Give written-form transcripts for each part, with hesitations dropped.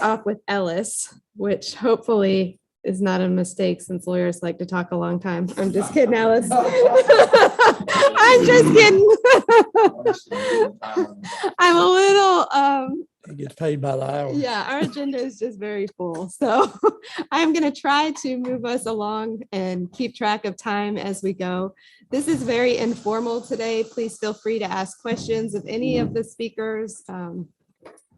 off with Ellis, which hopefully is not a mistake since lawyers like to talk a long time. I'm just kidding, Ellis. I'm just kidding. I'm a little, It gets paid by the hour. yeah, our agenda is just very full. So I'm going to try to move us along and keep track of time as we go. This is very informal today. Please feel free to ask questions of any of the speakers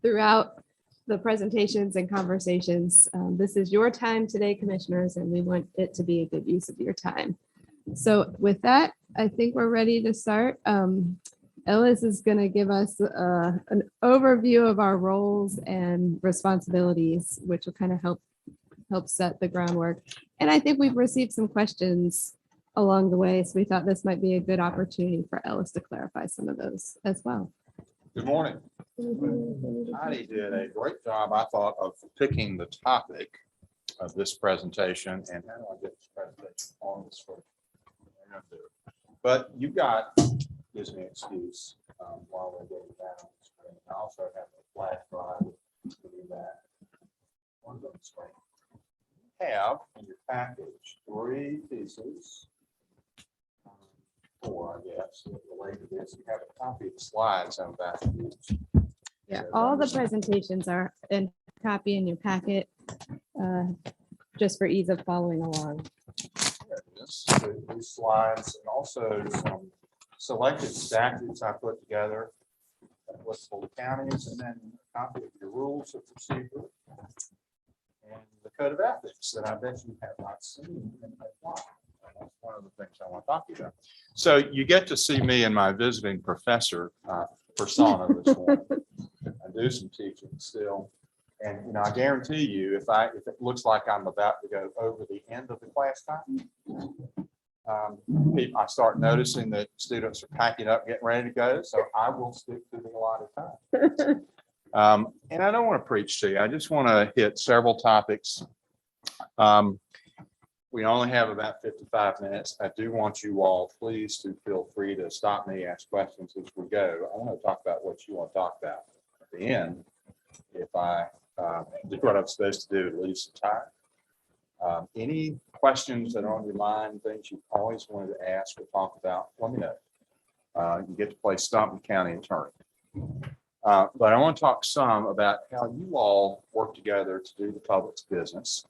throughout the presentations and conversations. This is your time today, commissioners, and we want it to be a good use of your time. So with that, I think we're ready to start. Ellis is going to give us an overview of our roles and responsibilities, which will kind of help set the groundwork. And I think we've received some questions along the way, so we thought this might be a good opportunity for Ellis to clarify some of those as well. Good morning. Heidi did a great job, I thought, of picking the topic of this presentation. And how do I get this presentation on the screen? But you got, gives me an excuse while we're getting down on the screen. I also have a flash drive to do that. One's on the screen. You have in your package 3 pieces. 4, I guess, related to this. You have a copy of the slides on that. Yeah, all the presentations are in copy in your packet, just for ease of following along. There it is. These slides and also some selected statutes I put together that list all the counties, and then a copy of your rules of procedure and the code of ethics that I bet you have not seen in a while. That's one of the things I want to talk to you about. So you get to see me in my visiting professor persona this morning. I do some teaching still. And I guarantee you, if it looks like I'm about to go over the end of the class time, I start noticing that students are packing up, getting ready to go. So I will stick to the allotted time. And I don't want to preach to you. I just want to hit several topics. We only have about 55 minutes. I do want you all, please, to feel free to stop me, ask questions as we go. I want to talk about what you want to talk about at the end. If I do what I'm supposed to do, at least some time. Any questions that are on your mind, things you always wanted to ask or talk about, let me know. You get to play Stump the County Attorney. But I want to talk some about how you all work together to do the public's business.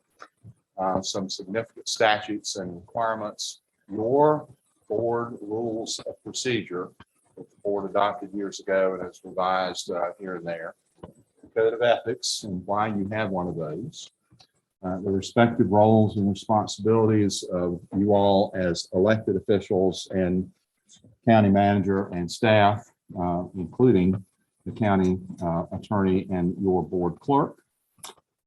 Some significant statutes and requirements, your board rules of procedure that the board adopted years ago and has revised here and there, the code of ethics and why you have one of those, the respective roles and responsibilities of you all as elected officials and county manager and staff, including the county attorney and your board clerk,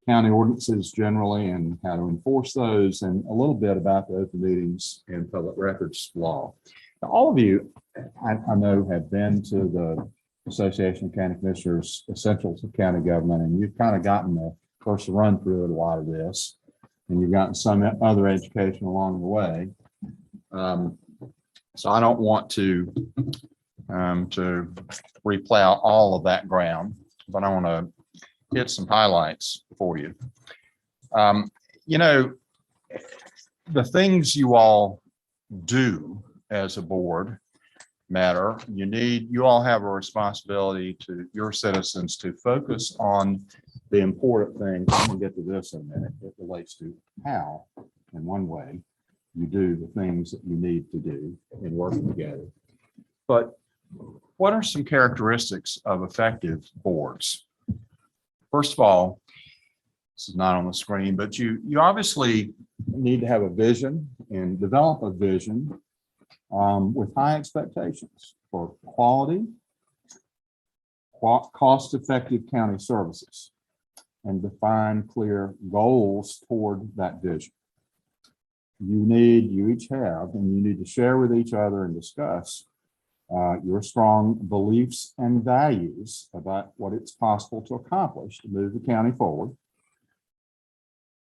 county ordinances generally and how to enforce those, and a little bit about the open meetings and public records law. Now, all of you, I know, have been to the Association of County Commissioners Essentials of County Government, and you've kind of gotten the first run through at a lot of this, and you've gotten some other education along the way. So I don't want to replow all of that ground, but I want to hit some highlights for you. The things you all do as a board matter. You all have a responsibility to your citizens to focus on the important things. I'm going to get to this in a minute. It relates to how, in one way, you do the things that you need to do in working together. But what are some characteristics of effective boards? First of all, this is not on the screen, but you obviously need to have a vision and develop a vision with high expectations for quality, cost-effective county services, and define clear goals toward that vision. You each have, and you need to share with each other and discuss your strong beliefs and values about what it's possible to accomplish to move the county forward.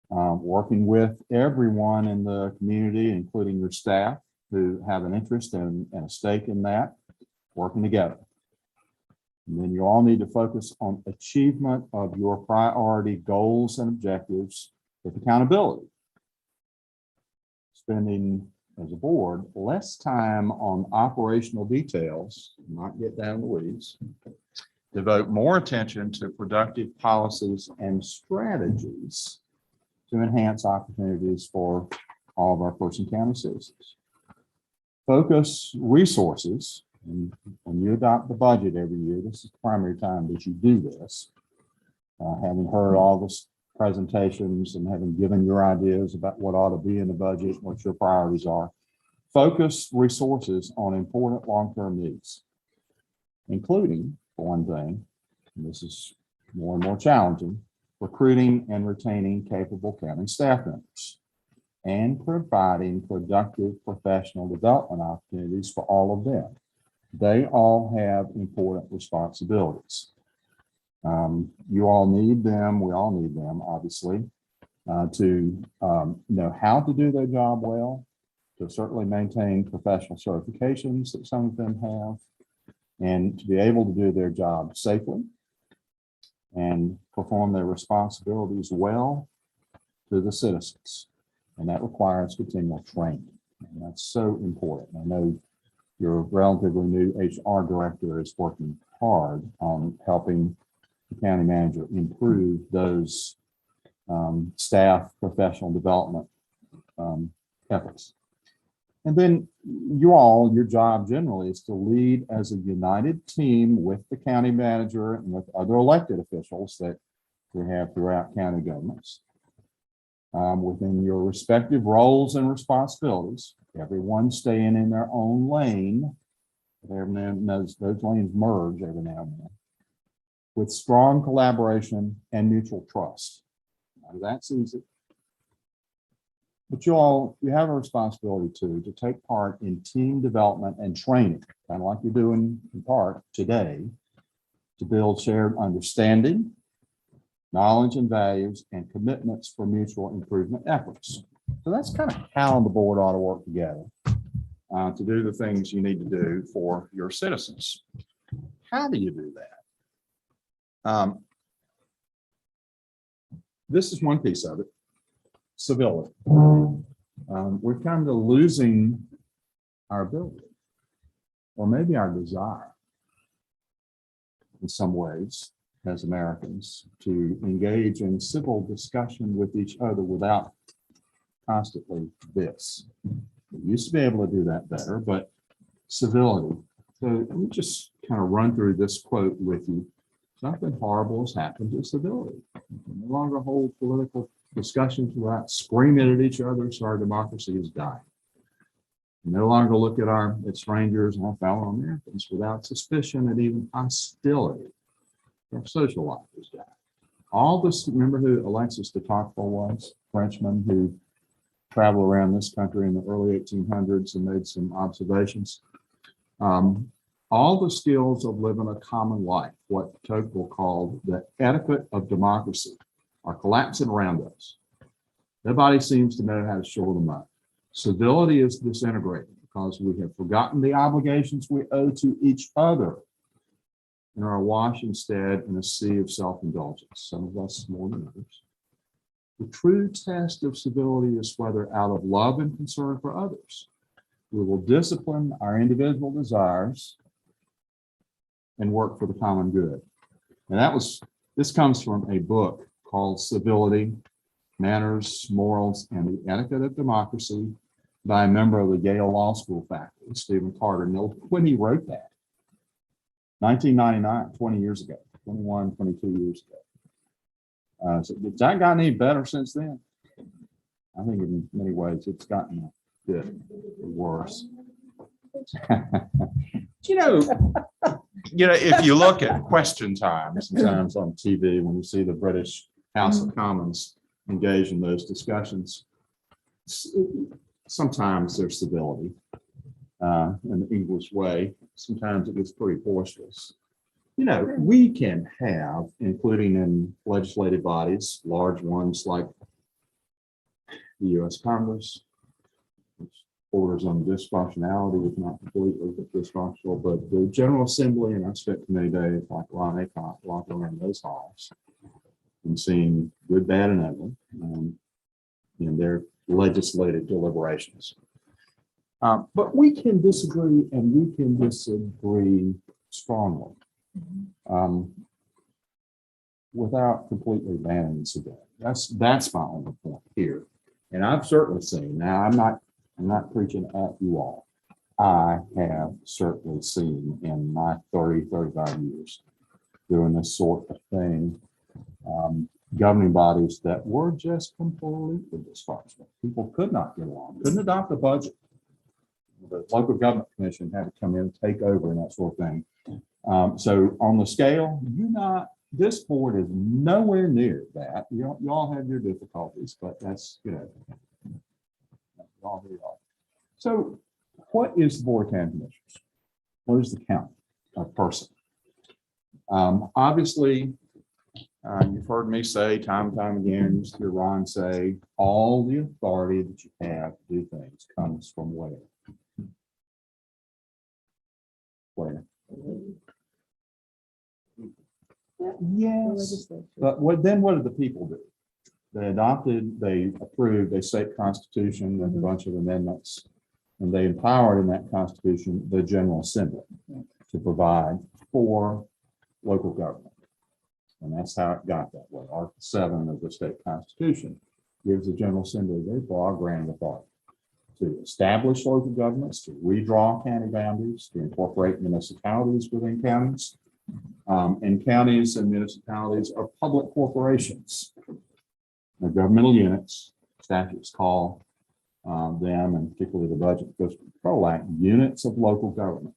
Working with everyone in the community, including your staff who have an interest and a stake in that, working together. And then you all need to focus on achievement of your priority goals and objectives with accountability. Spending, as a board, less time on operational details, not get down the weeds, devote more attention to productive policies and strategies to enhance opportunities for all of our Person County citizens. Focus resources, and when you adopt the budget every year, this is the primary time that you do this. Having heard all the presentations and having given your ideas about what ought to be in the budget, what your priorities are, focus resources on important long-term needs, including, for one thing, and this is more and more challenging, recruiting and retaining capable county staff members and providing productive professional development opportunities for all of them. They all have important responsibilities. You all need them, we all need them, obviously, to know how to do their job well, to certainly maintain professional certifications that some of them have, and to be able to do their job safely and perform their responsibilities well to the citizens. And that requires continual training. And that's so important. I know your relatively new HR director is working hard on helping the county manager improve those staff professional development efforts. And then your job generally is to lead as a united team with the county manager and with other elected officials that we have throughout county governments. Within your respective roles and responsibilities, everyone staying in their own lane. Those lanes merge every now and then, with strong collaboration and mutual trust. Now, that's easy. But you have a responsibility too to take part in team development and training, kind of like you're doing in part today, to build shared understanding, knowledge and values, and commitments for mutual improvement efforts. So that's kind of how the board ought to work together to do the things you need to do for your citizens. How do you do that? This is one piece of it. Civility. We're kind of losing our ability, or maybe our desire, in some ways, as Americans, to engage in civil discussion with each other without constantly this. We used to be able to do that better, but civility. So let me just kind of run through this quote with you. Something horrible has happened to civility. We no longer hold political discussions without screaming at each other, so our democracy is dying. We no longer look at strangers and our fellow Americans without suspicion and even hostility. Our social life is dying. All this, remember who Alexis de Tocqueville was? Frenchman who traveled around this country in the early 1800s and made some observations. All the skills of living a common life, what Tocqueville called the etiquette of democracy, are collapsing around us. Nobody seems to know how to shore them up. Civility is disintegrating because we have forgotten the obligations we owe to each other and are awash instead in a sea of self-indulgence, some of us more than others. The true test of civility is whether out of love and concern for others, we will discipline our individual desires and work for the common good. And this comes from a book called Civility, Manners, Morals, and the Etiquette of Democracy by a member of the Yale Law School faculty, Stephen Carter. And when he wrote that, 1999, 20 years ago, 21, 22 years ago. So has that gotten any better since then? I think in many ways it's gotten a bit worse. If you look at question time, sometimes on TV, when you see the British House of Commons engage in those discussions, sometimes there's civility in the English way. Sometimes it gets pretty boisterous. We can have, including in legislative bodies, large ones like the U.S. Congress, which borders on dysfunctionality, if not completely dysfunctional, but the General Assembly, and I've spent many days like Ron Aycock walking around those halls and seeing good, bad, and ugly in their legislative deliberations. But we can disagree, and we can disagree strongly without completely banning civility. That's my only point here. And I've certainly seen, now I'm not preaching at you all. I have certainly seen in my 35 years doing this sort of thing, governing bodies that were just completely dysfunctional. People could not get along, couldn't adopt a budget. The local government commission had to come in, take over, and that sort of thing. So on the scale, this board is nowhere near that. You all have your difficulties, but that's, all here are. So what is the Board of County Commissioners? What is the count of person? Obviously, you've heard me say time and time again, you hear Ron say, all the authority that you have to do things comes from where? Where? Yes, but what did the people do? They adopted, they approved a state constitution with a bunch of amendments, and they empowered in that constitution the General Assembly to provide for local government. And that's how it got that way. Article 7 of the state constitution gives the General Assembly very broad grand authority to establish local governments, to redraw county boundaries, to incorporate municipalities within counties. And counties and municipalities are public corporations. They're governmental units. Statutes call them, and particularly the Budgetary Control Act, units of local government.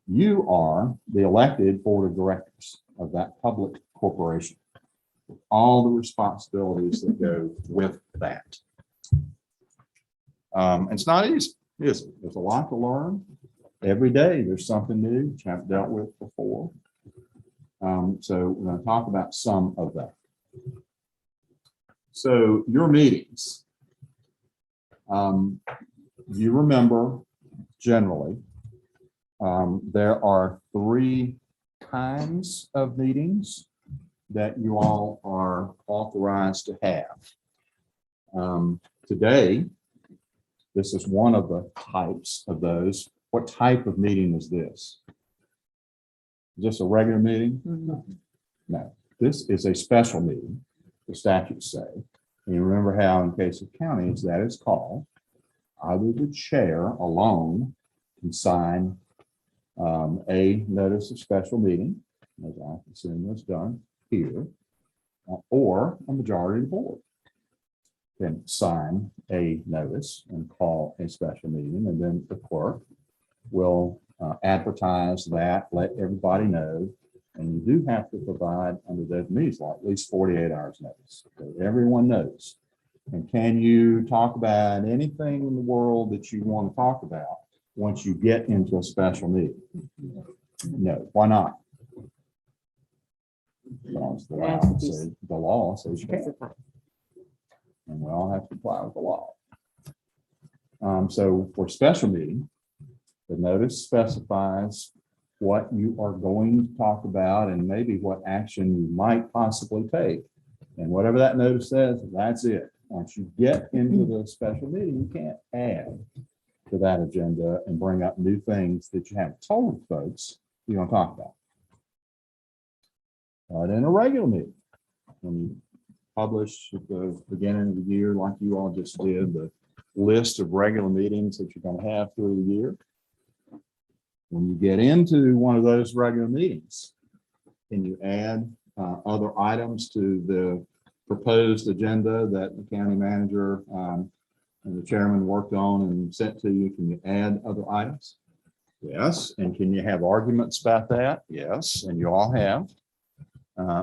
You are the elected board of directors of that public corporation, with all the responsibilities that go with that. It's not easy, is it? There's a lot to learn. Every day there's something new that you haven't dealt with before. So we're going to talk about some of that. So your meetings, you remember generally, there are 3 kinds of meetings that you all are authorized to have. Today, this is one of the types of those. What type of meeting is this? Is this a regular meeting? No, this is a special meeting, the statutes say. And you remember how in case of counties that is called, either the chair alone can sign a notice of special meeting, as I assume was done here, or a majority of the board can sign a notice and call a special meeting, and then the clerk will advertise that, let everybody know, and you do have to provide under those meetings law at least 48 hours notice, so everyone knows. And can you talk about anything in the world that you want to talk about once you get into a special meeting? No, why not? Because the law says you can't. And we all have to comply with the law. So for special meeting, the notice specifies what you are going to talk about and maybe what action you might possibly take. And whatever that notice says, that's it. Once you get into the special meeting, you can't add to that agenda and bring up new things that you haven't told folks you're going to talk about. But in a regular meeting, when you publish at the beginning of the year, like you all just did, the list of regular meetings that you're going to have through the year, when you get into one of those regular meetings, can you add other items to the proposed agenda that the county manager and the chairman worked on and sent to you? Can you add other items? Yes. And can you have arguments about that? Yes. And you all have.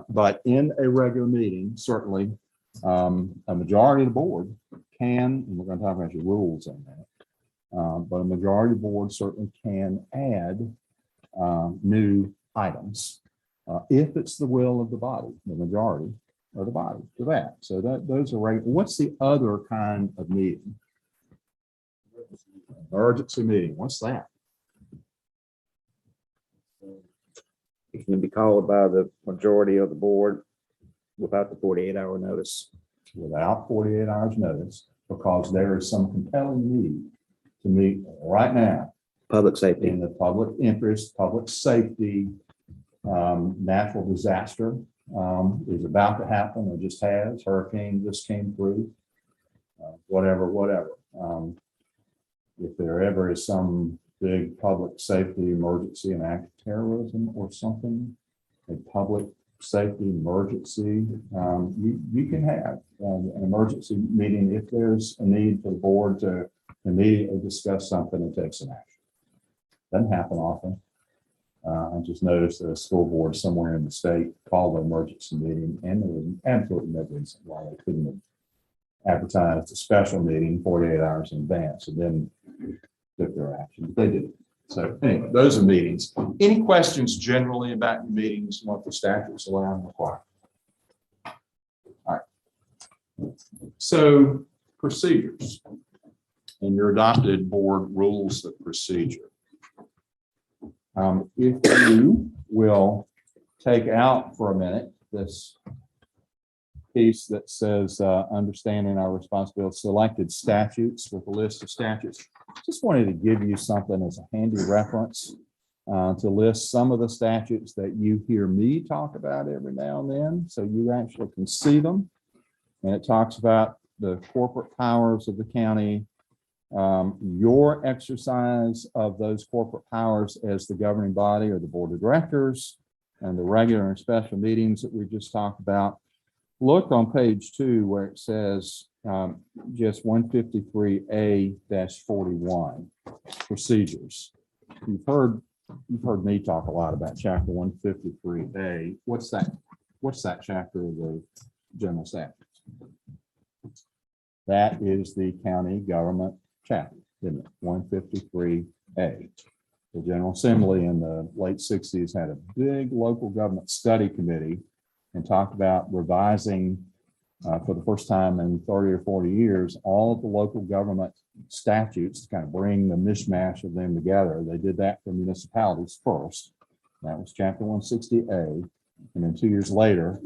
But in a regular meeting, certainly a majority of the board can, and we're going to talk about your rules on that, but a majority of the board certainly can add new items if it's the will of the body, the majority of the body to that. So those are regular. What's the other kind of meeting? Emergency meeting, what's that? It can be called by the majority of the board without the 48-hour notice. Without 48 hours notice, because there is some compelling need to meet right now Public safety. in the public interest, public safety, natural disaster is about to happen or just has. Hurricane just came through, whatever. If there ever is some big public safety emergency, an act of terrorism or something, a public safety emergency, you can have an emergency meeting if there's a need for the board to immediately discuss something and take some action. Doesn't happen often. I just noticed that a school board somewhere in the state called an emergency meeting, and there was absolutely no reason why they couldn't have advertised a special meeting 48 hours in advance and then took their action. But they did. So anyway, those are meetings. Any questions generally about meetings, what the statutes allow and require? All right. So procedures and your adopted board rules of procedure. If you will take out for a minute this piece that says understanding our responsibility, selected statutes with a list of statutes. Just wanted to give you something as a handy reference to list some of the statutes that you hear me talk about every now and then, so you actually can see them. And it talks about the corporate powers of the county, your exercise of those corporate powers as the governing body or the board of directors, and the regular and special meetings that we just talked about. Look on page 2 where it says just 153A-41 procedures. You've heard me talk a lot about chapter 153A. What's that chapter of the general statutes? That is the county government chapter, isn't it? 153A. The General Assembly in the late 60s had a big local government study committee and talked about revising for the first time in 30 or 40 years, all of the local government statutes to kind of bring the mishmash of them together. They did that for municipalities first. That was chapter 160A. And then 2 years later,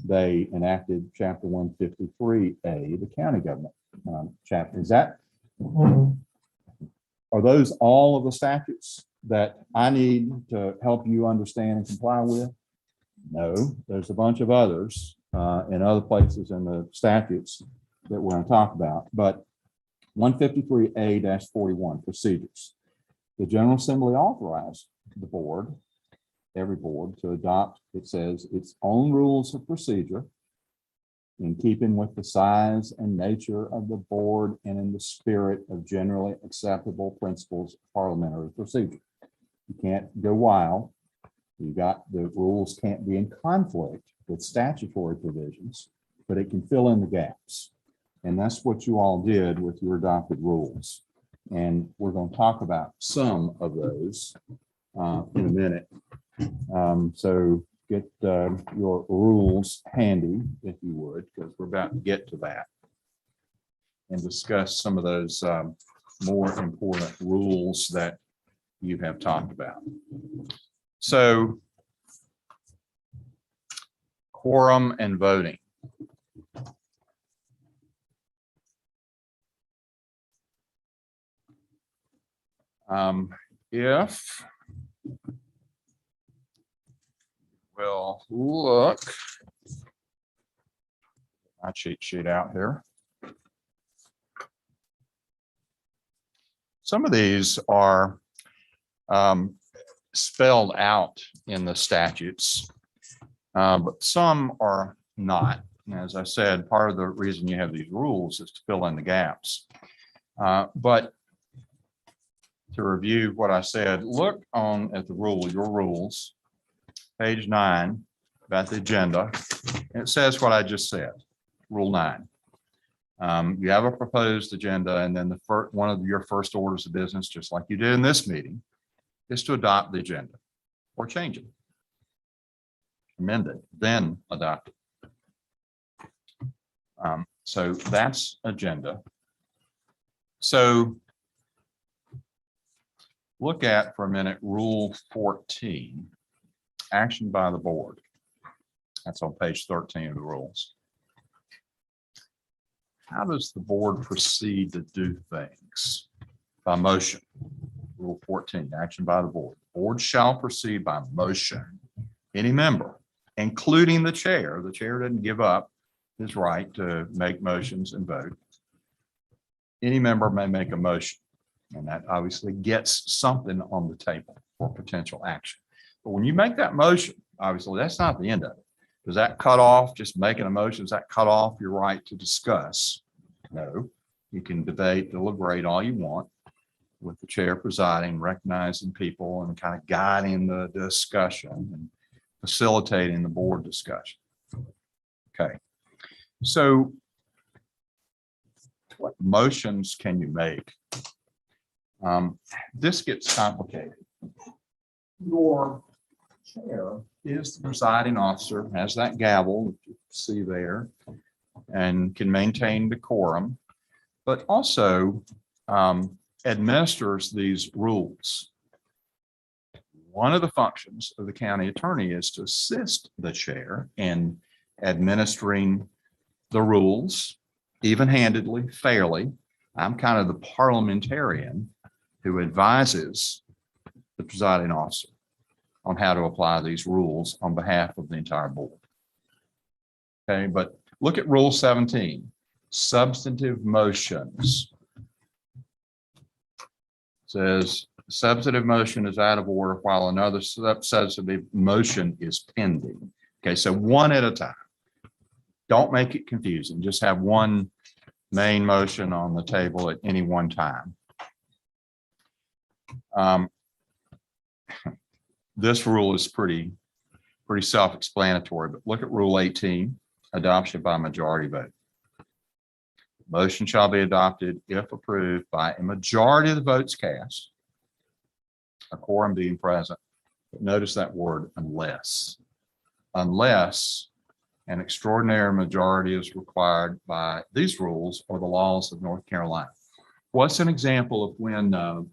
they enacted chapter 153A, the county government chapter. Are those all of the statutes that I need to help you understand and comply with? No, there's a bunch of others in other places in the statutes that we're going to talk about, but 153A-41 procedures. The General Assembly authorized the board, every board, to adopt, it says, its own rules of procedure in keeping with the size and nature of the board and in the spirit of generally acceptable principles of parliamentary procedure. You can't go wild. You got the rules can't be in conflict with statutory provisions, but it can fill in the gaps. And that's what you all did with your adopted rules. And we're going to talk about some of those in a minute. So get your rules handy, if you would, because we're about to get to that and discuss some of those more important rules that you have talked about. So, quorum and voting. If we'll look, my cheat sheet out here. Some of these are spelled out in the statutes, but some are not. And as I said, part of the reason you have these rules is to fill in the gaps. But to review what I said, look at the rule, your rules, page 9, about the agenda. And it says what I just said, rule 9. You have a proposed agenda, and then one of your first orders of business, just like you did in this meeting, is to adopt the agenda or change it, amend it, then adopt it. So that's agenda. So look at for a minute, Rule 14, action by the board. That's on page 13 of the rules. How does the board proceed to do things? By motion. Rule 14, action by the board. Board shall proceed by motion. Any member, including the chair doesn't give up his right to make motions and vote. Any member may make a motion, and that obviously gets something on the table for potential action. But when you make that motion, obviously that's not the end of it. Does that cut off just making a motion? Does that cut off your right to discuss? No, you can debate, deliberate all you want with the chair presiding, recognizing people and kind of guiding the discussion and facilitating the board discussion. Okay, so what motions can you make? This gets complicated. Your chair is the presiding officer, has that gavel that you see there, and can maintain decorum, but also administers these rules. One of the functions of the county attorney is to assist the chair in administering the rules even-handedly, fairly. I'm kind of the parliamentarian who advises the presiding officer on how to apply these rules on behalf of the entire board. Okay, but look at Rule 17, substantive motions. It says substantive motion is out of order while another substantive motion is pending. Okay, so one at a time. Don't make it confusing. Just have one main motion on the table at any one time. This rule is pretty self-explanatory, but look at Rule 18, adoption by majority vote. Motion shall be adopted if approved by a majority of the votes cast, a quorum being present. But notice that word unless. Unless an extraordinary majority is required by these rules or the laws of North Carolina. What's an example of when a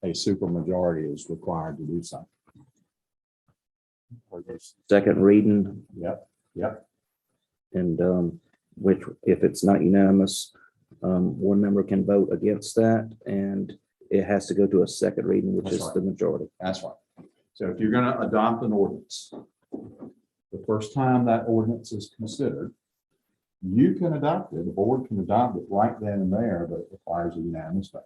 supermajority is required to do something? Second reading. Yep. And which, if it's not unanimous, one member can vote against that, and it has to go to a second reading, which That's is right. the majority. That's right. So if you're going to adopt an ordinance, the first time that ordinance is considered, you can adopt it, the board can adopt it right then and there, but it requires a unanimous vote.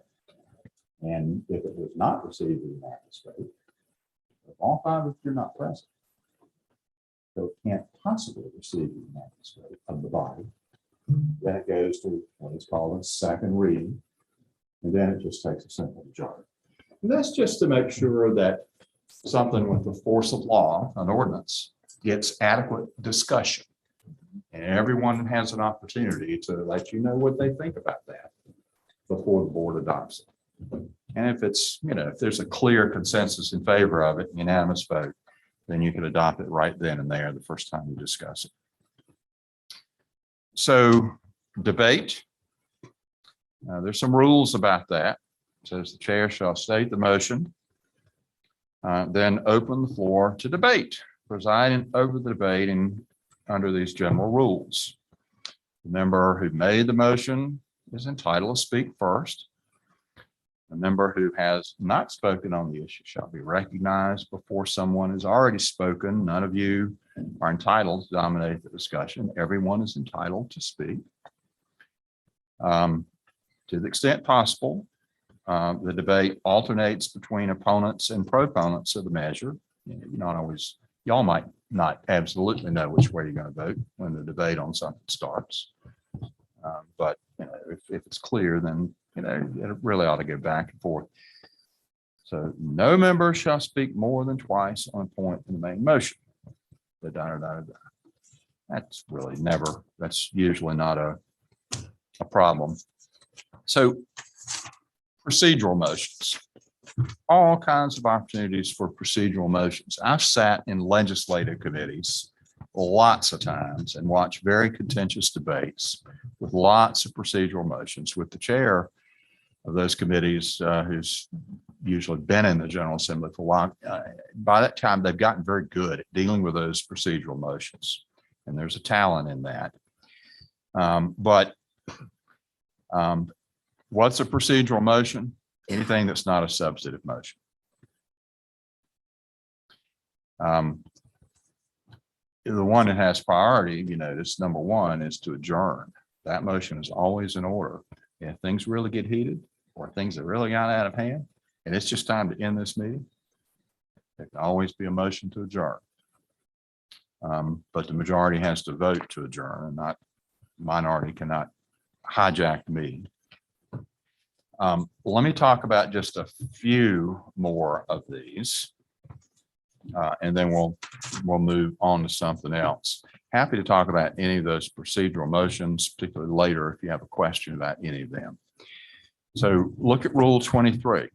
And if it does not receive a unanimous vote, if all five of you are not present, so it can't possibly receive a unanimous vote of the body, then it goes to what is called a second reading, and then it just takes a simple majority. And that's just to make sure that something with the force of law, an ordinance, gets adequate discussion. And everyone has an opportunity to let you know what they think about that before the board adopts it. And if it's, if there's a clear consensus in favor of it, unanimous vote, then you can adopt it right then and there the first time you discuss it. So debate. There's some rules about that. It says the chair shall state the motion, then open the floor to debate, presiding over the debate and under these general rules. The member who made the motion is entitled to speak first. The member who has not spoken on the issue shall be recognized before someone has already spoken. None of you are entitled to dominate the discussion. Everyone is entitled to speak. To the extent possible, the debate alternates between opponents and proponents of the measure. Y'all might not absolutely know which way you're going to vote when the debate on something starts. But if it's clear, then it really ought to go back and forth. So no member shall speak more than twice on a point in the main motion. That's really never, that's usually not a problem. So procedural motions, all kinds of opportunities for procedural motions. I've sat in legislative committees lots of times and watched very contentious debates with lots of procedural motions with the chair of those committees who's usually been in the General Assembly for a while. By that time, they've gotten very good at dealing with those procedural motions. And there's a talent in that. What's a procedural motion? Anything that's not a substantive motion. The one that has priority, you notice, number one is to adjourn. That motion is always in order. If things really get heated or things that really got out of hand, and it's just time to end this meeting, there can always be a motion to adjourn. But the majority has to vote to adjourn, and not minority cannot hijack the meeting. Let me talk about just a few more of these, and then we'll move on to something else. Happy to talk about any of those procedural motions, particularly later if you have a question about any of them. So look at Rule 23.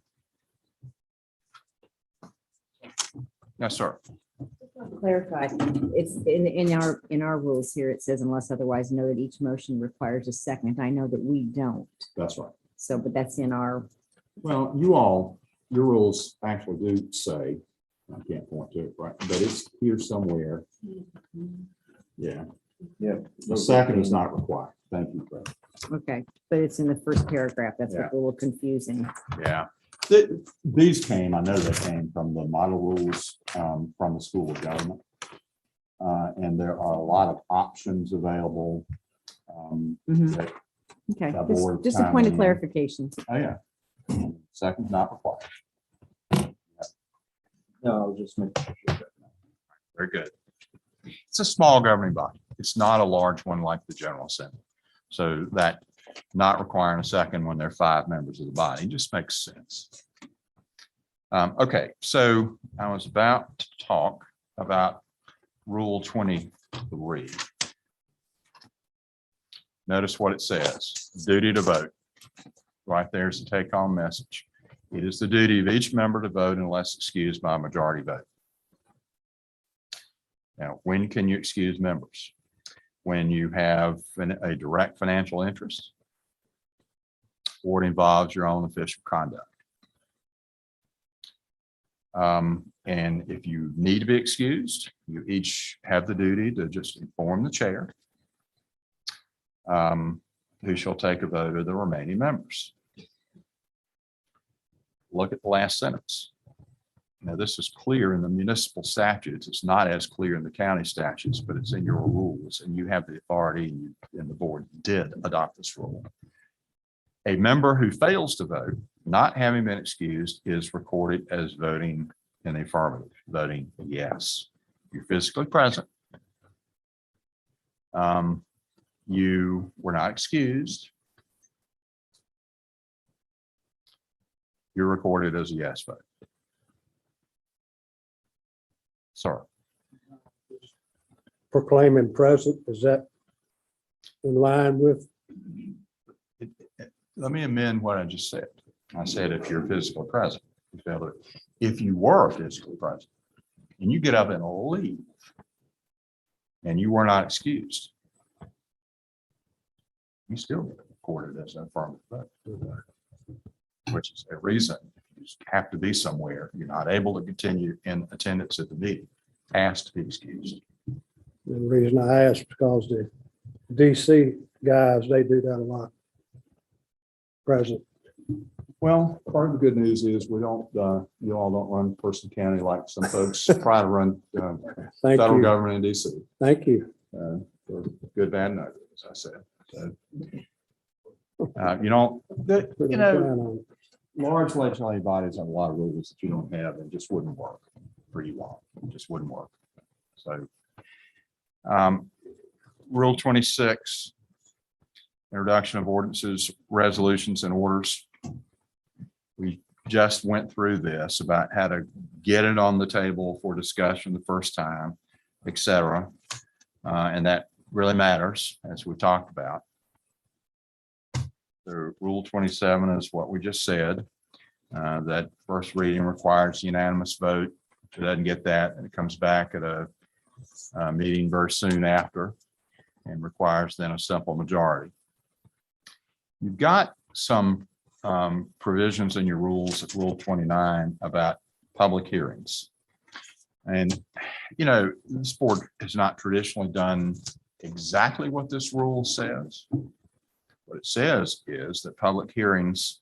Yes, sir. Clarify, it's in our rules here, it says unless otherwise noted, each motion requires a second. I know that we don't. That's right. So, but that's in our, Well, your rules actually do say, I can't point to it, right, but it's here somewhere. Yeah. Yeah. The second is not required. Thank you, Fred. okay, but it's in the first paragraph. That's Yeah. what's a little confusing. Yeah. These came, I know they came from the model rules from the School of Government. And there are a lot of options available. Mhm. that- Okay, That board just a point of time. clarification. Oh, yeah. Second, not required. No, I was just making sure. Very good. It's a small governing body. It's not a large one like the General Assembly. So that not requiring a second when there are 5 members of the body just makes sense. Okay, so I was about to talk about Rule 23. Notice what it says, duty to vote. Right there's the take-home message. It is the duty of each member to vote unless excused by a majority vote. Now, when can you excuse members? When you have a direct financial interest or it involves your own official conduct. And if you need to be excused, you each have the duty to just inform the chair, who shall take a vote of the remaining members. Look at the last sentence. Now, this is clear in the municipal statutes. It's not as clear in the county statutes, but it's in your rules, and you have the authority, and the board did adopt this rule. A member who fails to vote, not having been excused, is recorded as voting in the affirmative, voting yes. You're physically present. You were not excused. You're recorded as a yes vote. Sorry. Proclaiming present, is that in line with? Let me amend what I just said. I said if you're physically present. If you were physically present and you get up and leave and you were not excused, you still get recorded as an affirmative vote, which is a reason you have to be somewhere. You're not able to continue in attendance at the meeting, asked to be excused. The reason I asked because the DC guys, they do that a lot. Present. Well, part of the good news is we don't, you all don't run Person County like some folks try to run Thank federal you. government in DC. Thank you. For good, bad, and ugly, as I said. So, you know, large legislative bodies have a lot of rules that you don't have and just wouldn't work for you all. It just wouldn't work. So, Rule 26, introduction of ordinances, resolutions, and orders. We just went through this about how to get it on the table for discussion the first time, et cetera. And that really matters, as we talked about. The Rule 27 is what we just said. That first reading requires unanimous vote. If it doesn't get that, and it comes back at a meeting very soon after and requires then a simple majority. You've got some provisions in your rules, at Rule 29, about public hearings. And, this board has not traditionally done exactly what this rule says. What it says is that public hearings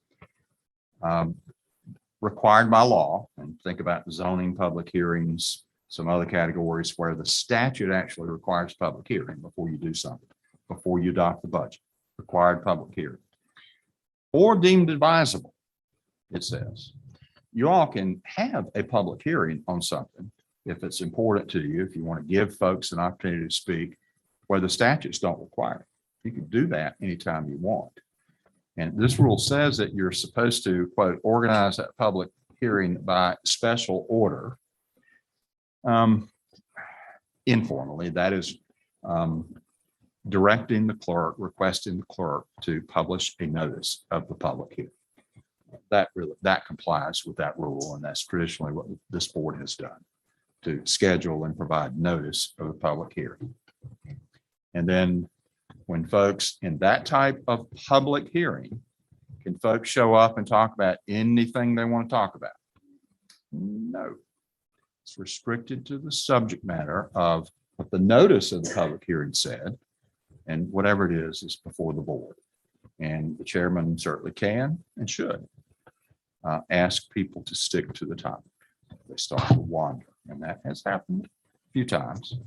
required by law, and think about zoning public hearings, some other categories where the statute actually requires public hearing before you do something, before you adopt the budget, required public hearing. Or deemed advisable, it says. You all can have a public hearing on something if it's important to you, if you want to give folks an opportunity to speak, where the statutes don't require it. You can do that anytime you want. And this rule says that you're supposed to, quote, organize that public hearing by special order. Informally, that is directing the clerk, requesting the clerk to publish a notice of the public hearing. That complies with that rule, and that's traditionally what this board has done, to schedule and provide notice of the public hearing. And then when folks in that type of public hearing, can folks show up and talk about anything they want to talk about? No. It's restricted to the subject matter of what the notice of the public hearing said, and whatever it is before the board. And the chairman certainly can and should ask people to stick to the topic. They start to wander, and that has happened a few times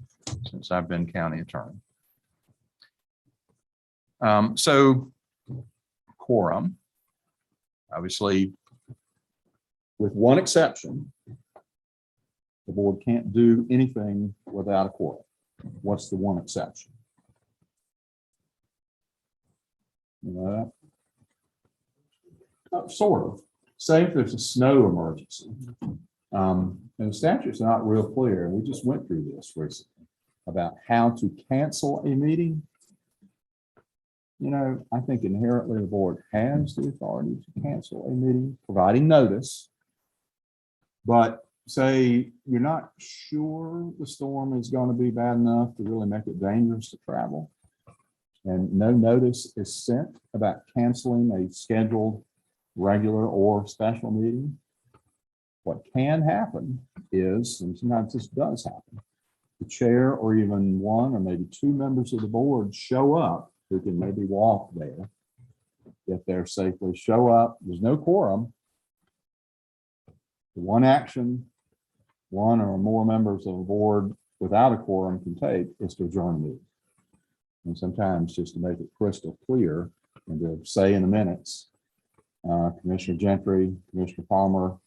since I've been county attorney. So quorum, obviously, with one exception, the board can't do anything without a quorum. What's the one exception? Sort of. Say if there's a snow emergency. And the statute's not real clear. And we just went through this recently about how to cancel a meeting. I think inherently the board has the authority to cancel a meeting, providing notice. But say you're not sure the storm is going to be bad enough to really make it dangerous to travel, and no notice is sent about canceling a scheduled regular or special meeting. What can happen is, and sometimes this does happen, the chair or even one or maybe two members of the board show up who can maybe walk there, get there safely, show up, there's no quorum. The one action one or more members of the board without a quorum can take is to adjourn the meeting. And sometimes, just to make it crystal clear and to say in the minutes, Commissioner Gentry, Commissioner Palmer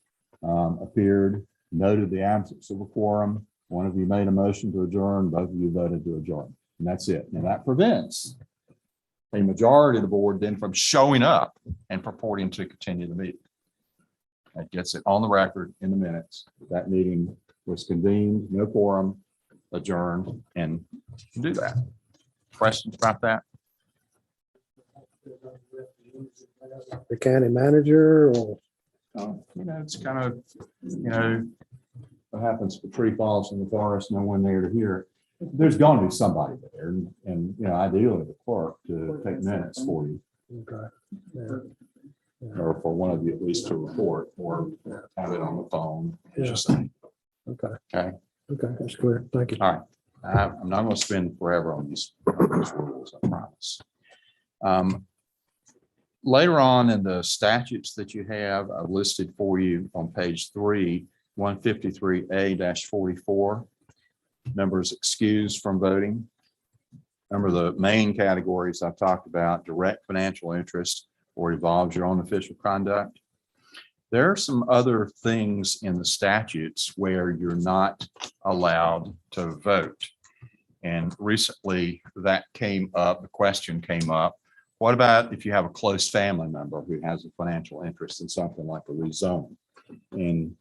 appeared, noted the absence of a quorum. One of you made a motion to adjourn, both of you voted to adjourn, and that's it. Now that prevents a majority of the board then from showing up and purporting to continue the meeting. That gets it on the record in the minutes. That meeting was convened, no quorum, adjourned, and you can do that. Questions about that? The county manager or? It's kind of, what happens if a tree falls in the forest, no one there to hear it. There's going to be somebody there, and ideally the clerk to take minutes for you. Okay. Yeah. Or for one of you at least to report, or have it on the phone. Yeah. Okay. Okay, that's clear. Thank you. All right. I'm not going to spend forever on these rules, I promise. Later on in the statutes that you have, I've listed for you on page 3, 153A-44, members excused from voting. Remember the main categories I've talked about: direct financial interest or involves your own official conduct. There are some other things in the statutes where you're not allowed to vote. And recently that came up, the question came up, what about if you have a close family member who has a financial interest in something like a rezone? And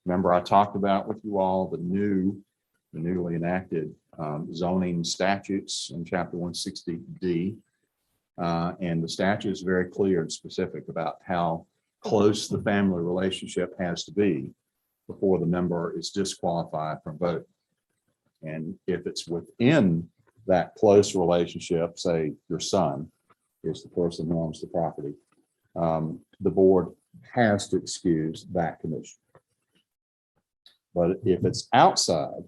remember, I talked about with you all the newly enacted zoning statutes in Chapter 160D. And the statute is very clear and specific about how close the family relationship has to be before the member is disqualified from voting. And if it's within that close relationship, say your son is the person who owns the property, the board has to excuse that commission. But if it's outside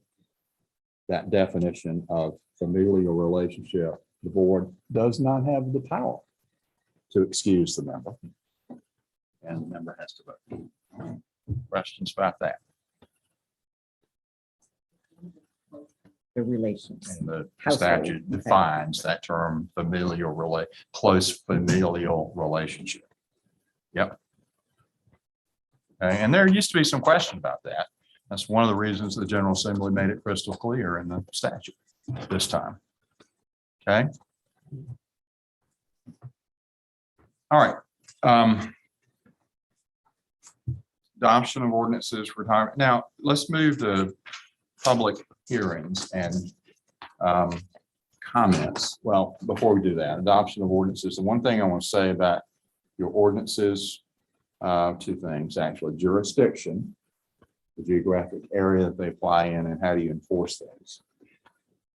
that definition of familial relationship, the board does not have the power to excuse the member. And the member has to vote. Questions about that? The relations. And the Household. statute defines that term close familial relationship. Yep. Okay, and there used to be some question about that. That's one of the reasons the General Assembly made it crystal clear in the statute this time. Okay. All right. Adoption of ordinances, retirement. Now, let's move to public hearings and comments. Well, before we do that, adoption of ordinances. The one thing I want to say about your ordinances, two things actually: jurisdiction, the geographic area that they apply in, and how do you enforce those.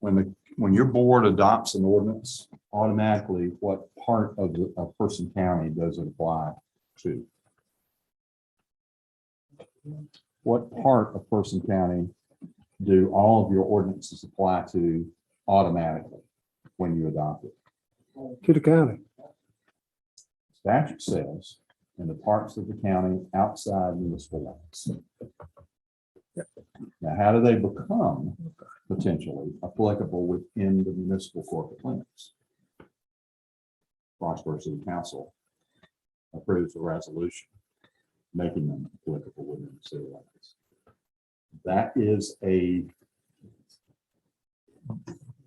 When your board adopts an ordinance, automatically, what part of Person County does it apply to? What part of Person County do all of your ordinances apply to automatically when you adopt it? To the county. Statute says in the parts of the county outside municipal limits. Now, how do they become potentially applicable within the municipal corporate limits? Foxborough City Council approves a resolution making them applicable within the city limits.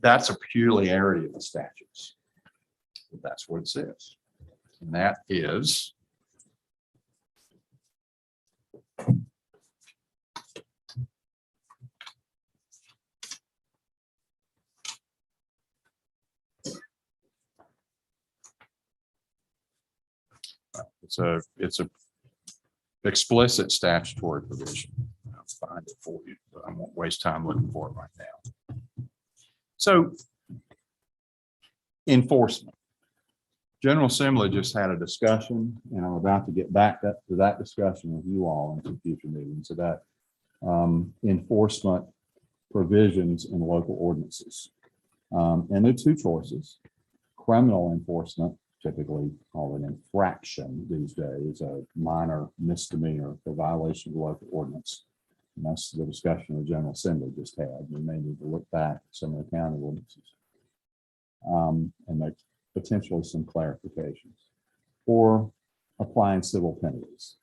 That's a peculiarity of the statutes. But that's what it says. And that is it's a explicit statutory provision. I'll find it for you, but I won't waste time looking for it right now. So, enforcement. General Assembly just had a discussion, and I'm about to get back to that discussion with you all in some future meetings about enforcement provisions in local ordinances. And there are two choices: criminal enforcement, typically called an infraction these days, a minor misdemeanor for violation of the local ordinance. And that's the discussion the General Assembly just had. We may need to look back at some of the county ordinances and make potentially some clarifications. Or applying civil penalties.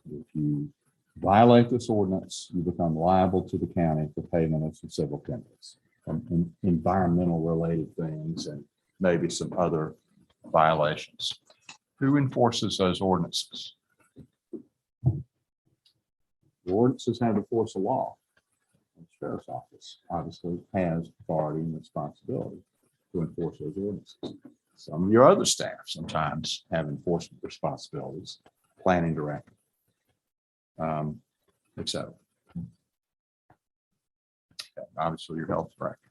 If you violate this ordinance, you become liable to the county for payment of some civil penalties, environmental related things, and maybe some other violations. Who enforces those ordinances? The ordinances have to force a law. The sheriff's office obviously has authority and responsibility to enforce those ordinances. Some of your other staff sometimes have enforcement responsibilities, planning director, etc. Obviously, your health director.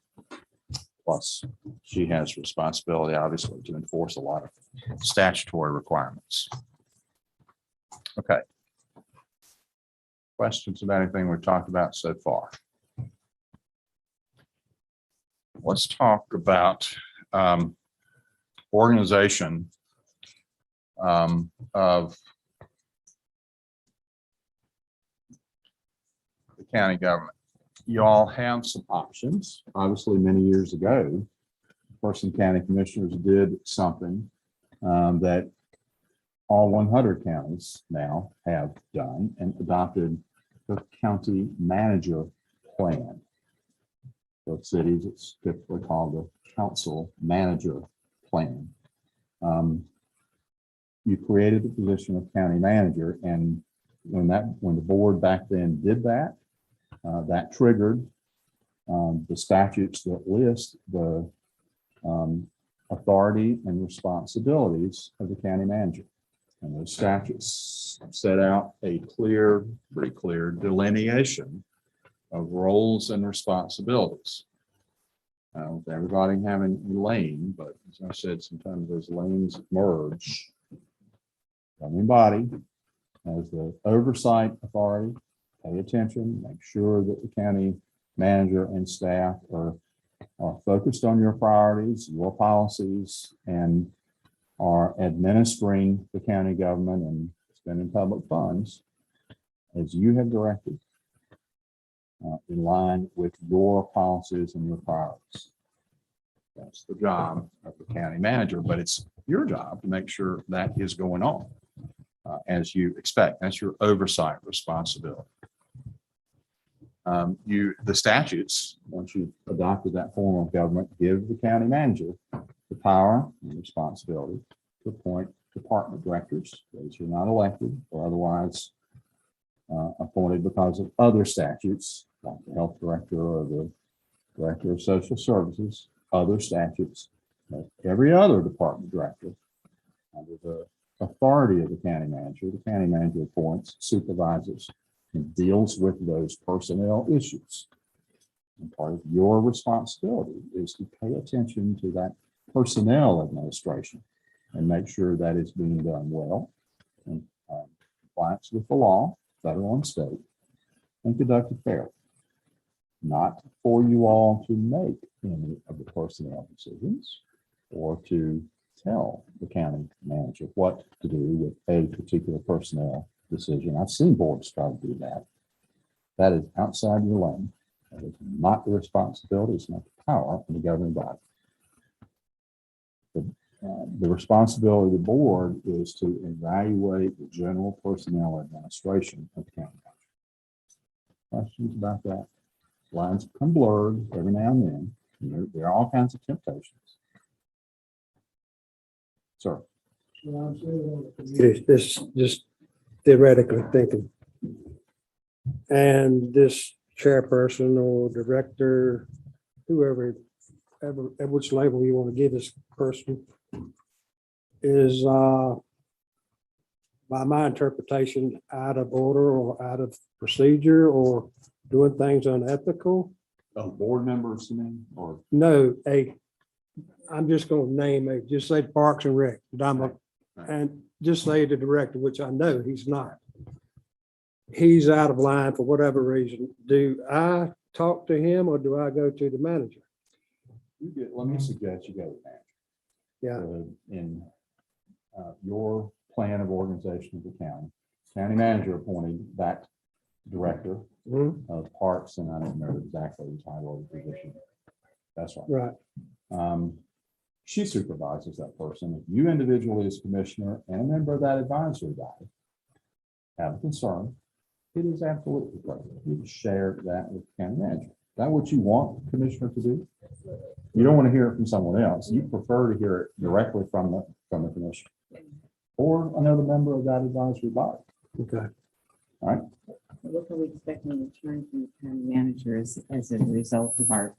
Plus, she has responsibility, obviously, to enforce a lot of statutory requirements. Okay. Questions about anything we've talked about so far? Let's talk about organization of the county government. You all have some options. Obviously, many years ago, Person County Commissioners did something that all 100 counties now have done and adopted the county manager plan. For cities, it's typically called the council manager plan. You created the position of county manager, and when the board back then did that, that triggered the statutes that list the authority and responsibilities of the county manager. And those statutes set out a pretty clear delineation of roles and responsibilities. With everybody having a lane, but as I said, sometimes those lanes merge. governing body has the oversight authority. Pay attention, make sure that the county manager and staff are focused on your priorities, your policies, and are administering the county government and spending public funds as you have directed, in line with your policies and your priorities. That's the job of the county manager, but it's your job to make sure that is going on as you expect. That's your oversight responsibility. The statutes, once you've adopted that form of government, give the county manager the power and responsibility to appoint department directors, those who are not elected or otherwise appointed because of other statutes, like the health director or the director of social services, other statutes. Every other department director, under the authority of the county manager appoints, supervises, and deals with those personnel issues. And part of your responsibility is to pay attention to that personnel administration and make sure that is being done well in compliance with the law, federal and state, and conducted fairly. Not for you all to make any of the personnel decisions or to tell the county manager what to do with a particular personnel decision. I've seen boards try to do that. That is outside your lane. That is not the responsibility, it's not the power of the governing body. The responsibility of the board is to evaluate the general personnel administration of the county manager. Questions about that? Lines become blurred every now and then. There are all kinds of temptations. Sir. This just theoretically thinking. And this chairperson or director, whoever, which label you want to give this person, is by my interpretation out of order or out of procedure or doing things unethical. Board members, you mean, or? No, I'm just going to name just say Parks and Rec, and just say the director, which I know he's not. He's out of line for whatever reason. Do I talk to him or do I go to the manager? Let me suggest you go to the manager. Yeah. In your plan of organization of the county manager appointed that director of parks, and I don't remember exactly the title of the position. That's right. Right. She supervises that person. If you individually as commissioner and a member of that advisory body have a concern, it is absolutely appropriate. You can share that with the county manager. Is that what you want the commissioner to do? You don't want to hear it from someone else. You prefer to hear it directly from the commissioner or another member of that advisory body. Okay. All right. What are we expecting in return from the county manager as a result of our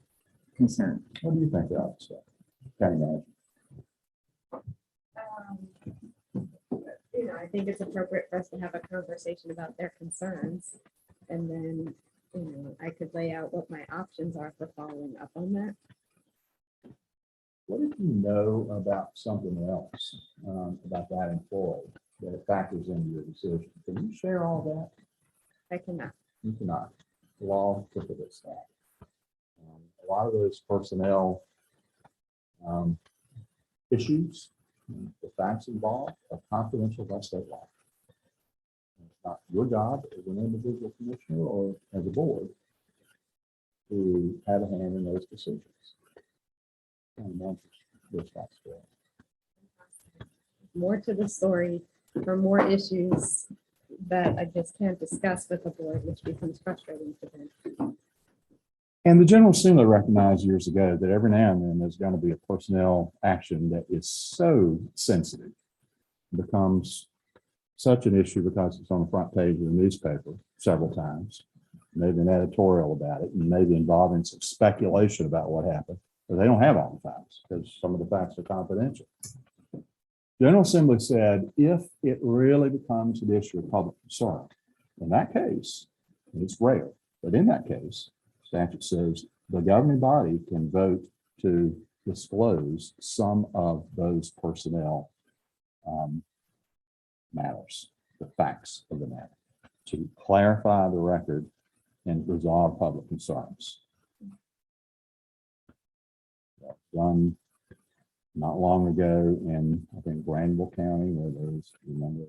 concern? What do you think of that, county manager? I think it's appropriate for us to have a conversation about their concerns. And then, I could lay out what my options are for following up on that. What if you know about something else about that employee that factors into your decision? Can you share all that? I cannot. You cannot. The law prohibits that. A lot of those personnel issues, the facts involved are confidential by state law. It's not your job as an individual commissioner or as a board to have a hand in those decisions. And that's responsibility. More to the story, for more issues that I just can't discuss with the board, which becomes frustrating for them. And the General Assembly recognized years ago that every now and then there's going to be a personnel action that is so sensitive, becomes such an issue because it's on the front page of the newspaper several times, maybe an editorial about it, and maybe involving some speculation about what happened, but they don't have all the facts because some of the facts are confidential. General Assembly said, if it really becomes an issue of public concern, in that case, and it's rare, but in that case, statute says the governing body can vote to disclose some of those personnel matters, the facts of the matter, to clarify the record and resolve public concerns. That was done not long ago in, I think, Granville County, where there was, remember,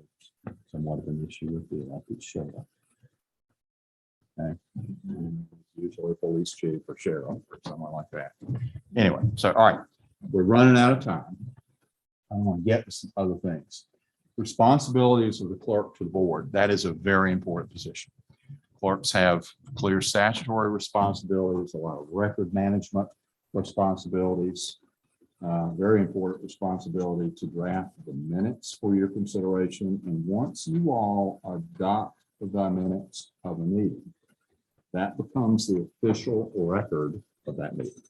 somewhat of an issue with the elected sheriff. Okay. Usually police chief or sheriff or someone like that. Anyway, so, all right, we're running out of time. I want to get to some other things. Responsibilities of the clerk to the board. That is a very important position. Clerks have clear statutory responsibilities, a lot of record management responsibilities, very important responsibility to draft the minutes for your consideration. And once you all adopt the minutes of a meeting, that becomes the official record of that meeting.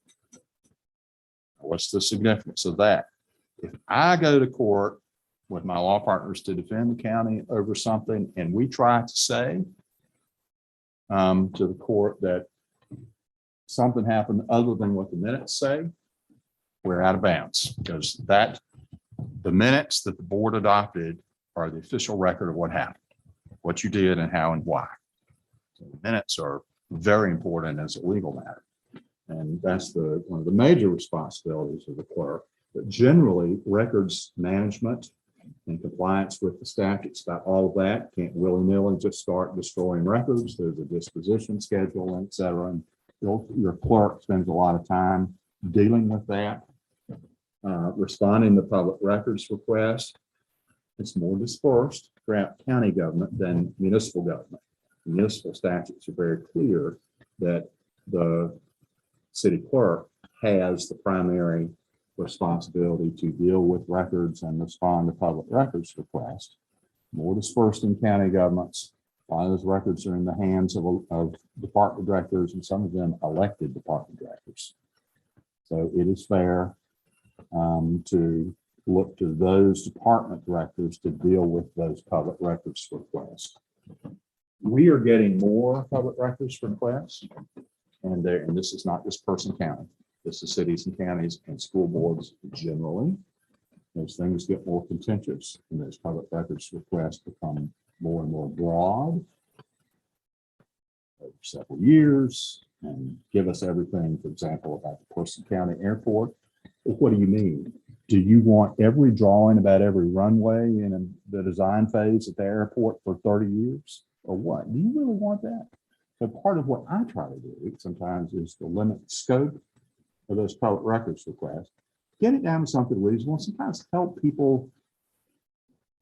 What's the significance of that? If I go to court with my law partners to defend the county over something, and we try to say to the court that something happened other than what the minutes say, we're out of bounds, because the minutes that the board adopted are the official record of what happened, what you did and how and why. So the minutes are very important as a legal matter. And that's one of the major responsibilities of the clerk. But generally, records management and compliance with the statutes, about all of that, can't willy-nilly just start destroying records. There's a disposition schedule, et cetera. And your clerk spends a lot of time dealing with that, responding to public records requests. It's more dispersed throughout county government than municipal government. Municipal statutes are very clear that the city clerk has the primary responsibility to deal with records and respond to public records requests. More dispersed in county governments. A lot of those records are in the hands of department directors, and some of them elected department directors. So it is fair to look to those department directors to deal with those public records requests. We are getting more public records requests, and this is not just Person County. This is cities and counties and school boards generally. Those things get more contentious, and those public records requests become more and more broad over several years and give us everything, for example, about the Person County Airport. What do you mean? Do you want every drawing about every runway in the design phase at the airport for 30 years? Or what? Do you really want that? So part of what I try to do sometimes is to limit the scope of those public records requests, get it down to something reasonable, sometimes help people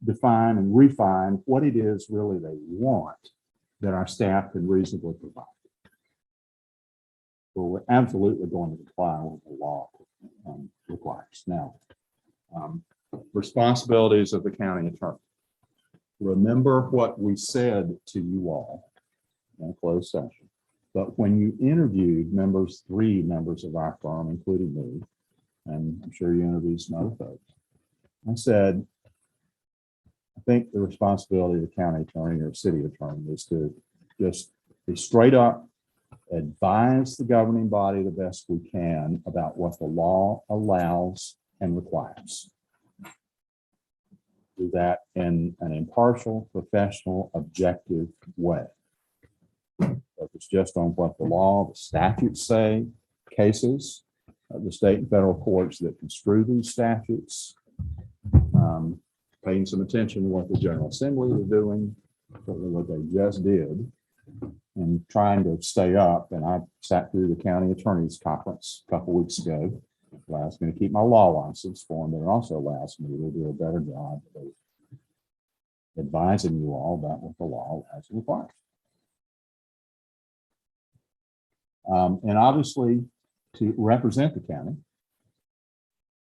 define and refine what it is really they want that our staff can reasonably provide. So we're absolutely going to comply with the law requires. Now, responsibilities of the county attorney. Remember what we said to you all in a closed session. But when you interviewed three members of our firm, including me, and I'm sure you interviewed some other folks, I said, I think the responsibility of the county attorney or city attorney is to just be straight up, advise the governing body the best we can about what the law allows and requires. Do that in an impartial, professional, objective way. Focus just on what the law, the statutes say, cases, the state and federal courts that construe these statutes, paying some attention to what the General Assembly is doing, what they just did, and trying to stay up. And I sat through the county attorney's conference a couple weeks ago. It allows me to keep my law license for them, but it also allows me to do a better job of advising you all about what the law has required. And obviously to represent the county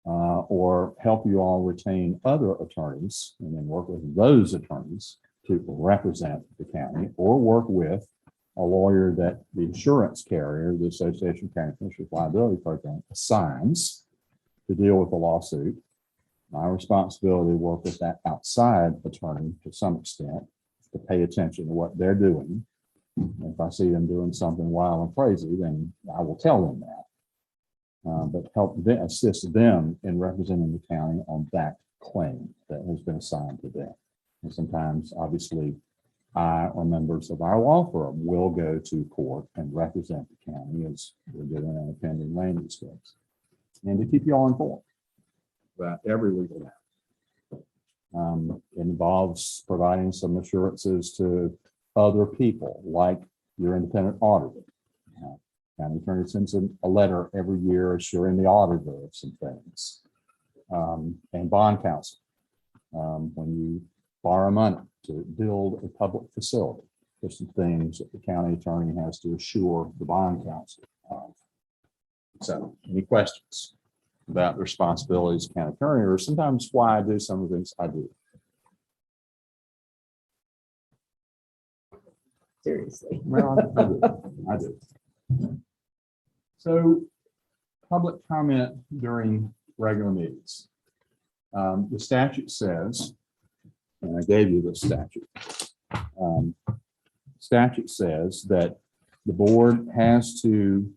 or help you all retain other attorneys and then work with those attorneys to represent the county, or work with a lawyer that the insurance carrier, the Association of County Commissioners Liability Program, assigns to deal with the lawsuit. My responsibility to work with that outside attorney to some extent to pay attention to what they're doing. If I see them doing something wild and crazy, then I will tell them that. But help them, assist them in representing the county on that claim that has been assigned to them. And sometimes, obviously, I or members of our law firm will go to court and represent the county as we're doing an pending land use case. And to keep you all informed about every legal matter. It involves providing some assurances to other people, like your independent auditor. County attorney sends a letter every year assuring the auditor of some things. And bond counsel. When you borrow money to build a public facility, there's some things that the county attorney has to assure the bond counsel of. So, any questions about the responsibilities of county attorney, or sometimes why I do some of the things I do? Seriously. Well, I do. So, public comment during regular meetings. The statute says, and I gave you the statute. Statute says that the board has to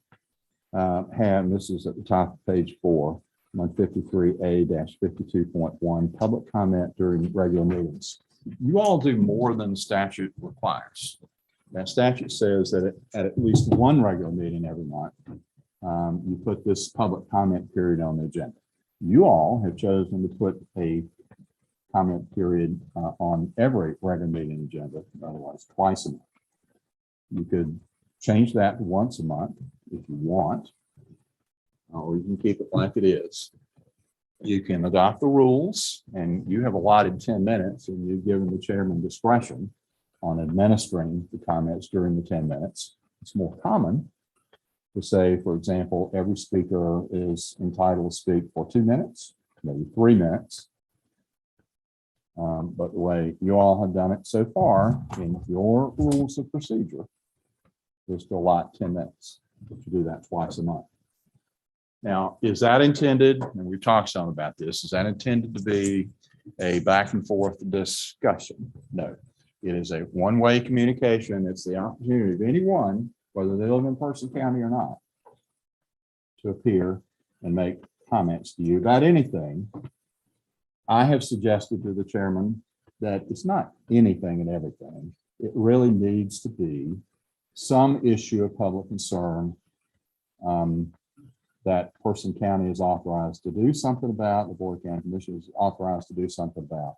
have, this is at the top of page 4, 153A-52.1, public comment during regular meetings. You all do more than the statute requires. That statute says that at least one regular meeting every month, you put this public comment period on the agenda. You all have chosen to put a comment period on every regular meeting agenda, otherwise twice a month. You could change that to once a month if you want, or you can keep it like it is. You can adopt the rules, and you have allotted 10 minutes, and you've given the chairman discretion on administering the comments during the 10 minutes. It's more common to say, for example, every speaker is entitled to speak for 2 minutes, maybe 3 minutes. But the way you all have done it so far in your rules of procedure is to allot 10 minutes, but you do that twice a month. Now, is that intended, and we've talked some about this, is that intended to be a back and forth discussion? No, it is a one-way communication. It's the opportunity of anyone, whether they live in Person County or not, to appear and make comments to you about anything. I have suggested to the chairman that it's not anything and everything. It really needs to be some issue of public concern that Person County is authorized to do something about, the Board of County Commissioners is authorized to do something about,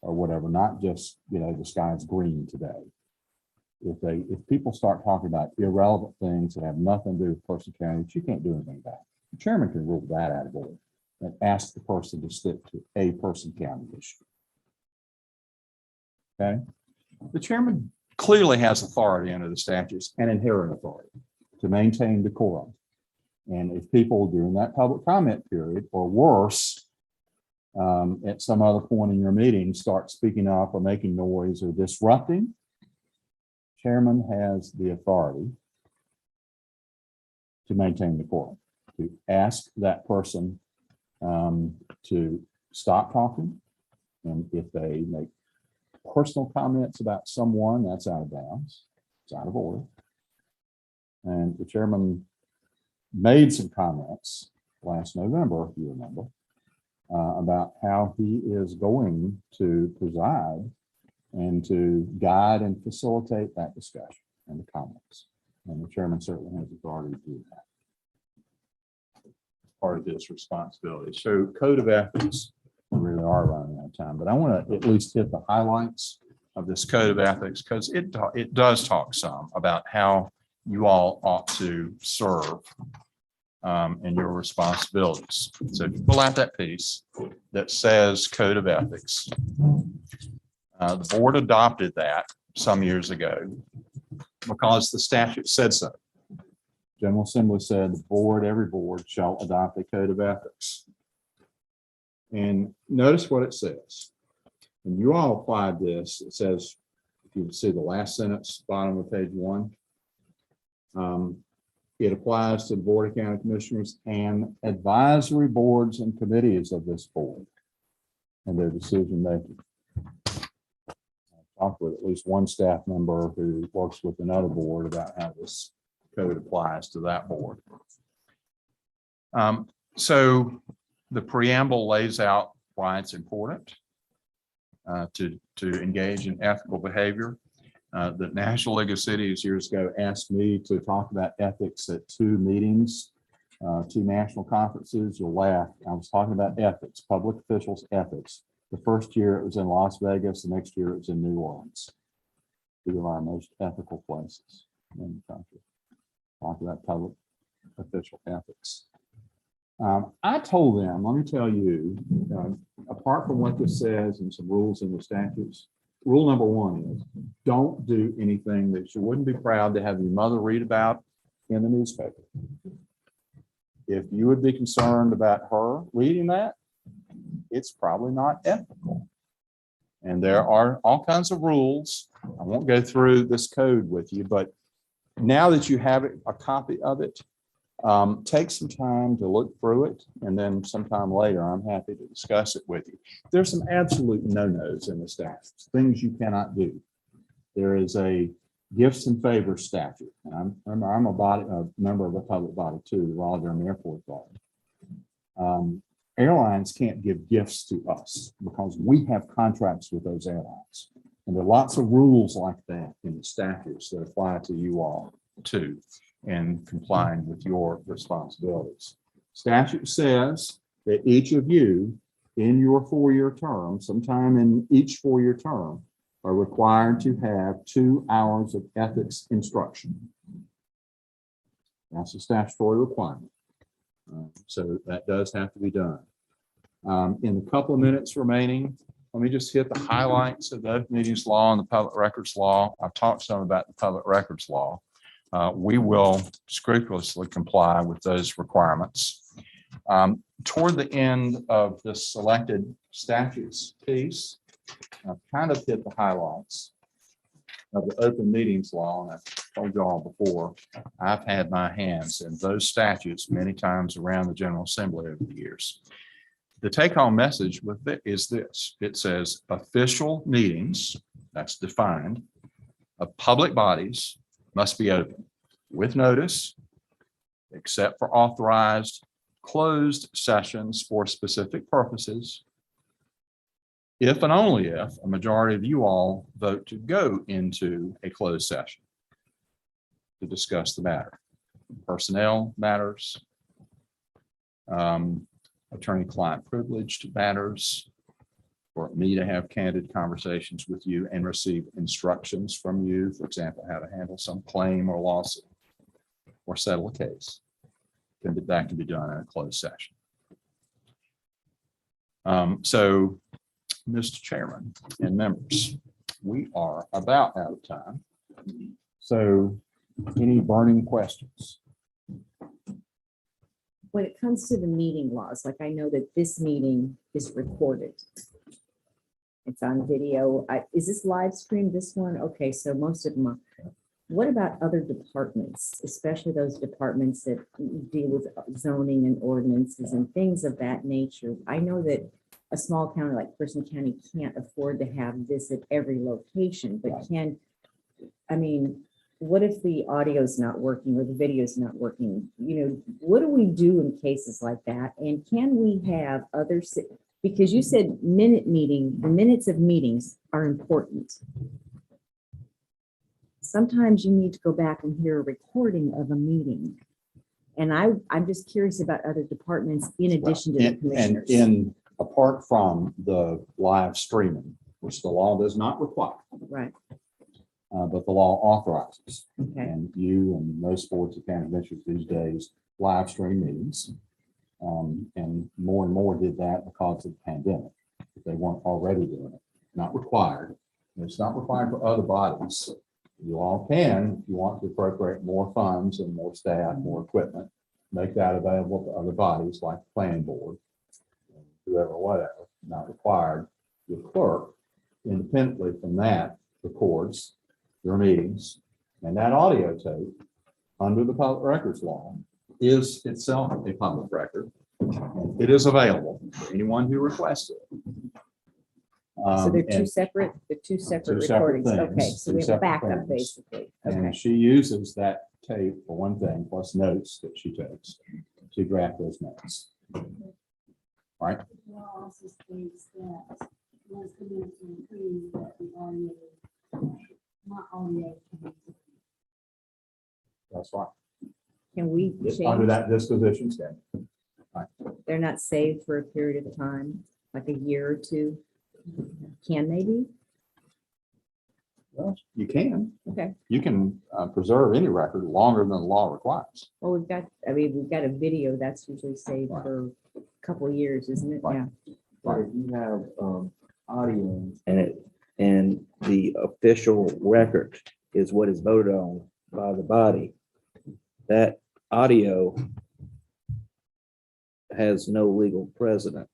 or whatever, not just, the sky's green today. If people start talking about irrelevant things that have nothing to do with Person County, you can't do anything about it. The chairman can rule that out of order and ask the person to stick to a Person County issue. Okay. The chairman clearly has authority under the statutes and inherent authority to maintain decorum. And if people during that public comment period, or worse, at some other point in your meeting start speaking up or making noise or disrupting, chairman has the authority to maintain decorum, to ask that person to stop talking. And if they make personal comments about someone, that's out of bounds, it's out of order. And the chairman made some comments last November, if you remember, about how he is going to preside and to guide and facilitate that discussion and the comments. And the chairman certainly has authority to do that. Part of this responsibility. So code of ethics, we really are running out of time, but I want to at least hit the highlights of this code of ethics, because it does talk some about how you all ought to serve and your responsibilities. So if you pull out that piece that says code of ethics, the board adopted that some years ago because the statute said so. General Assembly said the board, every board shall adopt a code of ethics. And notice what it says. And you all applied this. It says, if you see the last sentence, bottom of page 1, it applies to the Board of County Commissioners and advisory boards and committees of this board and their decision making. I've talked with at least one staff member who works with another board about how this code applies to that board. So the preamble lays out why it's important. to engage in ethical behavior. The National League of Cities years ago asked me to talk about ethics at 2 meetings, 2 national conferences. You'll laugh. I was talking about ethics, public officials' ethics. The first year it was in Las Vegas. The next year it was in New Orleans. 2 of our most ethical places in the country. Talk about public official ethics. I told them, let me tell you, apart from what this says and some rules in the statutes, rule number 1 is don't do anything that you wouldn't be proud to have your mother read about in the newspaper. If you would be concerned about her reading that, it's probably not ethical. And there are all kinds of rules. I won't go through this code with you, but now that you have a copy of it, take some time to look through it, and then sometime later, I'm happy to discuss it with you. There's some absolute no-nos in the statutes, things you cannot do. There is a gifts and favors statute. And I'm a member of a public body too, the Raleigh Durham Airport Body. Airlines can't give gifts to us because we have contracts with those airlines. And there are lots of rules like that in the statutes that apply to you all too, and complying with your responsibilities. Statute says that each of you in your 4-year term, sometime in each 4-year term, are required to have 2 hours of ethics instruction. That's a statutory requirement. So that does have to be done. In the couple of minutes remaining, let me just hit the highlights of the open meetings law and the public records law. I've talked some about the public records law. We will scrupulously comply with those requirements. Toward the end of the selected statutes piece, I've kind of hit the highlights of the open meetings law. And I've told you all before, I've had my hands in those statutes many times around the General Assembly over the years. The take-home message with it is this. It says official meetings, that's defined, of public bodies must be open with notice, except for authorized closed sessions for specific purposes, if and only if a majority of you all vote to go into a closed session to discuss the matter. Personnel matters, attorney-client privileged matters, for me to have candid conversations with you and receive instructions from you, for example, how to handle some claim or lawsuit or settle a case. That can be done in a closed session. So, Mr. Chairman and members, we are about out of time. So, any burning questions? When it comes to the meeting laws, like I know that this meeting is recorded. It's on video. Is this live stream, this one? Okay, so most of them are. What about other departments, especially those departments that deal with zoning and ordinances and things of that nature? I know that a small county like Person County can't afford to have this at every location, but what if the audio is not working or the video is not working? What do we do in cases like that? And can we have other, because you said the minutes of meetings are important. Sometimes you need to go back and hear a recording of a meeting. And I'm just curious about other departments in addition to the commissioners. And apart from the live streaming, which the law does not require. Right. But the law authorizes. Okay. And you and most boards of county commissioners these days live stream meetings. And more did that because of the pandemic. If they weren't already doing it, not required. And it's not required for other bodies. You all can, if you want to appropriate more funds and more staff, more equipment, make that available to other bodies like the planning board, whoever, whatever, not required. Your clerk, independently from that, records your meetings, and that audio tape under the public records law is itself a public record. And it is available for anyone who requests it. So they're two separate recordings. things, Okay, so we have separate backup things. basically. Okay. And she uses that tape for one thing, plus notes that she takes to draft those notes. Right? Law also states that once the meeting fine. Can we It's under change, that disposition schedule. they're not saved for a period of time, like a year or two? Can they be? Well, you can. Okay, You can preserve any record longer than the law requires. well, we've got a video that's usually saved for a couple of years, isn't it? Right. Yeah. Right. You have audio. And the official record is what is voted on by the body. That audio has no legal precedent.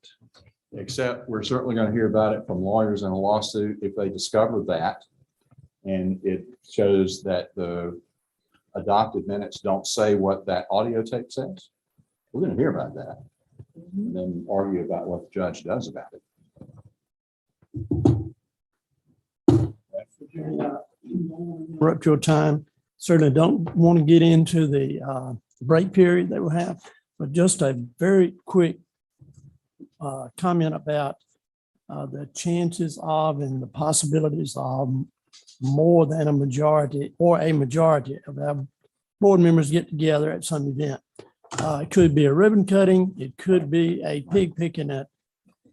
Except we're certainly going to hear about it from lawyers in a lawsuit if they discover that. And it shows that the adopted minutes don't say what that audio tape says. We're going to hear about that. And then argue about what the judge does about it. Interrupt your time. Certainly don't want to get into the break period that we'll have, but just a very quick comment about the chances of and the possibilities of more than a majority or a majority of our board members get together at some event. It could be a ribbon cutting. It could be a pig picking at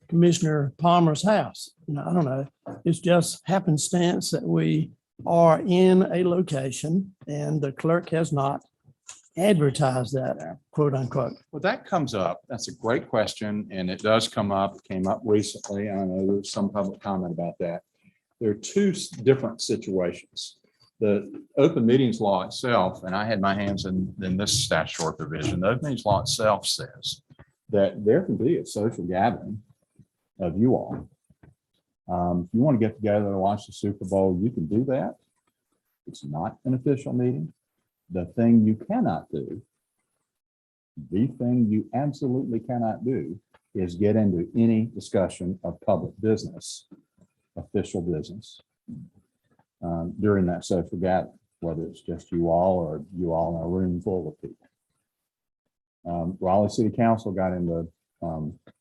Commissioner Palmer's house. I don't know. It's just happenstance that we are in a location and the clerk has not advertised that, quote unquote. Well, that comes up. That's a great question. And it does come up. It came up recently. I know there's some public comment about that. There are two different situations. The open meetings law itself, and I had my hands in this statutory provision, the open meetings law itself says that there can be a social gathering of you all. If you want to get together and watch the Super Bowl, you can do that. It's not an official meeting. The thing you cannot do, the thing you absolutely cannot do is get into any discussion of public business, official business, during that social gathering, whether it's just you all or you all in a room full of people. Raleigh City Council got into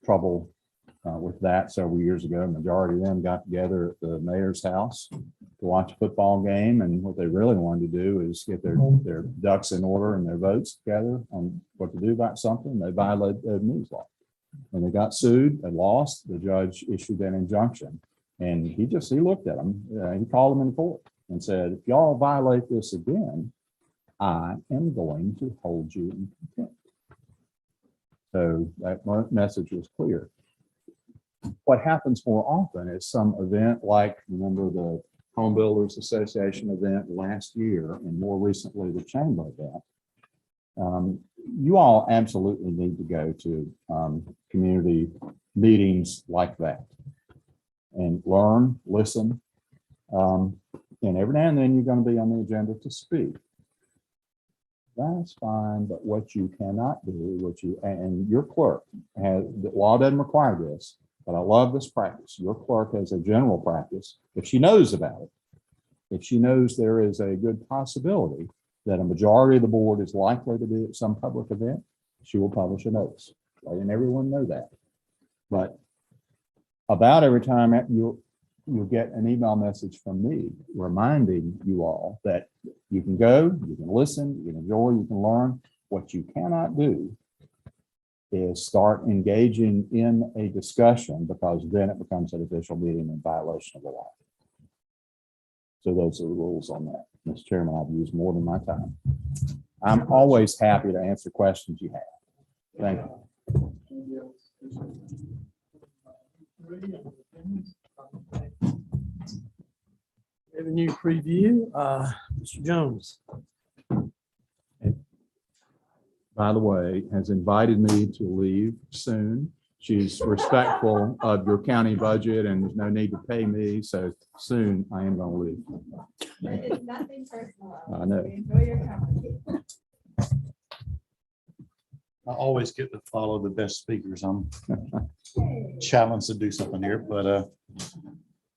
trouble with that several years ago. A majority of them got together at the mayor's house to watch a football game, and what they really wanted to do is get their ducks in order and their votes together on what to do about something. They violated the news law. When they got sued and lost, the judge issued an injunction. And he looked at them, he called them in court and said, if y'all violate this again, I am going to hold you in contempt. So that message was clear. What happens more often is some event like, remember the Home Builders Association event last year, and more recently the chamber event. You all absolutely need to go to community meetings like that and learn, listen. And every now and then you're going to be on the agenda to speak. That's fine, but what you cannot do, and your clerk has, the law doesn't require this, but I love this practice. Your clerk has a general practice, if she knows about it, if she knows there is a good possibility that a majority of the board is likely to be at some public event, she will publish a notice, letting everyone know that. But about every time you'll get an email message from me reminding you all that you can go, you can listen, you can enjoy, you can learn. What you cannot do is start engaging in a discussion, because then it becomes an official meeting in violation of the law. So those are the rules on that. Mr. Chairman, I've used more than my time. I'm always happy to answer questions you have. Thank you. Revenue preview, Mr. Jones. By the way, has invited me to leave soon. She's respectful of your county budget and there's no need to pay me. So soon I am going to leave. It is nothing personal. I know. Enjoy your company. I always get to follow the best speakers. I'm challenged to do something here, but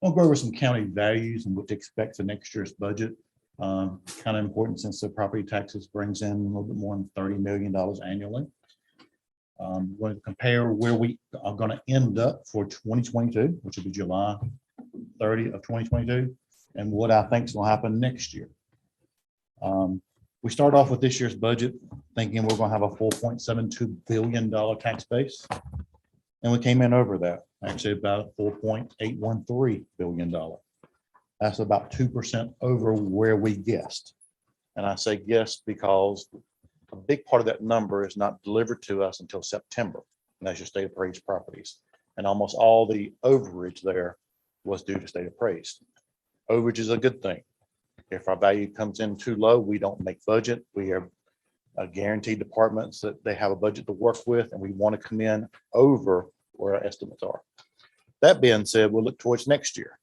I'll go over some county values and what to expect for next year's budget. Kind of important since the property taxes brings in a little bit more than $30 million annually. Going to compare where we are going to end up for 2022, which will be July 30 of 2022, and what I think is going to happen next year. We start off with this year's budget thinking we're gonna have a $4.72 billion tax base. And we came in over that, actually about $4.813 billion. That's about 2% over where we guessed. And I say guessed because a big part of that number is not delivered to us until September. And that's your state appraised properties. And almost all the overage there was due to state appraised. Overage is a good thing. If our value comes in too low, we don't make budget. We have guaranteed departments that they have a budget to work with, and we want to come in over where our estimates are. That being said, we'll look towards next year.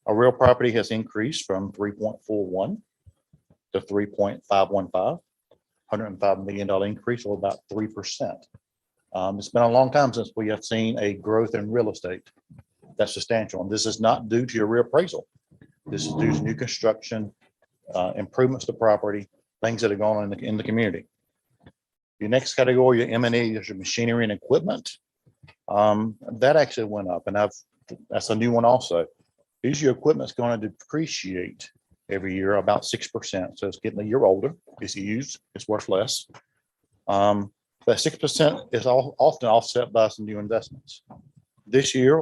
Our real property has increased from 3.41 to 3.515, $105 million increase, or about 3%. It's been a long time since we have seen a growth in real estate that's substantial. And this is not due to your reappraisal. This is due to new construction, improvements to property, things that are going on in the community. Your next category, your M&E, is your machinery and equipment. That actually went up, and that's a new one also. Is your equipment's going to depreciate every year about 6%. So it's getting a year older. It's used, it's worth less. That 6% is often offset by some new investments. This year,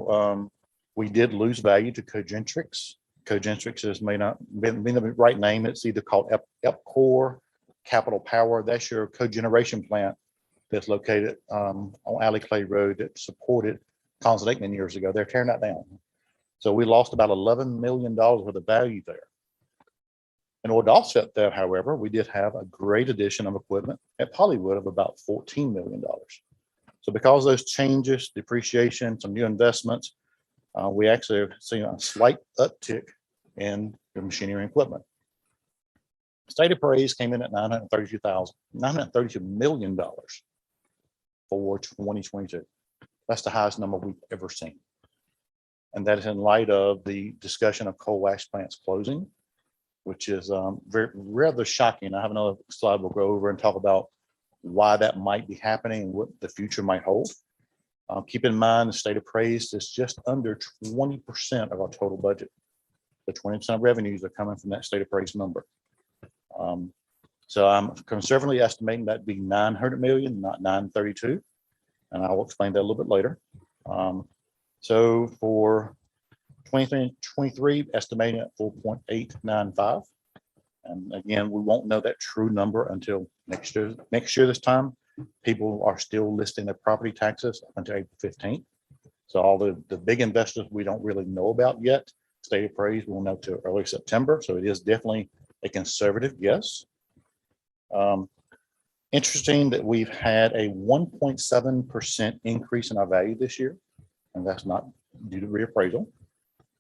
we did lose value to Cogentrix. Cogentrix is may not be the right name. It's either called Epcor, Capital Power. That's your cogeneration plant that's located on Alley Clay Road that supported Consul Aikman years ago. They're tearing that down. So we lost about $11 million worth of value there. In order to offset that, however, we did have a great addition of equipment at Hollywood of about $14 million. So because of those changes, depreciation, some new investments, we actually have seen a slight uptick in the machinery and equipment. State appraised came in at $932 million for 2022. That's the highest number we've ever seen. And that is in light of the discussion of coal ash plants closing, which is rather shocking. I have another slide we'll go over and talk about why that might be happening and what the future might hold. Keep in mind, the state appraised is just under 20% of our total budget. The 20% of revenues are coming from that state appraised number. So I'm conservatively estimating that to be 900 million, not 932. And I will explain that a little bit later. So for 2023, estimating at 4.895. And again, we won't know that true number until next year. Next year, this time, people are still listing their property taxes until April 15th. So all the big investors we don't really know about yet, state appraised, we'll know till early September. So it is definitely a conservative guess. Interesting that we've had a 1.7% increase in our value this year, and that's not due to reappraisal.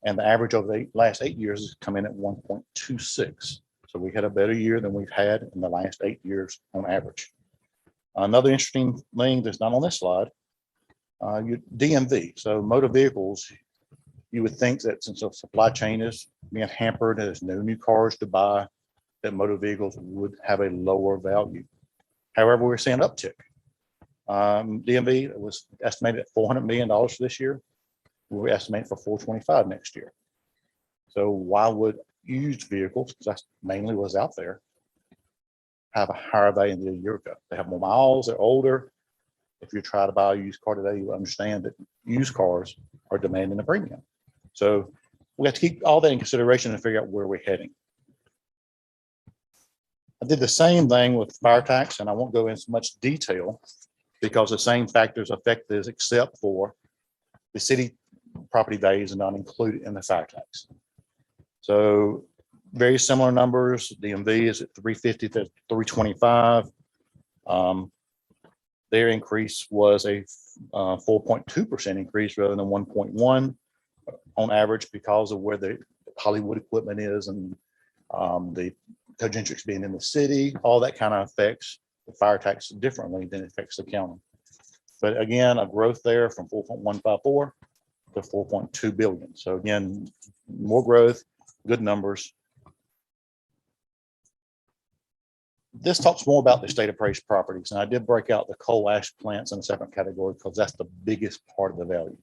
And the average over the last 8 years has come in at 1.26. So we had a better year than we've had in the last 8 years on average. Another interesting thing that's not on this slide, your DMV. So motor vehicles, you would think that since the supply chain is being hampered, there's no new cars to buy, that motor vehicles would have a lower value. However, we're seeing an uptick. DMV was estimated at $400 million for this year. We're estimating for 425 next year. So why would used vehicles, because that's mainly what's out there, have a higher value than a year ago? They have more miles, they're older. If you try to buy a used car today, you understand that used cars are demanding a premium. So we have to keep all that in consideration and figure out where we're heading. I did the same thing with fire tax, and I won't go into much detail because the same factors affect this, except for the city property values are not included in the fire tax. So very similar numbers. DMV is at 350 to 325. Their increase was a 4.2% increase rather than 1.1 on average because of where the Hollywood equipment is and the Cogentrix being in the city. All that kind of affects the fire tax differently than it affects the county. But again, a growth there from 4.154 to 4.2 billion. So again, more growth, good numbers. This talks more about the state appraised properties. And I did break out the coal ash plants in a separate category because that's the biggest part of the value.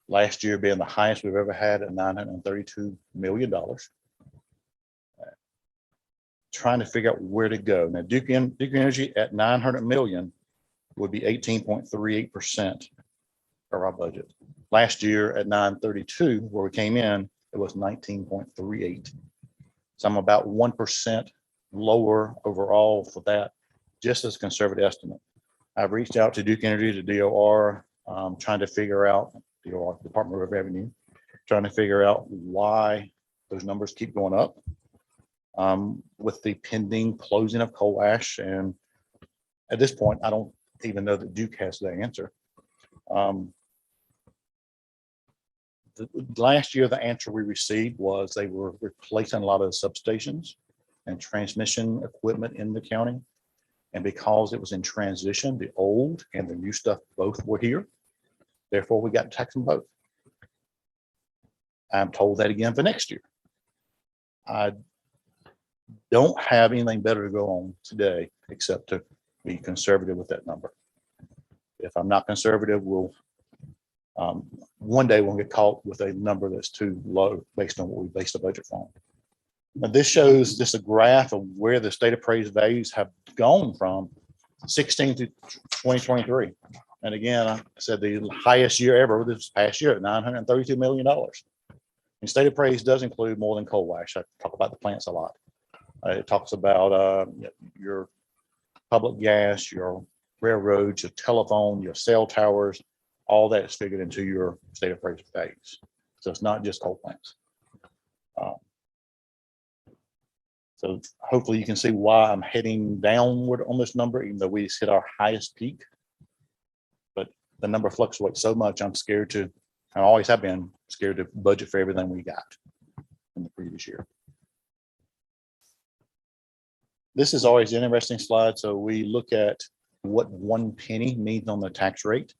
Last year being the highest we've ever had at $932 million. trying to figure out where to go. Now, Duke Energy at 900 million would be 18.38% of our budget. Last year at 932, where we came in, it was 19.38. So I'm about 1% lower overall for that, just as a conservative estimate. I've reached out to Duke Energy, to DOR, trying to figure out, DOR, Department of Revenue, trying to figure out why those numbers keep going up. With the pending closing of coal ash. And at this point, I don't even know that Duke has the answer. Last year, the answer we received was they were replacing a lot of the substations and transmission equipment in the county. And because it was in transition, the old and the new stuff both were here. Therefore, we got to tax them both. I'm told that again for next year. I don't have anything better to go on today except to be conservative with that number. If I'm not conservative, we'll one day we'll get caught with a number that's too low based on what we base the budget on. Now, this shows just a graph of where the state appraised values have gone from 16 to 2023. And again, I said the highest year ever this past year at $932 million. And state appraised does include more than coal ash. I talk about the plants a lot. It talks about your public gas, your railroads, your telephone, your cell towers, all that is figured into your state appraised values. So it's not just coal plants. So hopefully you can see why I'm heading downward on this number, even though we just hit our highest peak. But the number fluctuates so much, I'm scared to, I always have been scared to budget for everything we got in the previous year. This is always an interesting slide. So we look at what 1 penny means on the tax rate.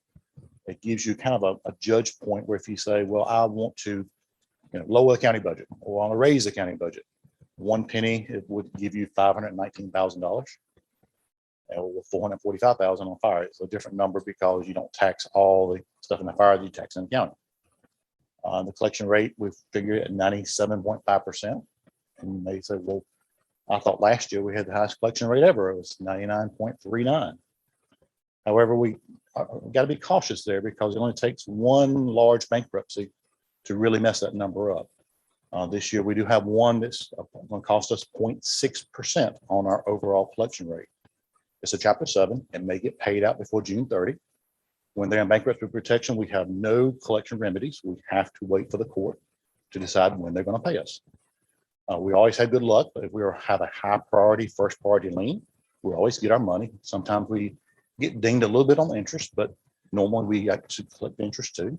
It gives you kind of a judge point where if you say, well, I want to lower the county budget or I want to raise the county budget. 1 penny, it would give you $519,000 or $445,000 on fire. It's a different number because you don't tax all the stuff in the fire that you tax in the county. The collection rate, we figured at 97.5%. And they said, well, I thought last year we had the highest collection rate ever. It was 99.39. However, we got to be cautious there because it only takes one large bankruptcy to really mess that number up. This year, we do have one that's going to cost us 0.6% on our overall collection rate. It's a Chapter 7 and may get paid out before June 30. When they're in bankruptcy protection, we have no collection remedies. We have to wait for the court to decide when they're going to pay us. We always had good luck, but if we have a high priority, first priority lien, we always get our money. Sometimes we get dinged a little bit on the interest, but normally we actually collect interest too.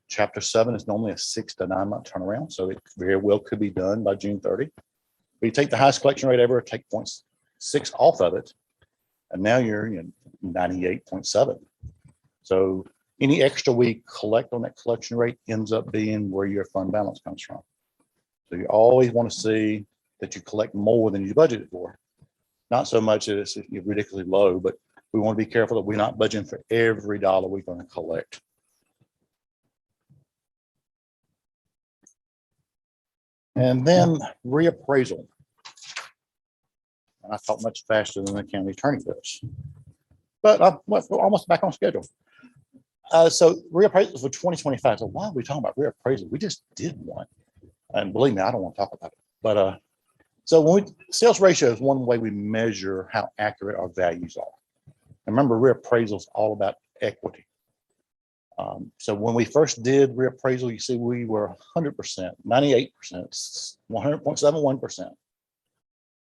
Chapter 7 is normally a 6 to 9 month turnaround, so it very well could be done by June 30. But you take the highest collection rate ever, take 0.6 off of it, and now you're 98.7. So any extra we collect on that collection rate ends up being where your fund balance comes from. So you always want to see that you collect more than you budgeted for. Not so much that it's ridiculously low, but we want to be careful that we're not budgeting for every dollar we're going to collect. And then reappraisal. And I talk much faster than the county attorney does, but we're almost back on schedule. So reappraisal for 2025. So why are we talking about reappraisal? We just did one. And believe me, I don't want to talk about it. But so when sales ratio is one way we measure how accurate our values are. And remember, reappraisal is all about equity. So when we first did reappraisal, you see we were 100%, 98%, 100.71%.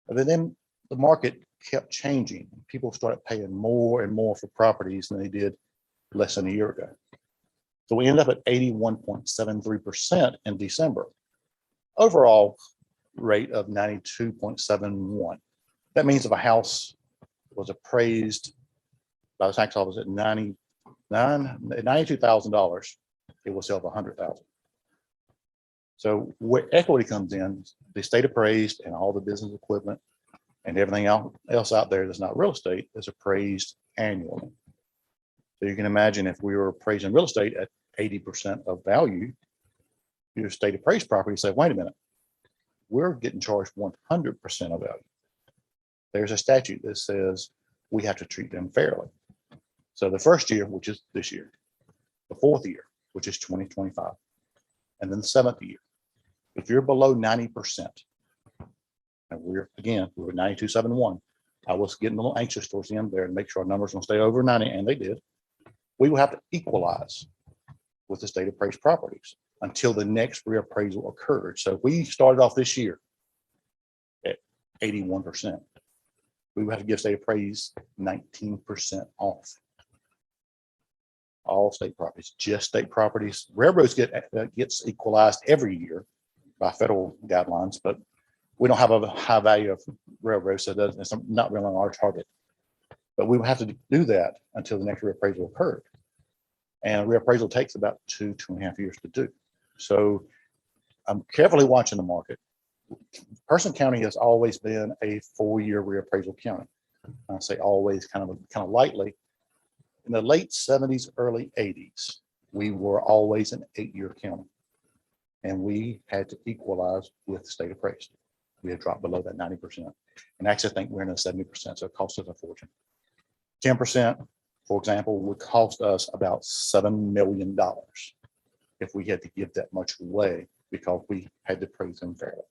But then the market kept changing. People started paying more and more for properties than they did less than a year ago. So we ended up at 81.73% in December. Overall rate of 92.71. That means if a house was appraised by the tax office at $92,000, it will sell for $100,000. So where equity comes in, the state appraised and all the business equipment and everything else out there that's not real estate is appraised annually. So you can imagine if we were appraising real estate at 80% of value, your state appraised property say, wait a minute, we're getting charged 100% of value. there's a statute that says we have to treat them fairly. So the first year, which is this year, the fourth year, which is 2025, and then the seventh year, if you're below 90%, and we were 92.71, I was getting a little anxious towards the end there to make sure our numbers will stay over 90, and they did. We will have to equalize with the state appraised properties until the next reappraisal occurred. So if we started off this year at 81%, we would have to give state appraised 19% off. All state properties, just state properties. Railroads gets equalized every year by federal guidelines, but we don't have a high value of railroads, so it's not really on our target. But we would have to do that until the next reappraisal occurred. And reappraisal takes about 2.5 years to do. So I'm carefully watching the market. Person County has always been a 4-year reappraisal county. I say always kind of lightly. In the late 70s, early 80s, we were always an 8-year county. And we had to equalize with the state appraised. We had dropped below that 90%. And actually, I think we're in the 70%, so it cost us a fortune. 10%, for example, would cost us about $7 million if we had to give that much away because we had to appraise them fairly.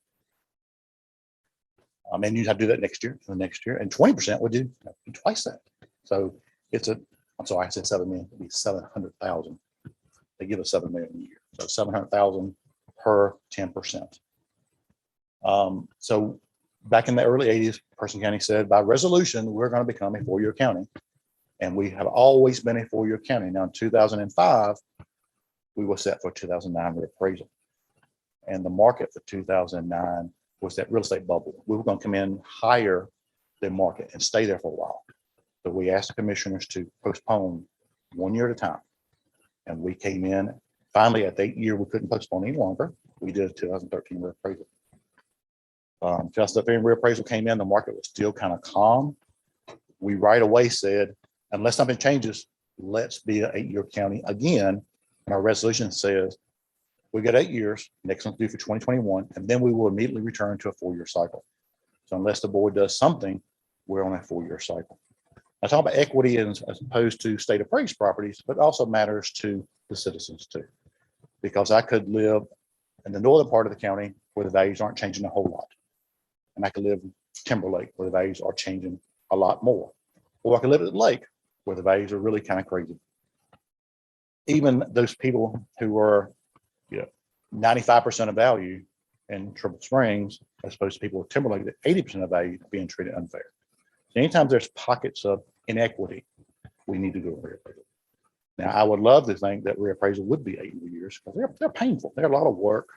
And you'd have to do that next year, and the next year, and 20% would do twice that. So it's I'm sorry, I said 7 million, it'd be 700,000. They give us 7 million a year. So 700,000 per 10%. So back in the early 80s, Person County said by resolution, we're going to become a 4-year county. And we have always been a 4-year county. Now in 2005, we were set for 2009 reappraisal. And the market for 2009 was that real estate bubble. We were going to come in higher than market and stay there for a while. So we asked the commissioners to postpone 1 year at a time. And we came in, finally at the 8th year, we couldn't postpone any longer. We did a 2013 reappraisal. 2013 reappraisal came in, the market was still kind of calm. We right away said, unless something changes, let's be an 8-year county again. And our resolution says, we got 8 years, next one's due for 2021, and then we will immediately return to a 4-year cycle. So unless the board does something, we're on a 4-year cycle. I talk about equity as opposed to state appraised properties, but also matters to the citizens too. Because I could live in the northern part of the county where the values aren't changing a whole lot. And I could live in Timberlake where the values are changing a lot more. Or I could live at the lake where the values are really kind of crazy. Even those people who are 95% of value in Triple Springs, as opposed to people with Timberlake that 80% of value being treated unfair. So anytime there's pockets of inequity, we need to do a reappraisal. Now, I would love to think that reappraisal would be 8 years because they're painful. They're a lot of work.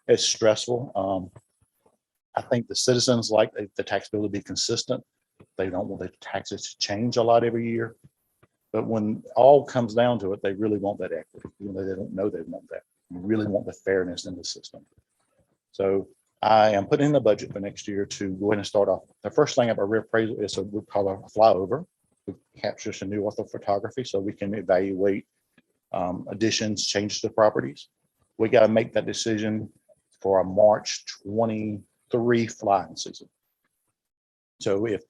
It's stressful. I think the citizens like the tax bill to be consistent. They don't want the taxes to change a lot every year. But when all comes down to it, they really want that equity. Even though they don't know they want that. They really want the fairness in the system. So I am putting in the budget for next year to go ahead and start off. The first thing of our reappraisal is what we call a flyover. It captures some new orthophotography so we can evaluate additions, changes to properties. We got to make that decision for a March 23 flying season. So if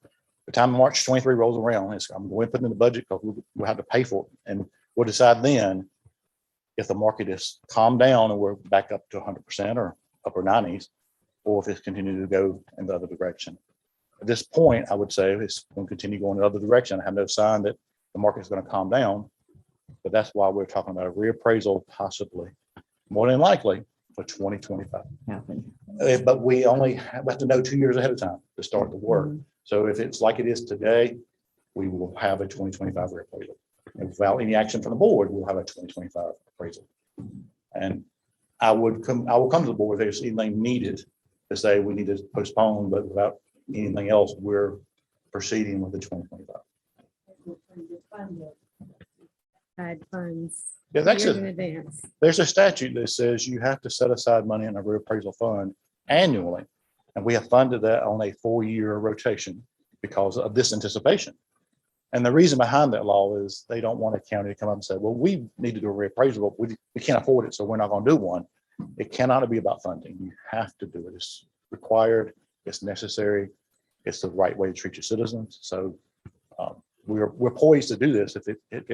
the time March 23 rolls around, I'm going to put in the budget because we'll have to pay for it. And we'll decide then if the market is calmed down and we're back up to 100% or upper 90s, or if it's continuing to go in the other direction. At this point, I would say it's going to continue going in the other direction. I have no sign that the market is going to calm down, but that's why we're talking about a reappraisal possibly, more than likely, for 2025. Happen. But we have to know 2 years ahead of time to start the work. So if it's like it is today, we will have a 2025 reappraisal. And without any action from the board, we'll have a 2025 appraisal. And I will come to the board if there's anything needed to say we need to postpone, but without anything else, we're proceeding with the 2025. Had funds Yeah, years in advance. there's a statute that says you have to set aside money in a reappraisal fund annually. And we have funded that on a 4-year rotation because of this anticipation. And the reason behind that law is they don't want a county to come up and say, well, we need to do a reappraisal, but we can't afford it, so we're not going to do one. It cannot be about funding. You have to do it. It's required. It's necessary. it's the right way to treat your citizens. So we're poised to do this. If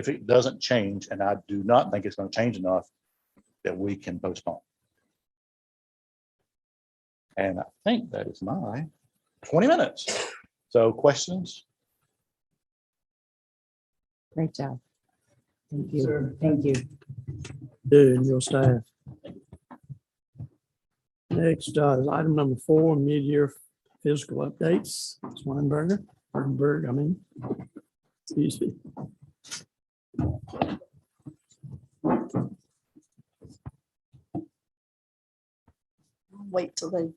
it doesn't change, and I do not think it's going to change enough, that we can postpone. And I think that is my 20 minutes. So questions? Great job. Thank you. Thank you. Do and your staff. Next is item number 4, mid-year fiscal updates. Swinberg, I mean. Excuse me. Wait till they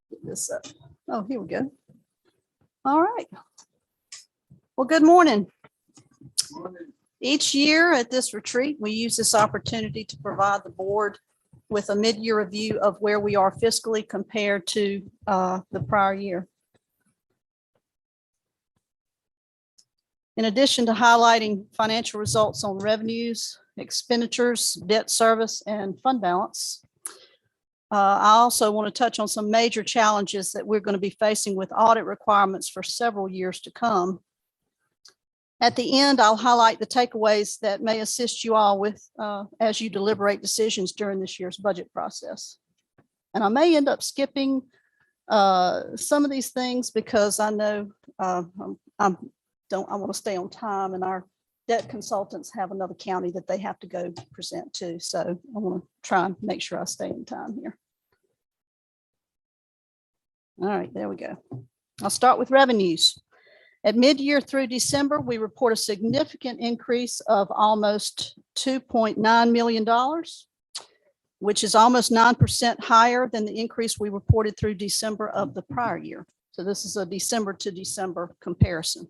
get this up. Oh, here we go. All right. Well, good morning. Each year at this retreat, we use this opportunity to provide the board with a mid-year review of where we are fiscally compared to the prior year. In addition to highlighting financial results on revenues, expenditures, debt service, and fund balance, I also want to touch on some major challenges that we're going to be facing with audit requirements for several years to come. At the end, I'll highlight the takeaways that may assist you all with as you deliberate decisions during this year's budget process. And I may end up skipping some of these things because I know I want to stay on time, and our debt consultants have another county that they have to go present to. So I want to try and make sure I stay in time here. All right, there we go. I'll start with revenues. At mid-year through December, we report a significant increase of almost $2.9 million, which is almost 9% higher than the increase we reported through December of the prior year. So this is a December to December comparison.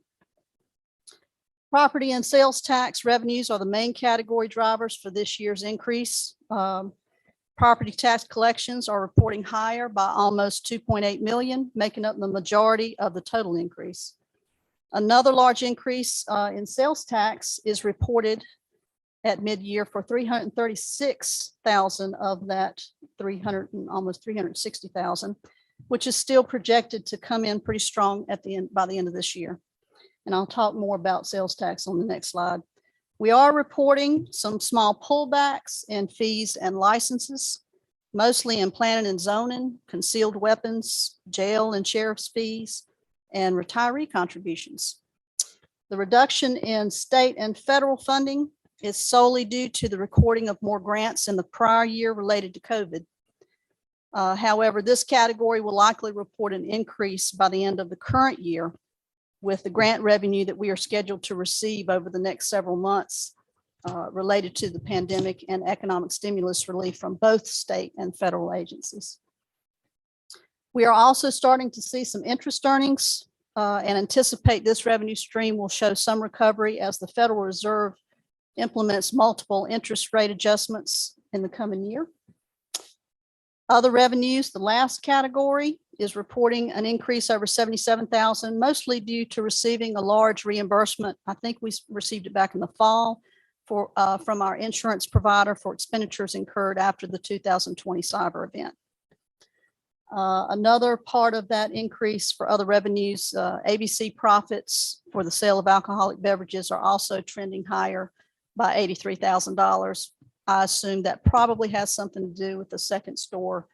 Property and sales tax revenues are the main category drivers for this year's increase. Property tax collections are reporting higher by almost 2.8 million, making up the majority of the total increase. Another large increase in sales tax is reported at mid-year for 336,000 of that almost 360,000, which is still projected to come in pretty strong at the end by the end of this year. And I'll talk more about sales tax on the next slide. We are reporting some small pullbacks in fees and licenses, mostly in planning and zoning, concealed weapons, jail and sheriff's fees, and retiree contributions. The reduction in state and federal funding is solely due to the recording of more grants in the prior year related to COVID. However, this category will likely report an increase by the end of the current year with the grant revenue that we are scheduled to receive over the next several months related to the pandemic and economic stimulus relief from both state and federal agencies. We are also starting to see some interest earnings and anticipate this revenue stream will show some recovery as the Federal Reserve implements multiple interest rate adjustments in the coming year. Other revenues, the last category, is reporting an increase over 77,000, mostly due to receiving a large reimbursement. I think we received it back in the fall for from our insurance provider for expenditures incurred after the 2020 cyber event. Another part of that increase for other revenues, ABC profits for the sale of alcoholic beverages are also trending higher by $83,000. I assume that probably has something to do with the second store,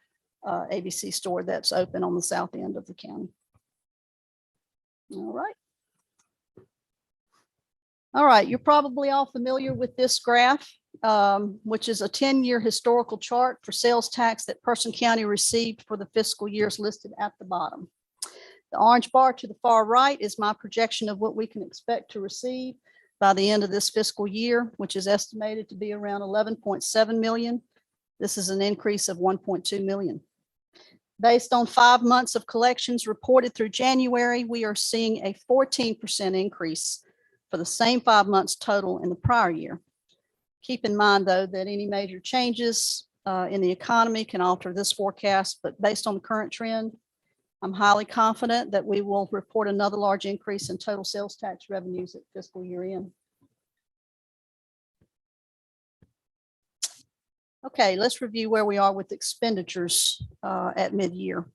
ABC store that's open on the south end of the county. All right. All right, you're probably all familiar with this graph, which is a 10-year historical chart for sales tax that Person County received for the fiscal years listed at the bottom. The orange bar to the far right is my projection of what we can expect to receive by the end of this fiscal year, which is estimated to be around 11.7 million. This is an increase of 1.2 million. Based on 5 months of collections reported through January, we are seeing a 14% increase for the same 5 months total in the prior year. Keep in mind, though, that any major changes in the economy can alter this forecast, but based on the current trend, I'm highly confident that we will report another large increase in total sales tax revenues at fiscal year end. Okay, let's review where we are with expenditures at mid-year.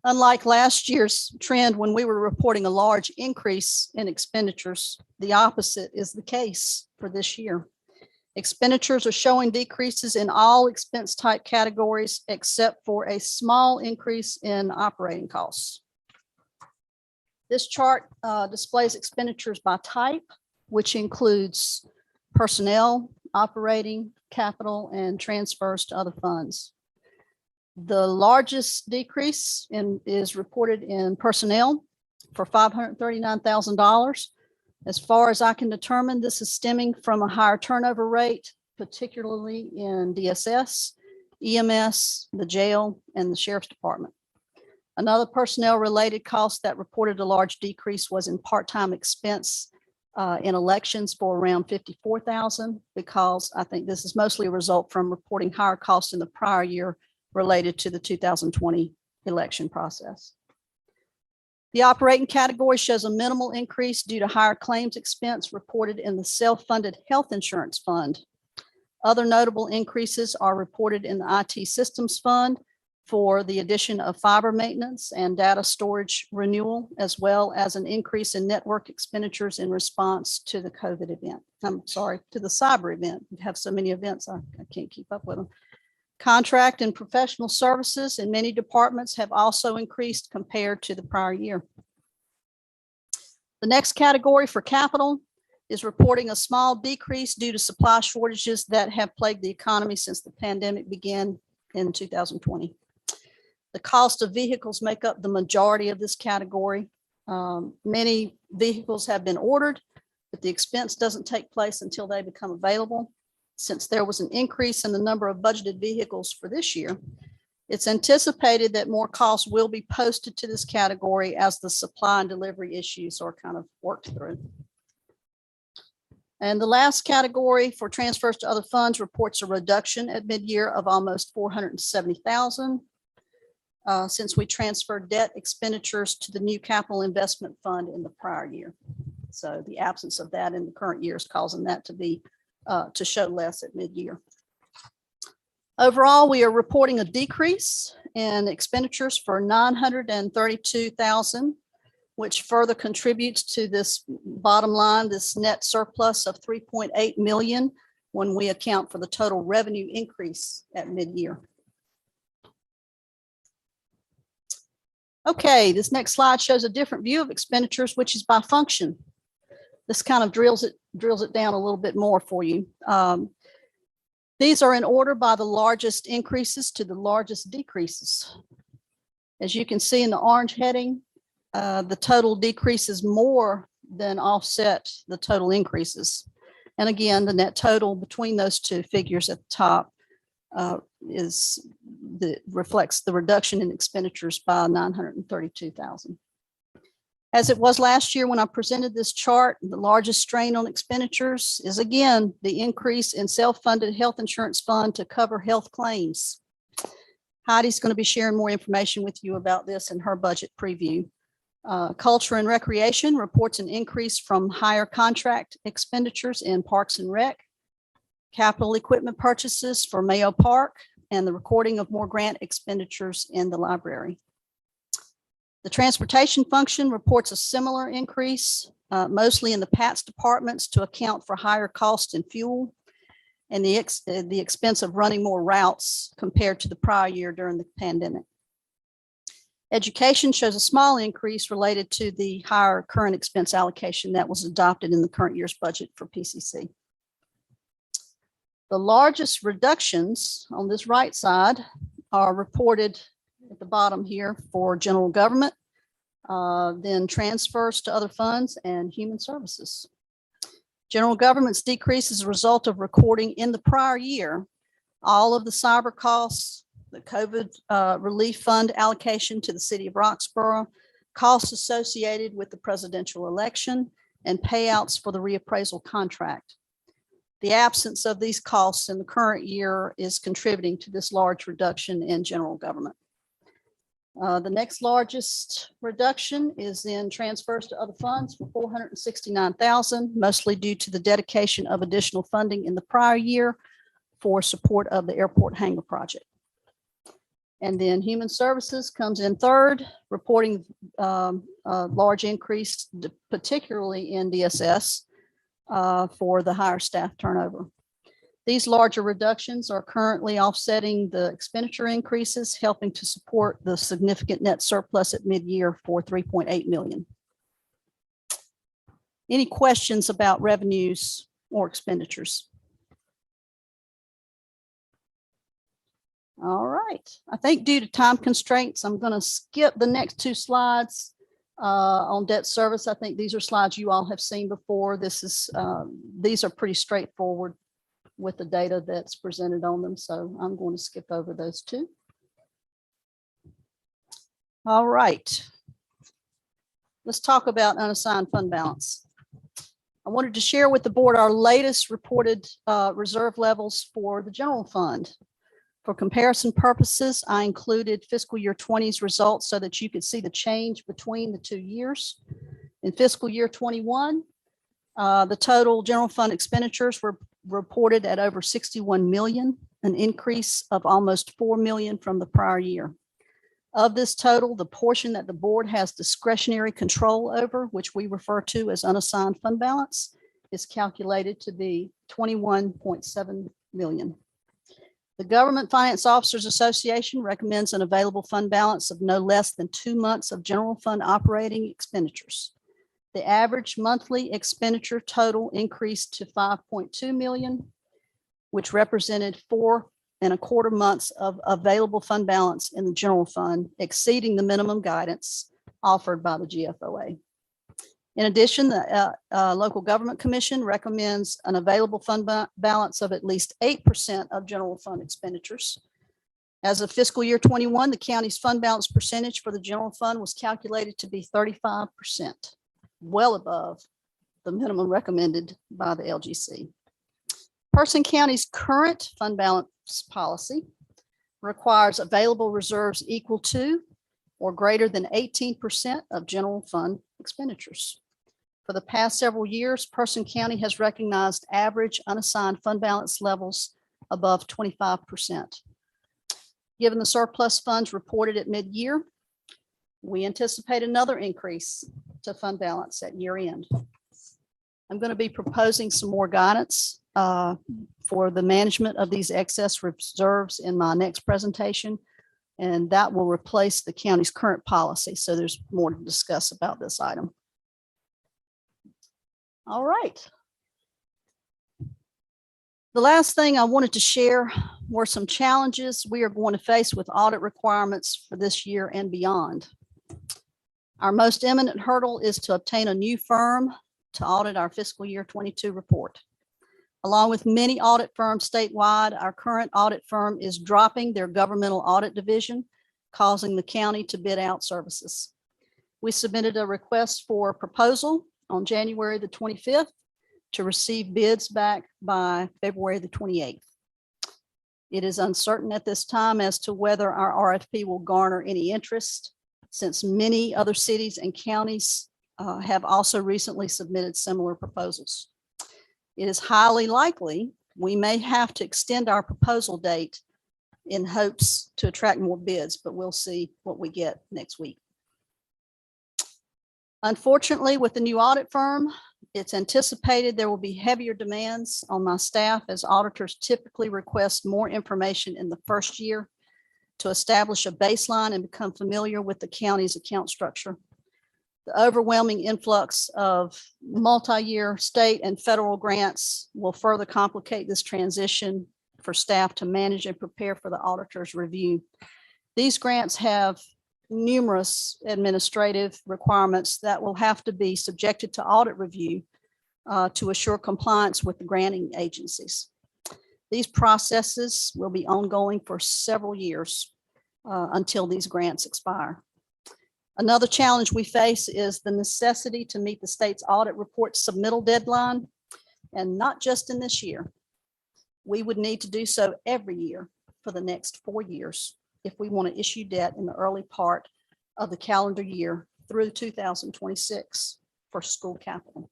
Unlike last year's trend when we were reporting a large increase in expenditures, the opposite is the case for this year. Expenditures are showing decreases in all expense type categories except for a small increase in operating costs. This chart displays expenditures by type, which includes personnel, operating, capital, and transfers to other funds. The largest decrease is reported in personnel for $539,000. As far as I can determine, this is stemming from a higher turnover rate, particularly in DSS, EMS, the jail, and the sheriff's department. Another personnel-related cost that reported a large decrease was in part-time expense in elections for around $54,000, because I think this is mostly a result from reporting higher costs in the prior year related to the 2020 election process. The operating category shows a minimal increase due to higher claims expense reported in the self-funded health insurance fund. Other notable increases are reported in the IT systems fund for the addition of fiber maintenance and data storage renewal, as well as an increase in network expenditures in response to the COVID event. I'm sorry, to the cyber event. We have so many events, I can't keep up with them. Contract and professional services in many departments have also increased compared to the prior year. The next category for capital is reporting a small decrease due to supply shortages that have plagued the economy since the pandemic began in 2020. The cost of vehicles make up the majority of this category. Many vehicles have been ordered, but the expense doesn't take place until they become available. Since there was an increase in the number of budgeted vehicles for this year, it's anticipated that more costs will be posted to this category as the supply and delivery issues are kind of worked through. And the last category for transfers to other funds reports a reduction at mid-year of almost $470,000 since we transferred debt expenditures to the new capital investment fund in the prior year. So the absence of that in the current year is causing that to be to show less at mid-year. Overall, we are reporting a decrease in expenditures for $932,000, which further contributes to this bottom line, this net surplus of $3.8 million when we account for the total revenue increase at mid-year. Okay, this next slide shows a different view of expenditures, which is by function. This kind of drills it down a little bit more for you. These are in order by the largest increases to the largest decreases. As you can see in the orange heading, the total decreases more than offset the total increases. And again, the net total between those two figures at the top reflects the reduction in expenditures by $932,000. As it was last year when I presented this chart, the largest strain on expenditures is again the increase in self-funded health insurance fund to cover health claims. Heidi's going to be sharing more information with you about this in her budget preview. Culture and Recreation reports an increase from higher contract expenditures in Parks and Rec, capital equipment purchases for Mayo Park, and the recording of more grant expenditures in the library. The transportation function reports a similar increase, mostly in the PATS departments to account for higher cost in fuel and the expense of running more routes compared to the prior year during the pandemic. Education shows a small increase related to the higher current expense allocation that was adopted in the current year's budget for PCC. The largest reductions on this right side are reported at the bottom here for general government, then transfers to other funds and human services. General government's decrease is a result of recording in the prior year all of the cyber costs, the COVID relief fund allocation to the city of Roxborough, costs associated with the presidential election, and payouts for the reappraisal contract. The absence of these costs in the current year is contributing to this large reduction in general government. The next largest reduction is in transfers to other funds for $469,000, mostly due to the dedication of additional funding in the prior year for support of the airport hangar project. And then Human Services comes in third, reporting a large increase, particularly in DSS for the higher staff turnover. These larger reductions are currently offsetting the expenditure increases, helping to support the significant net surplus at mid-year for 3.8 million. Any questions about revenues or expenditures? All right, I think due to time constraints, I'm going to skip the next two slides on debt service. I think these are slides you all have seen before. These are pretty straightforward with the data that's presented on them. So I'm going to skip over those two. All right. Let's talk about unassigned fund balance. I wanted to share with the board our latest reported reserve levels for the general fund. For comparison purposes, I included fiscal year 20's results so that you could see the change between the 2 years. In fiscal year 21, the total general fund expenditures were reported at over 61 million, an increase of almost 4 million from the prior year. Of this total, the portion that the board has discretionary control over, which we refer to as unassigned fund balance, is calculated to be 21.7 million. The Government Finance Officers Association recommends an available fund balance of no less than 2 months of general fund operating expenditures. The average monthly expenditure total increased to 5.2 million, which represented 4.25 months of available fund balance in the general fund, exceeding the minimum guidance offered by the GFOA. In addition, the Local Government Commission recommends an available fund balance of at least 8% of general fund expenditures. As of fiscal year 21, the county's fund balance percentage for the general fund was calculated to be 35%, well above the minimum recommended by the LGC. Person County's current fund balance policy requires available reserves equal to or greater than 18% of general fund expenditures. For the past several years, Person County has recognized average unassigned fund balance levels above 25%. Given the surplus funds reported at mid-year, we anticipate another increase to fund balance at year end. I'm going to be proposing some more guidance for the management of these excess reserves in my next presentation, and that will replace the county's current policy. So there's more to discuss about this item. All right. The last thing I wanted to share were some challenges we are going to face with audit requirements for this year and beyond. Our most imminent hurdle is to obtain a new firm to audit our fiscal year 22 report. Along with many audit firms statewide, our current audit firm is dropping their governmental audit division, causing the county to bid out services. We submitted a request for proposal on January the 25th to receive bids back by February the 28th. It is uncertain at this time as to whether our RFP will garner any interest, since many other cities and counties have also recently submitted similar proposals. It is highly likely we may have to extend our proposal date in hopes to attract more bids, but we'll see what we get next week. Unfortunately, with the new audit firm, it's anticipated there will be heavier demands on my staff, as auditors typically request more information in the first year to establish a baseline and become familiar with the county's account structure. The overwhelming influx of multi-year state and federal grants will further complicate this transition for staff to manage and prepare for the auditor's review. These grants have numerous administrative requirements that will have to be subjected to audit review to assure compliance with the granting agencies. These processes will be ongoing for several years until these grants expire. Another challenge we face is the necessity to meet the state's audit report submittal deadline, and not just in this year. We would need to do so every year for the next 4 years if we want to issue debt in the early part of the calendar year through 2026 for school capital.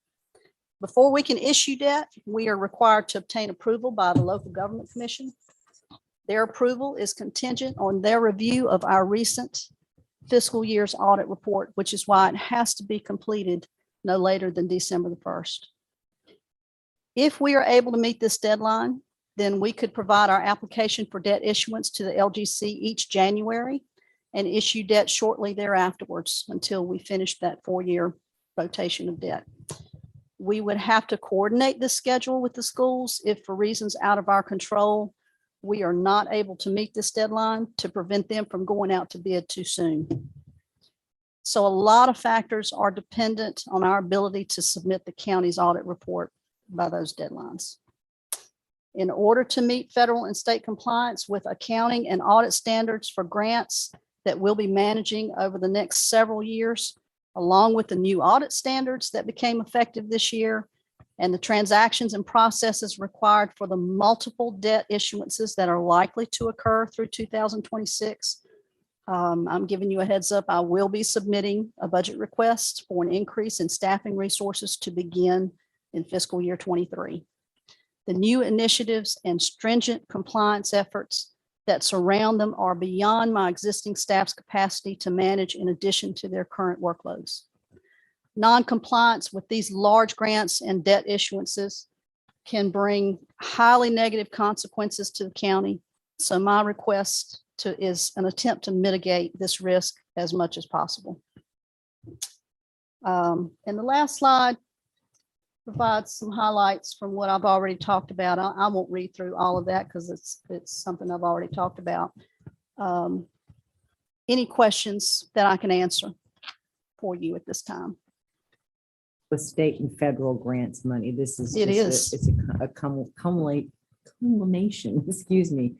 Before we can issue debt, we are required to obtain approval by the Local Government Commission. Their approval is contingent on their review of our recent fiscal year's audit report, which is why it has to be completed no later than December the 1st. If we are able to meet this deadline, then we could provide our application for debt issuance to the LGC each January and issue debt shortly thereafterwards until we finish that 4-year rotation of debt. We would have to coordinate this schedule with the schools if for reasons out of our control, we are not able to meet this deadline to prevent them from going out to bid too soon. So a lot of factors are dependent on our ability to submit the county's audit report by those deadlines. In order to meet federal and state compliance with accounting and audit standards for grants that we'll be managing over the next several years, along with the new audit standards that became effective this year, and the transactions and processes required for the multiple debt issuances that are likely to occur through 2026. I'm giving you a heads up. I will be submitting a budget request for an increase in staffing resources to begin in fiscal year 23. The new initiatives and stringent compliance efforts that surround them are beyond my existing staff's capacity to manage in addition to their current workloads. Non-compliance with these large grants and debt issuances can bring highly negative consequences to the county. So my request is an attempt to mitigate this risk as much as possible. And the last slide provides some highlights from what I've already talked about. I won't read through all of that because it's something I've already talked about. Any questions that I can answer for you at this time? With state and federal grants money, this is. It just is. It's a culmination, excuse me,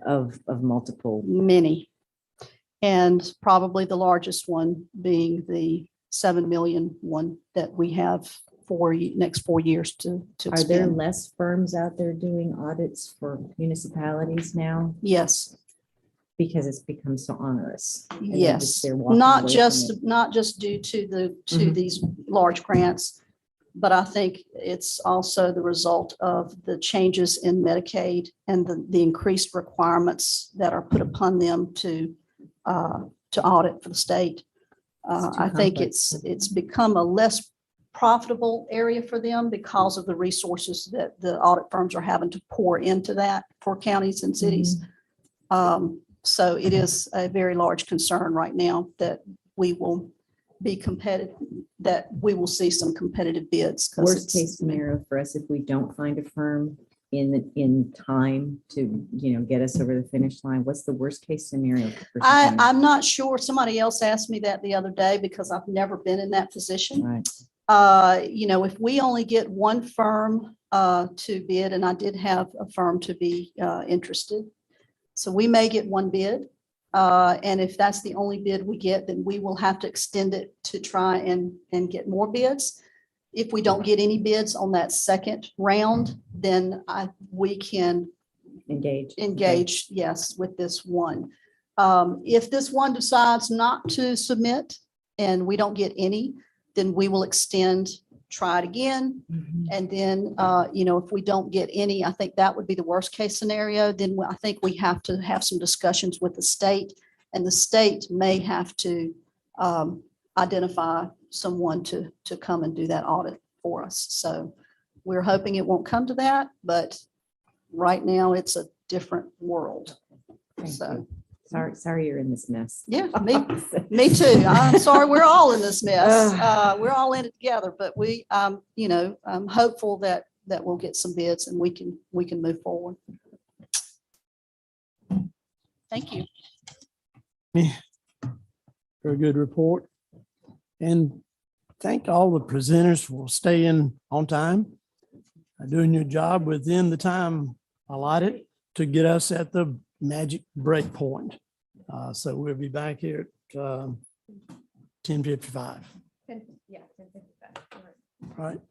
of multiple. Many. And probably the largest one being the 7 million one that we have for next 4 years to Are there expend. less firms out there doing audits for municipalities now? Yes, Because it's become so onerous. and they're yes. they're walking Not away just, from it. not just due to Mhm. these large grants, but I think it's also the result of the changes in Medicaid and the increased requirements that are put upon them to audit for the state. It's too I think complex. it's become a less profitable area for them because of the resources that the audit firms are having to pour into that for counties and cities. So it is a very large concern right now that we will be competitive, that we will see some competitive bids. 'cause Worst it's- case scenario for us, if we don't find a firm in time to, get us over the finish line, what's the worst case scenario? for something? I'm not sure. Somebody else asked me that the other day because I've never been in that position. Right. If we only get one firm to bid, and I did have a firm to be interested. So we may get one bid. And if that's the only bid we get, then we will have to extend it to try and get more bids. If we don't get any bids on that second round, then we can engage, yes, with this one. If this one decides not to submit and we don't get any, then we will extend, try it again. Mhm. And then, if we don't get any, I think that would be the worst case scenario. Then I think we have to have some discussions with the state, and the state may have to identify someone to come and do that audit for us. So we're hoping it won't come to that, but right now it's a different world. Thank So, you. Sorry you're in this mess. yeah, me too. I'm sorry, we're all in this mess. We're all in it together, but I'm hopeful that we'll get some bids and we can move forward. Thank you. Very good report. And thank all the presenters for staying on time, doing your job within the time allotted to get us at the magic break point. So we'll be back here at 10:55. Yeah. Right.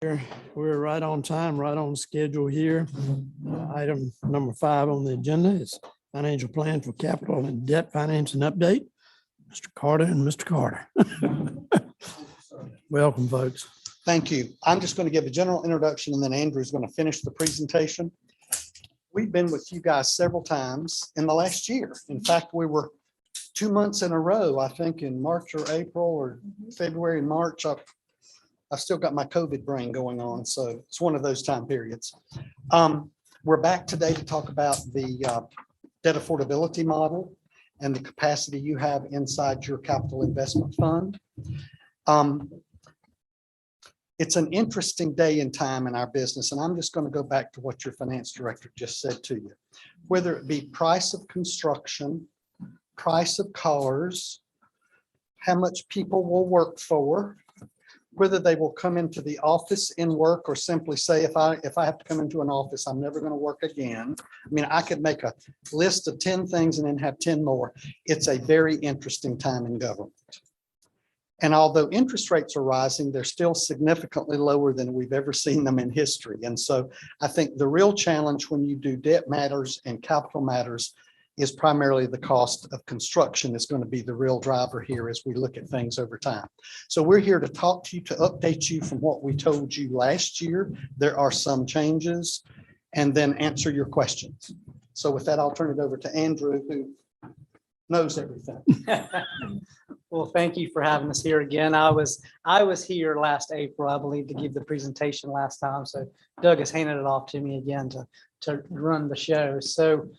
We're right on time, right on schedule here. Item number 5 on the agenda is financial plan for capital and debt financing update. Mr. Carter and Mr. Carter. Welcome, folks. Thank you. I'm just going to give a general introduction and then Andrew's going to finish the presentation. We've been with you guys several times in the last year. In fact, we were 2 months in a row, I think in March or April or February and March. I've still got my COVID brain going on, so it's one of those time periods. We're back today to talk about the debt affordability model and the capacity you have inside your capital investment fund. It's an interesting day in time in our business, and I'm just going to go back to what your finance director just said to you. Whether it be price of construction, price of cars, how much people will work for, whether they will come into the office in work or simply say, if I have to come into an office, I'm never going to work again. I mean, I could make a list of 10 things and then have 10 more. It's a very interesting time in government. And although interest rates are rising, they're still significantly lower than we've ever seen them in history. And so I think the real challenge when you do debt matters and capital matters is primarily the cost of construction is going to be the real driver here as we look at things over time. So we're here to talk to you, to update you from what we told you last year. There are some changes, and then answer your questions. So with that, I'll turn it over to Andrew, who knows everything. Well, thank you for having us here again. I was here last April, I believe, to give the presentation last time. So Doug has handed it off to me again to run the show. So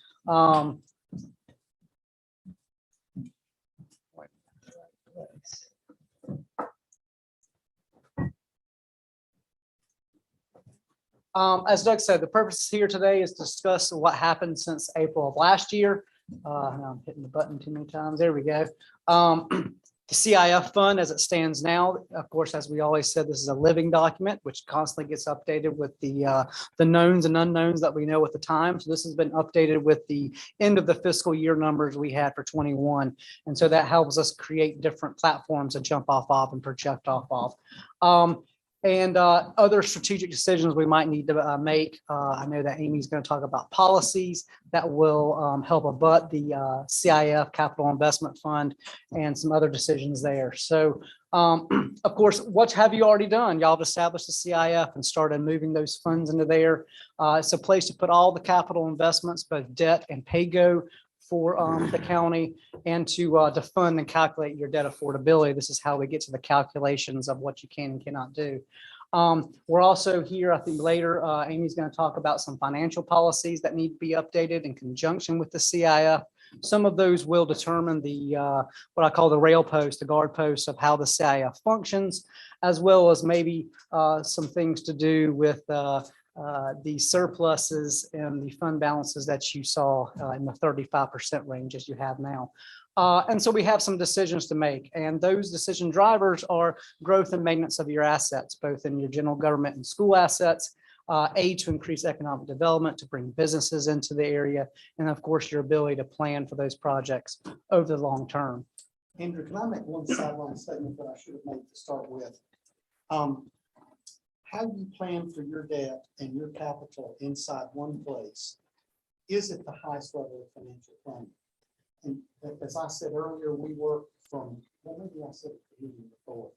as Doug said, the purpose here today is to discuss what happened since April of last year. Now I'm hitting the button too many times. There we go. The CIF fund as it stands now, of course, as we always said, this is a living document, which constantly gets updated with the knowns and unknowns that we know at the time. So this has been updated with the end of the fiscal year numbers we had for 21. And so that helps us create different platforms to jump off of and project off of. And other strategic decisions we might need to make. I know that Amy's going to talk about policies that will help abut the CIF Capital Investment Fund and some other decisions there. So, of course, what have you already done? Y'all have established the CIF and started moving those funds into there. It's a place to put all the capital investments, both debt and pay-go, for the county, and to fund and calculate your debt affordability. This is how we get to the calculations of what you can and cannot do. We're also here, I think later, Amy's going to talk about some financial policies that need to be updated in conjunction with the CIF. Some of those will determine the what I call the rail post, the guard post of how the CIF functions, as well as maybe some things to do with the surpluses and the fund balances that you saw in the 35% range as you have now. And so we have some decisions to make, and those decision drivers are growth and maintenance of your assets, both in your general government and school assets, to increase economic development, to bring businesses into the area, and of course, your ability to plan for those projects over the long term. Andrew, can I make one sideline statement that I should have made to start with? How you plan for your debt and your capital inside one place is at the highest level of financial planning. And as I said earlier, we work from, well, maybe I said it to you before.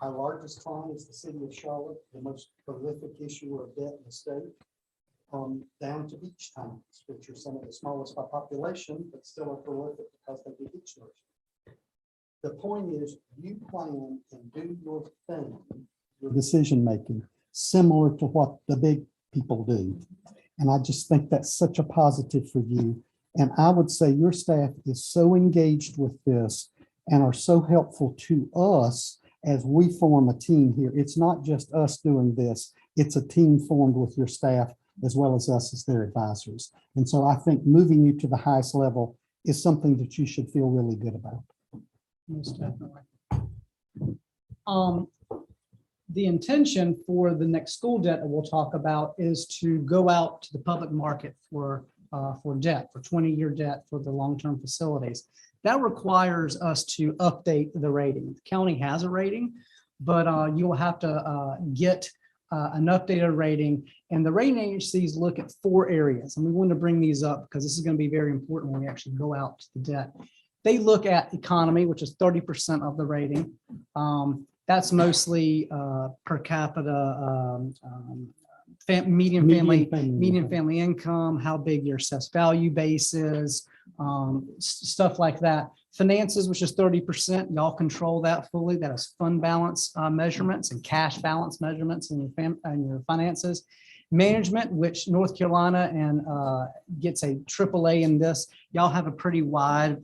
Our largest client is the city of Charlotte, the most prolific issuer of debt in the state, down to beach towns, which are some of the smallest by population, but still are prolific because they do beach tourism. The point is, you plan and do your thing, your decision making, similar to what the big people do. And I just think that's such a positive for you. And I would say your staff is so engaged with this and are so helpful to us as we form a team here. It's not just us doing this, it's a team formed with your staff as well as us as their advisors. And so I think moving you to the highest level is something that you should feel really good about. Most definitely. The intention for the next school debt that we'll talk about is to go out to the public market for debt, for 20-year debt for the long-term facilities. That requires us to update the rating. The county has a rating, but you will have to get an updated rating, and the rating agencies look at 4 areas. And we want to bring these up because this is going to be very important when we actually go out to the debt. They look at economy, which is 30% of the rating. That's mostly per capita, median family income, how big your assessed value base is, stuff like that. Finances, which is 30%, y'all control that fully. That is fund balance measurements and cash balance measurements in your finances. Management, which North Carolina and gets a AAA in this. Y'all have a pretty wide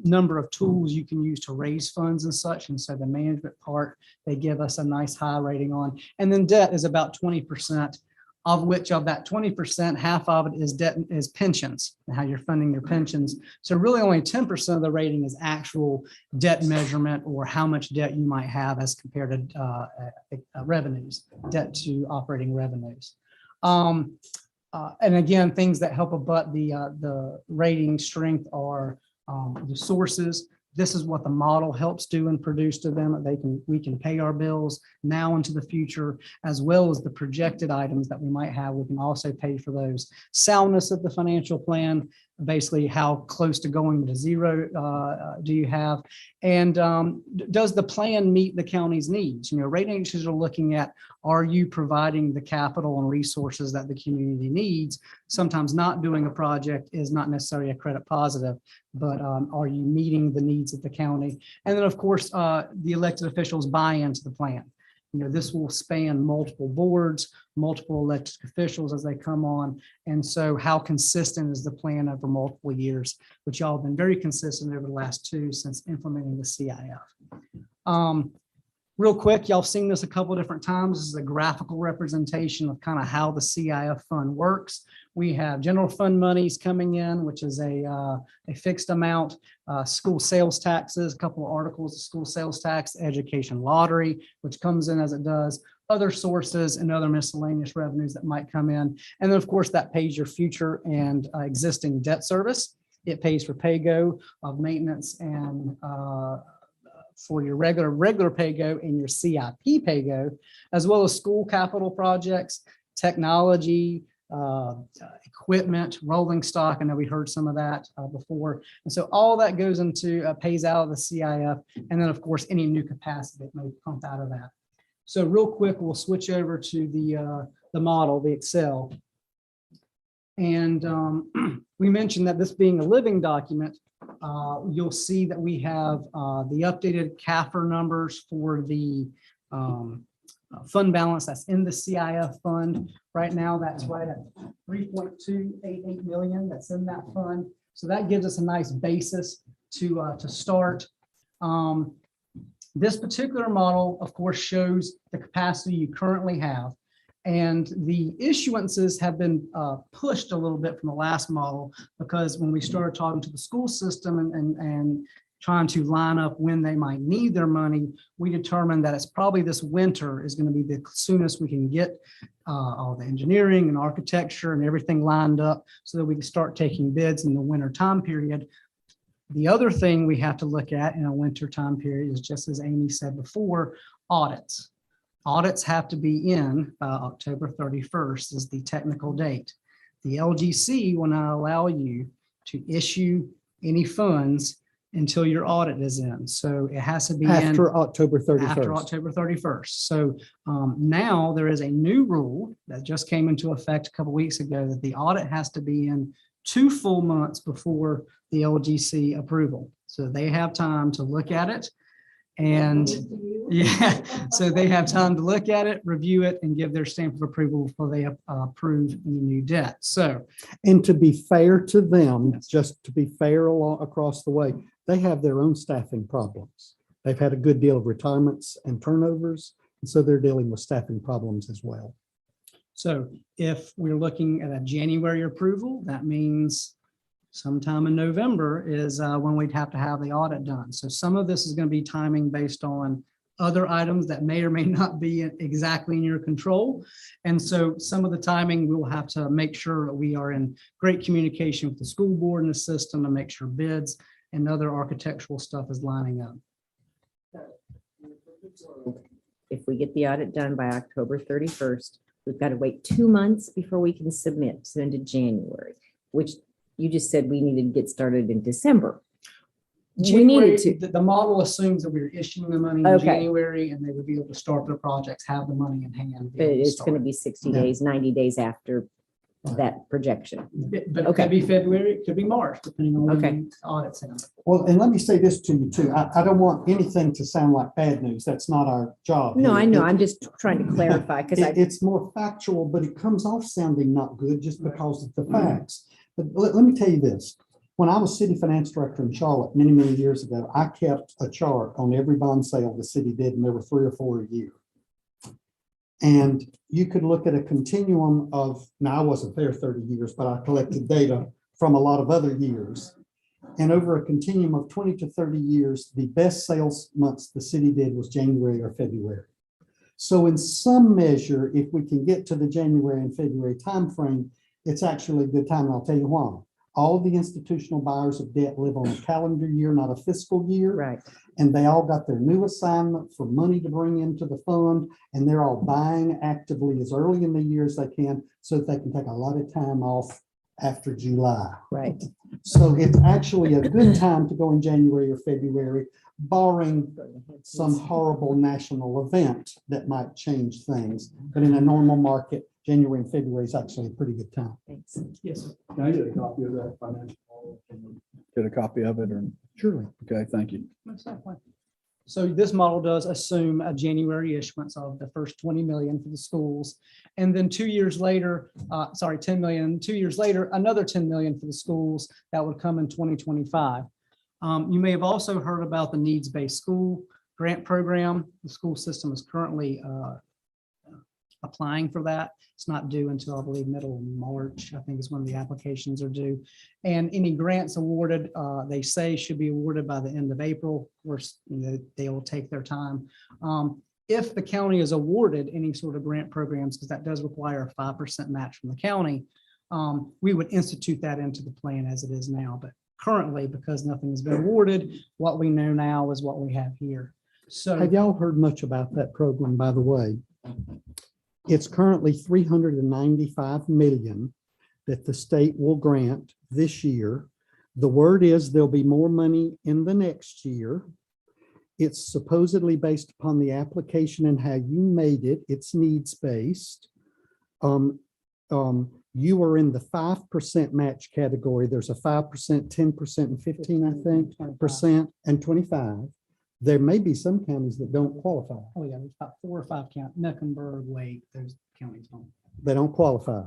number of tools you can use to raise funds and such. And so the management part, they give us a nice high rating on. And then debt is about 20%, of which of that 20%, half of it is debt, is pensions and how you're funding your pensions. So really only 10% of the rating is actual debt measurement or how much debt you might have as compared to revenues, debt to operating revenues. And again, things that help abut the rating strength are the sources. This is what the model helps do and produce to them. We can pay our bills now into the future, as well as the projected items that we might have. We can also pay for those. Soundness of the financial plan, basically how close to going to zero do you have? And does the plan meet the county's needs? Rating agencies are looking at, are you providing the capital and resources that the community needs? Sometimes not doing a project is not necessarily a credit positive, but are you meeting the needs of the county? And then of course, the elected officials buy into the plan. This will span multiple boards, multiple elected officials as they come on. And so how consistent is the plan over multiple years, which y'all have been very consistent over the last 2 since implementing the CIF. Real quick, y'all seen this a couple of different times. This is a graphical representation of kind of how the CIF fund works. We have general fund monies coming in, which is a fixed amount, school sales taxes, a couple of articles of school sales tax, education lottery, which comes in as it does, other sources and other miscellaneous revenues that might come in. And then of course that pays your future and existing debt service. It pays for pay-go of maintenance and for your regular pay-go and your CIP pay-go, as well as school capital projects, technology, equipment, rolling stock. I know we heard some of that before. And so all that goes into, pays out of the CIF. And then of course, any new capacity that may pump out of that. So real quick, we'll switch over to the model, the Excel. And we mentioned that this being a living document, you'll see that we have the updated CAFR numbers for the fund balance that's in the CIF fund. Right now, that's right at 3.288 million that's in that fund. So that gives us a nice basis to start. This particular model, of course, shows the capacity you currently have. And the issuances have been pushed a little bit from the last model, because when we started talking to the school system and trying to line up when they might need their money, we determined that it's probably this winter is going to be the soonest we can get all the engineering and architecture and everything lined up so that we can start taking bids in the winter time period. The other thing we have to look at in a winter time period is, just as Amy said before, audits. Audits have to be in by October 31st is the technical date. The LGC will not allow you to issue any funds until your audit is in. So it has to be After October after 31st. October 31st. So now there is a new rule that just came into effect a couple weeks ago, that the audit has to be in 2 full months before the LGC approval. So they have time to look at it. And yeah, so they have time to look at it, review it, and give their stamp of approval before they approve the new debt. So, And to be fair to them, just to be fair across the way, they have their own staffing problems. They've had a good deal of retirements and turnovers, and so they're dealing with staffing problems as well. so if we're looking at a January approval, that means sometime in November is when we'd have to have the audit done. So some of this is going to be timing based on other items that may or may not be exactly in your control. And so some of the timing, we will have to make sure that we are in great communication with the school board and the system to make sure bids and other architectural stuff is lining up. if we get the audit done by October 31st, we've got to wait 2 months before we can submit to into January, which you just said we needed to get started in December. We needed to. The model assumes that we're issuing the money in Okay. January and they would be able to start their projects, have the money in hand. be But able to it's going to start. be 60 days, 90 days after that projection. But it Okay. could be February, it could be March, depending on when Okay. the audit's in. Well, and let me say this to you too. I don't want anything to sound like bad news. That's not our job. No, here. I know. I'm just trying to clarify because It's more factual, but it comes off sounding not good just because of the facts. But let me tell you this. When I was city finance director in Charlotte many, many years ago, I kept a chart on every bond sale the city did, and there were 3 or 4 a year. And you could look at a continuum of, now I wasn't there 30 years, but I collected data from a lot of other years. And over a continuum of 20 to 30 years, the best sales months the city did was January or February. So in some measure, if we can get to the January and February timeframe, it's actually a good time. And I'll tell you why. All of the institutional buyers of debt live on a calendar year, not a fiscal year. right. And they all got their new assignment for money to bring into the fund, and they're all buying actively as early in the year as they can, so that they can take a lot of time off after July. Right. So it's actually a good time to go in January or February, barring some horrible national event that might change things. But in a normal market, January and February is actually a pretty good time. Thanks. Yes, sir. Can I get a copy of that financial model? Get a copy of it or, Surely. okay, thank you. So this model does assume a January issuance of the first 20 million for the schools. And then 2 years later, 10 million, 2 years later, another 10 million for the schools that would come in 2025. You may have also heard about the needs-based school grant program. The school system is currently applying for that. It's not due until, I believe, middle of March, I think is when the applications are due. And any grants awarded, they say should be awarded by the end of April. Of course, they will take their time. If the county is awarded any sort of grant programs, because that does require a 5% match from the county, we would institute that into the plan as it is now. But currently, because nothing has been awarded, what we know now is what we have here. So Have y'all heard much about that program, by the way? It's currently 395 million that the state will grant this year. The word is there'll be more money in the next year. It's supposedly based upon the application and how you made it. It's needs-based. You are in the 5% match category. There's a 5%, 10%, and 15, I think, percent, and 25. There may be some counties that don't qualify. oh yeah, there's about 4 or 5 counties, Mecklenburg, Wake, those counties don't. They don't qualify.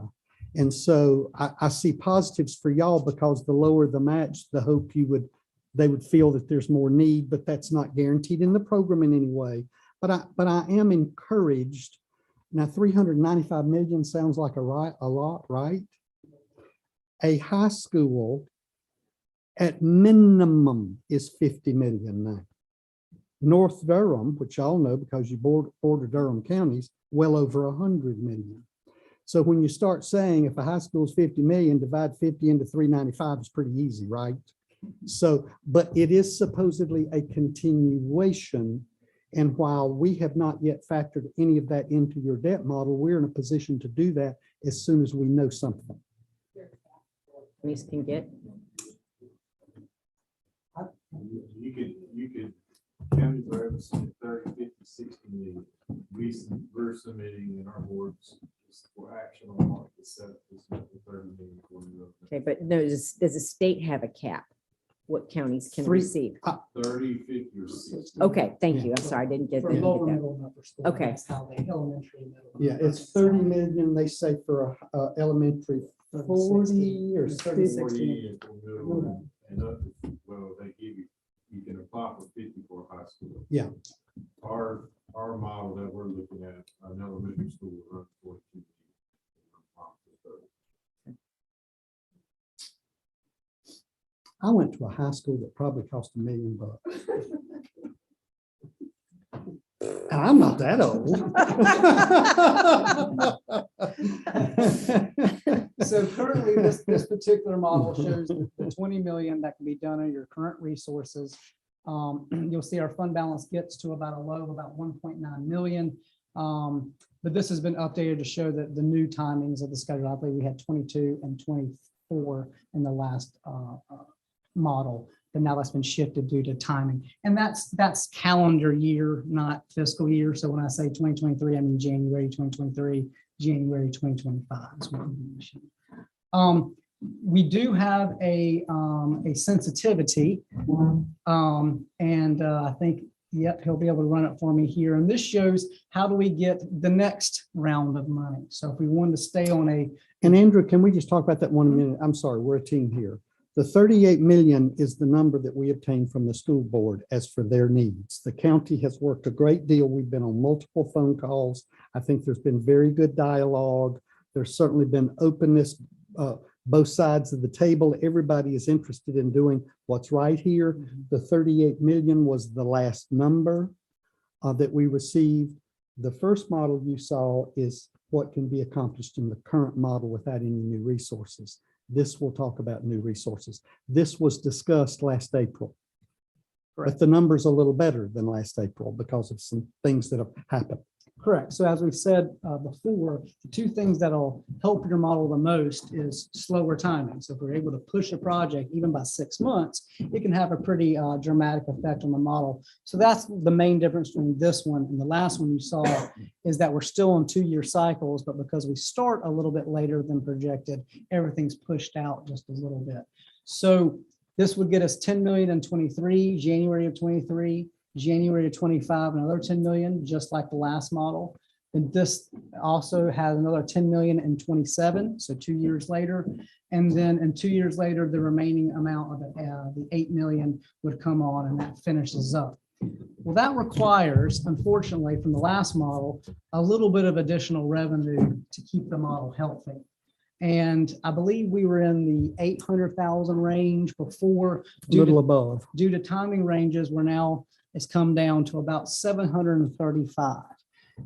And so I see positives for y'all because the lower the match, the hope they would feel that there's more need, but that's not guaranteed in the program in any way. But I am encouraged. Now, 395 million sounds like a lot, right? A high school at minimum is 50 million now. North Durham, which y'all know because you border Durham counties, well over 100 million. So when you start saying if a high school is 50 million, divide 50 into 395 is pretty easy, right? So, but it is supposedly a continuation. And while we have not yet factored any of that into your debt model, we're in a position to do that as soon as we know something. Denise can get. You could county roads 30, 50, 60 million. We're submitting in our boards for action on March the 7th, this month, the 30 million. Okay, but does the state have a cap? What counties can Three- receive? 30, 50, or 60. Okay, thank you. I'm sorry, I didn't get For lower that. middle and upper school. Okay. That's how they elementary. middle, and Yeah, upper. it's 30 million, they say for a elementary 40 or 30, 60. 40 and for middle and up, well, they give you can apply for 50 for a high school. Yeah. Our model that we're looking at, an elementary school will run 42. I went to a high school that probably cost $1 million. And I'm not that old. So currently, this particular model shows the 20 million that can be done on your current resources. You'll see our fund balance gets to about a low of about 1.9 million. But this has been updated to show that the new timings of the schedule. I believe we had 22 and 24 in the last model, but now that's been shifted due to timing. And that's calendar year, not fiscal year. So when I say 2023, I mean January 2023, January 2025. is what we mentioned. We do have a sensitivity, and I think, yep, he'll be able to run it for me here. And this shows how do we get the next round of money. So if we wanted to stay on a, And Andrew, can we just talk about that 1 minute? I'm sorry, we're a team here. The 38 million is the number that we obtained from the school board as for their needs. The county has worked a great deal. We've been on multiple phone calls. I think there's been very good dialogue. There's certainly been openness, both sides of the table. Everybody is interested in doing what's right here. The 38 million was the last number that we received. The first model you saw is what can be accomplished in the current model without any new resources. This will talk about new resources. This was discussed last April. But the number's a little better than last April because of some things that have happened. correct. So as we've said before, the two things that'll help your model the most is slower timing. So if we're able to push a project even by 6 months, it can have a pretty dramatic effect on the model. So that's the main difference between this one and the last one you saw, is that we're still on 2-year cycles, but because we start a little bit later than projected, everything's pushed out just a little bit. So this would get us 10 million in 23, January of 23, January of 25, another 10 million, just like the last model. And this also has another 10 million in 27, so 2 years later. And then in 2 years later, the remaining amount of the 8 million would come on, and that finishes up. Well, that requires, unfortunately, from the last model, a little bit of additional revenue to keep the model healthy. And I believe we were in the 800,000 range before. A little above. Due to timing ranges, we're now, it's come down to about 735.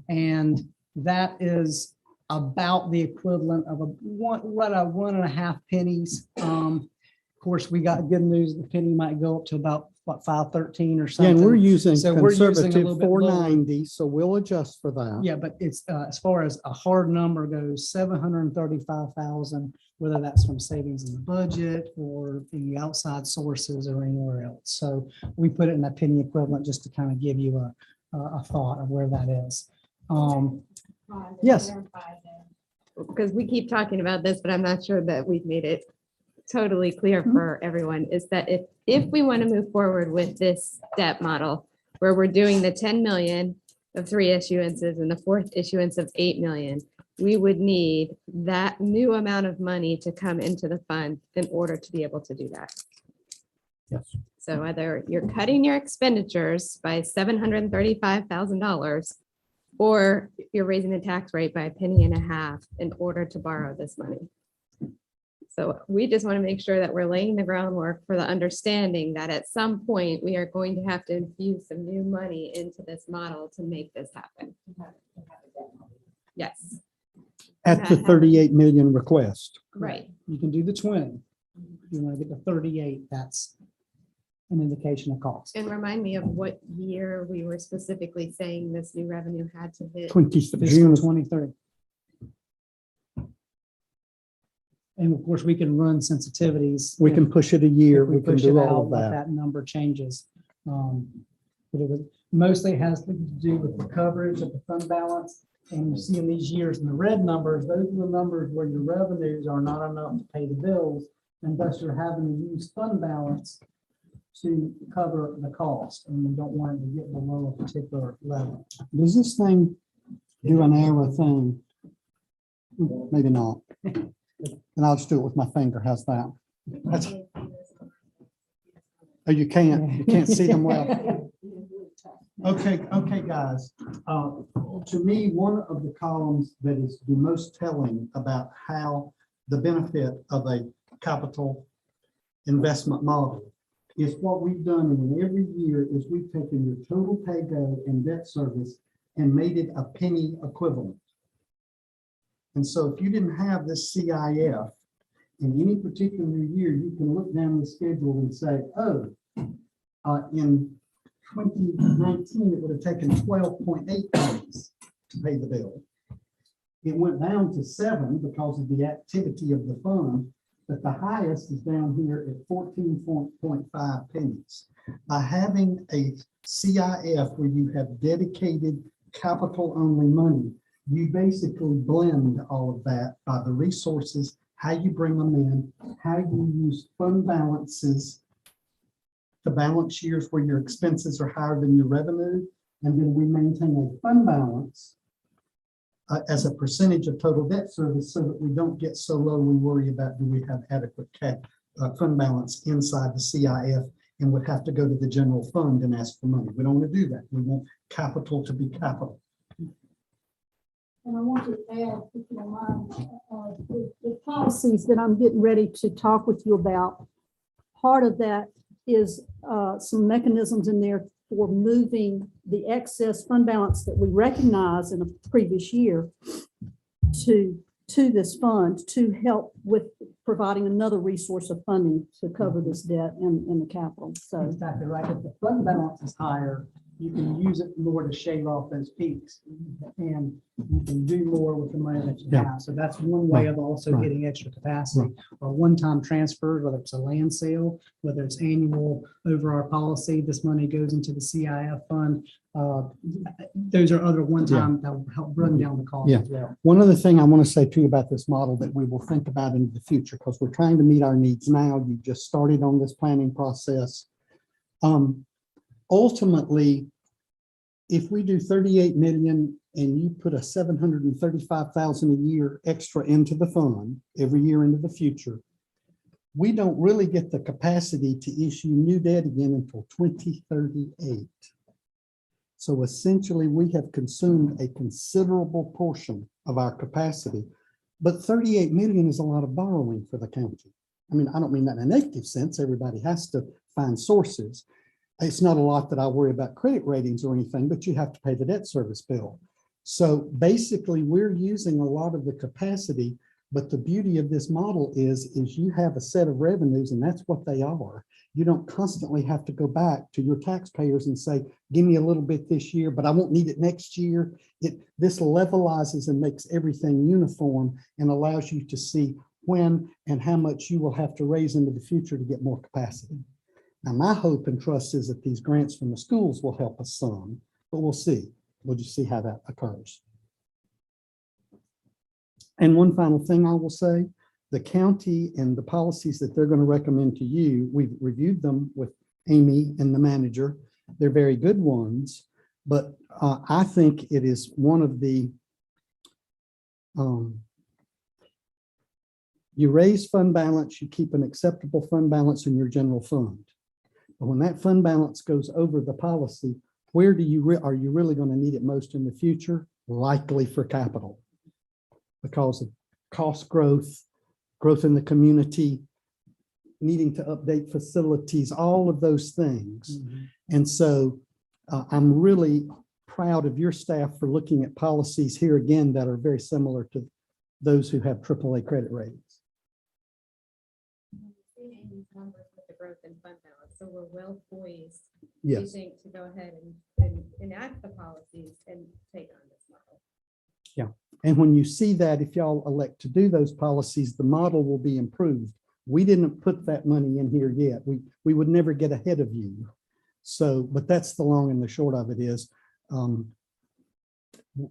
And that is about the equivalent of one and a half pennies. Of course, we got good news. The penny might go up to about, what, 513 or Yeah, something. and we're using So we're using a conservative little bit lower. 490, so we'll adjust for that. Yeah, but it's, as far as a hard number goes, 735,000, whether that's from savings in the budget or the outside sources or anywhere else. So we put it in a penny equivalent just to kind of give you a thought of where that is. Yes. Because we keep talking about this, but I'm not sure that we've made it totally clear for everyone, is that if we want to move forward with this debt model, where we're doing the 10 million of 3 issuances and the 4th issuance of 8 million, we would need that new amount of money to come into the fund in order to be able to do that. Yes. So whether you're cutting your expenditures by $735,000, or you're raising the tax rate by $0.015 in order to borrow this money. So we just want to make sure that we're laying the groundwork for the understanding that at some point we are going to have to infuse some new money into this model to make this happen. Yes. At the 38 million request. Right. You can do the 20. If you want to get to 38, that's an indication of cost. And remind me of what year we were specifically saying this new revenue had to hit. 20 Fiscal June. 23. And of course, we can run sensitivities. We can push it a year. If We can push do it all out, of what that. that number changes. But it was mostly has to do with the coverage of the fund balance. And you see in these years, in the red numbers, those are the numbers where your revenues are not enough to pay the bills, and thus you're having to use fund balance to cover the cost, and you don't want it to get below a particular level. Does this thing do an arrow thing? Maybe not. And I'll just do it with my finger. How's that? That's, oh, you can't see them well. Okay, guys. To me, one of the columns that is the most telling about how the benefit of a capital investment model is what we've done in every year is we've taken your total pay-go and debt service and made it a penny equivalent. And so if you didn't have this CIF in any particular year, you can look down the schedule and say, oh, In 2019, it would have taken 12.8 days to pay the bill. It went down to 7 because of the activity of the fund, but the highest is down here at 14.5 pennies. By having a CIF where you have dedicated capital only money, you basically blend all of that by the resources, how you bring them in, how you use fund balances to balance years where your expenses are higher than your revenue. And then we maintain a fund balance as a percentage of total debt service so that we don't get so low we worry about do we have adequate fund balance inside the CIF and would have to go to the general fund and ask for money. We don't want to do that. We want capital to be capital. And I want to add, if you don't mind, the policies that I'm getting ready to talk with you about. Part of that is some mechanisms in there for moving the excess fund balance that we recognize in a previous year to this fund to help with providing another resource of funding to cover this debt and the capital. So Exactly right. If the fund balance is higher, you can use it more to shave off those peaks. And you can do more with the money that you have. So that's one way of also getting extra capacity or one-time transfers, whether it's a land sale, whether it's annual over our policy, this money goes into the CIF fund. Those are other one-time that will help bring down the cost as well. One other thing I want to say too about this model that we will think about into the future, because we're trying to meet our needs now. You just started on this planning process. Ultimately, if we do 38 million and you put a 735,000 a year extra into the fund every year into the future, we don't really get the capacity to issue new debt again until 2038. So essentially, we have consumed a considerable portion of our capacity, but 38 million is a lot of borrowing for the county. I mean, I don't mean that in a negative sense. Everybody has to find sources. It's not a lot that I worry about credit ratings or anything, but you have to pay the debt service bill. So basically, we're using a lot of the capacity, but the beauty of this model is you have a set of revenues and that's what they are. You don't constantly have to go back to your taxpayers and say, give me a little bit this year, but I won't need it next year. This levelizes and makes everything uniform and allows you to see when and how much you will have to raise into the future to get more capacity. Now, my hope and trust is that these grants from the schools will help us some, but we'll see. We'll just see how that occurs. And one final thing I will say, the county and the policies that they're going to recommend to you, we've reviewed them with Amy and the manager. They're very good ones, but I think it is one of the, you raise fund balance, you keep an acceptable fund balance in your general fund. But when that fund balance goes over the policy, where do you are you really going to need it most in the future? Likely for capital, because of cost growth, growth in the community, needing to update facilities, all of those things. And so I'm really proud of your staff for looking at policies here again that are very similar to those who have AAA credit ratings. The growth in fund balance, so we're well poised, Yes. you think, to go ahead and enact the policies and take on this model. Yeah. And when you see that, if y'all elect to do those policies, the model will be improved. We didn't put that money in here yet. We would never get ahead of you. So, but that's the long and the short of it is,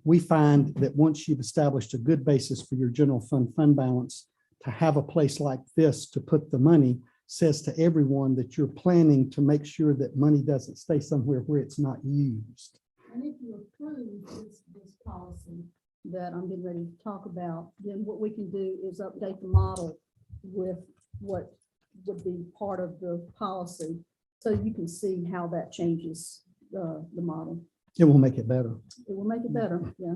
we find that once you've established a good basis for your general fund balance, to have a place like this to put the money says to everyone that you're planning to make sure that money doesn't stay somewhere where it's not used. And if you approve this policy that I'm getting ready to talk about, then what we can do is update the model with what would be part of the policy. So you can see how that changes the model. It will make it better. It will make it better, yeah.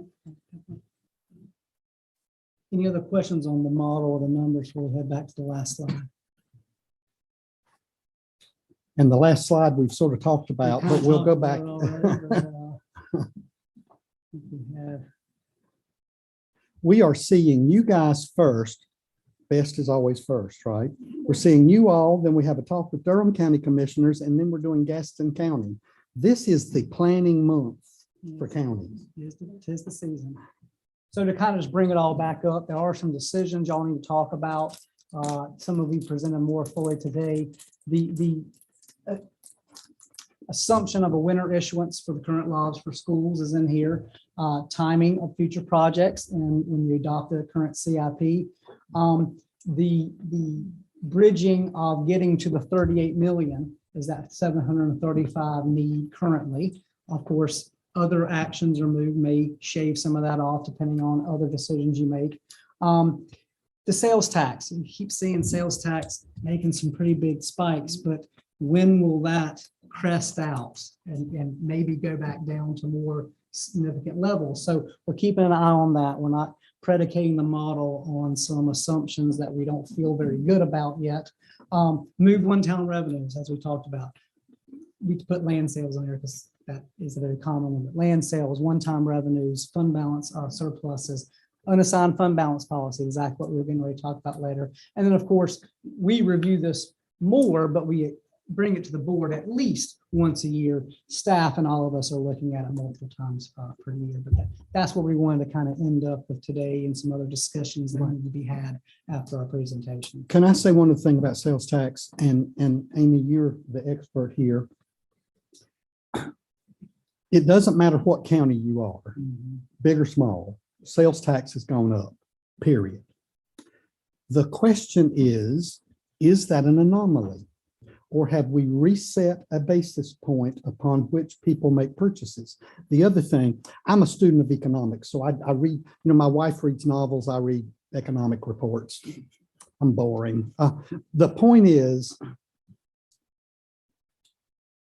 Any other questions on the model or the numbers before we head back to the last slide? And the last slide we've sort of talked about, but we'll go back. We are seeing you guys first best is always first, right? We're seeing you all, then we have a talk with Durham County Commissioners, and then we're doing Gaston County. This is the planning month for counties. Tis the season. So to kind of just bring it all back up, there are some decisions y'all need to talk about. Some of you presented more fully today. The assumption of a winter issuance for the current laws for schools is in here. Timing of future projects and when you adopt the current CIP. The bridging of getting to the 38 million is that 735 need currently. Of course, other actions removed may shave some of that off depending on other decisions you make. The sales tax, you keep seeing sales tax making some pretty big spikes, but when will that crest out and maybe go back down to more significant levels? So we're keeping an eye on that. We're not predicating the model on some assumptions that we don't feel very good about yet. Move one-town revenues, as we talked about. We put land sales on there because that is a very common one. But land sales, one-time revenues, fund balance, surpluses, unassigned fund balance policy, exactly what we're going to talk about later. And then, of course, we review this more, but we bring it to the board at least once a year. Staff and all of us are looking at it multiple times per year. But that's what we wanted to kind of end up with today and some other discussions that need to be had after our presentation. Can I say one other thing about sales tax? And Amy, you're the expert here. It doesn't matter what county you are, big or small, sales tax has gone up, period. The question is that an anomaly? Or have we reset a basis point upon which people make purchases? The other thing, I'm a student of economics, so I read, my wife reads novels, I read economic reports. I'm boring. The point is,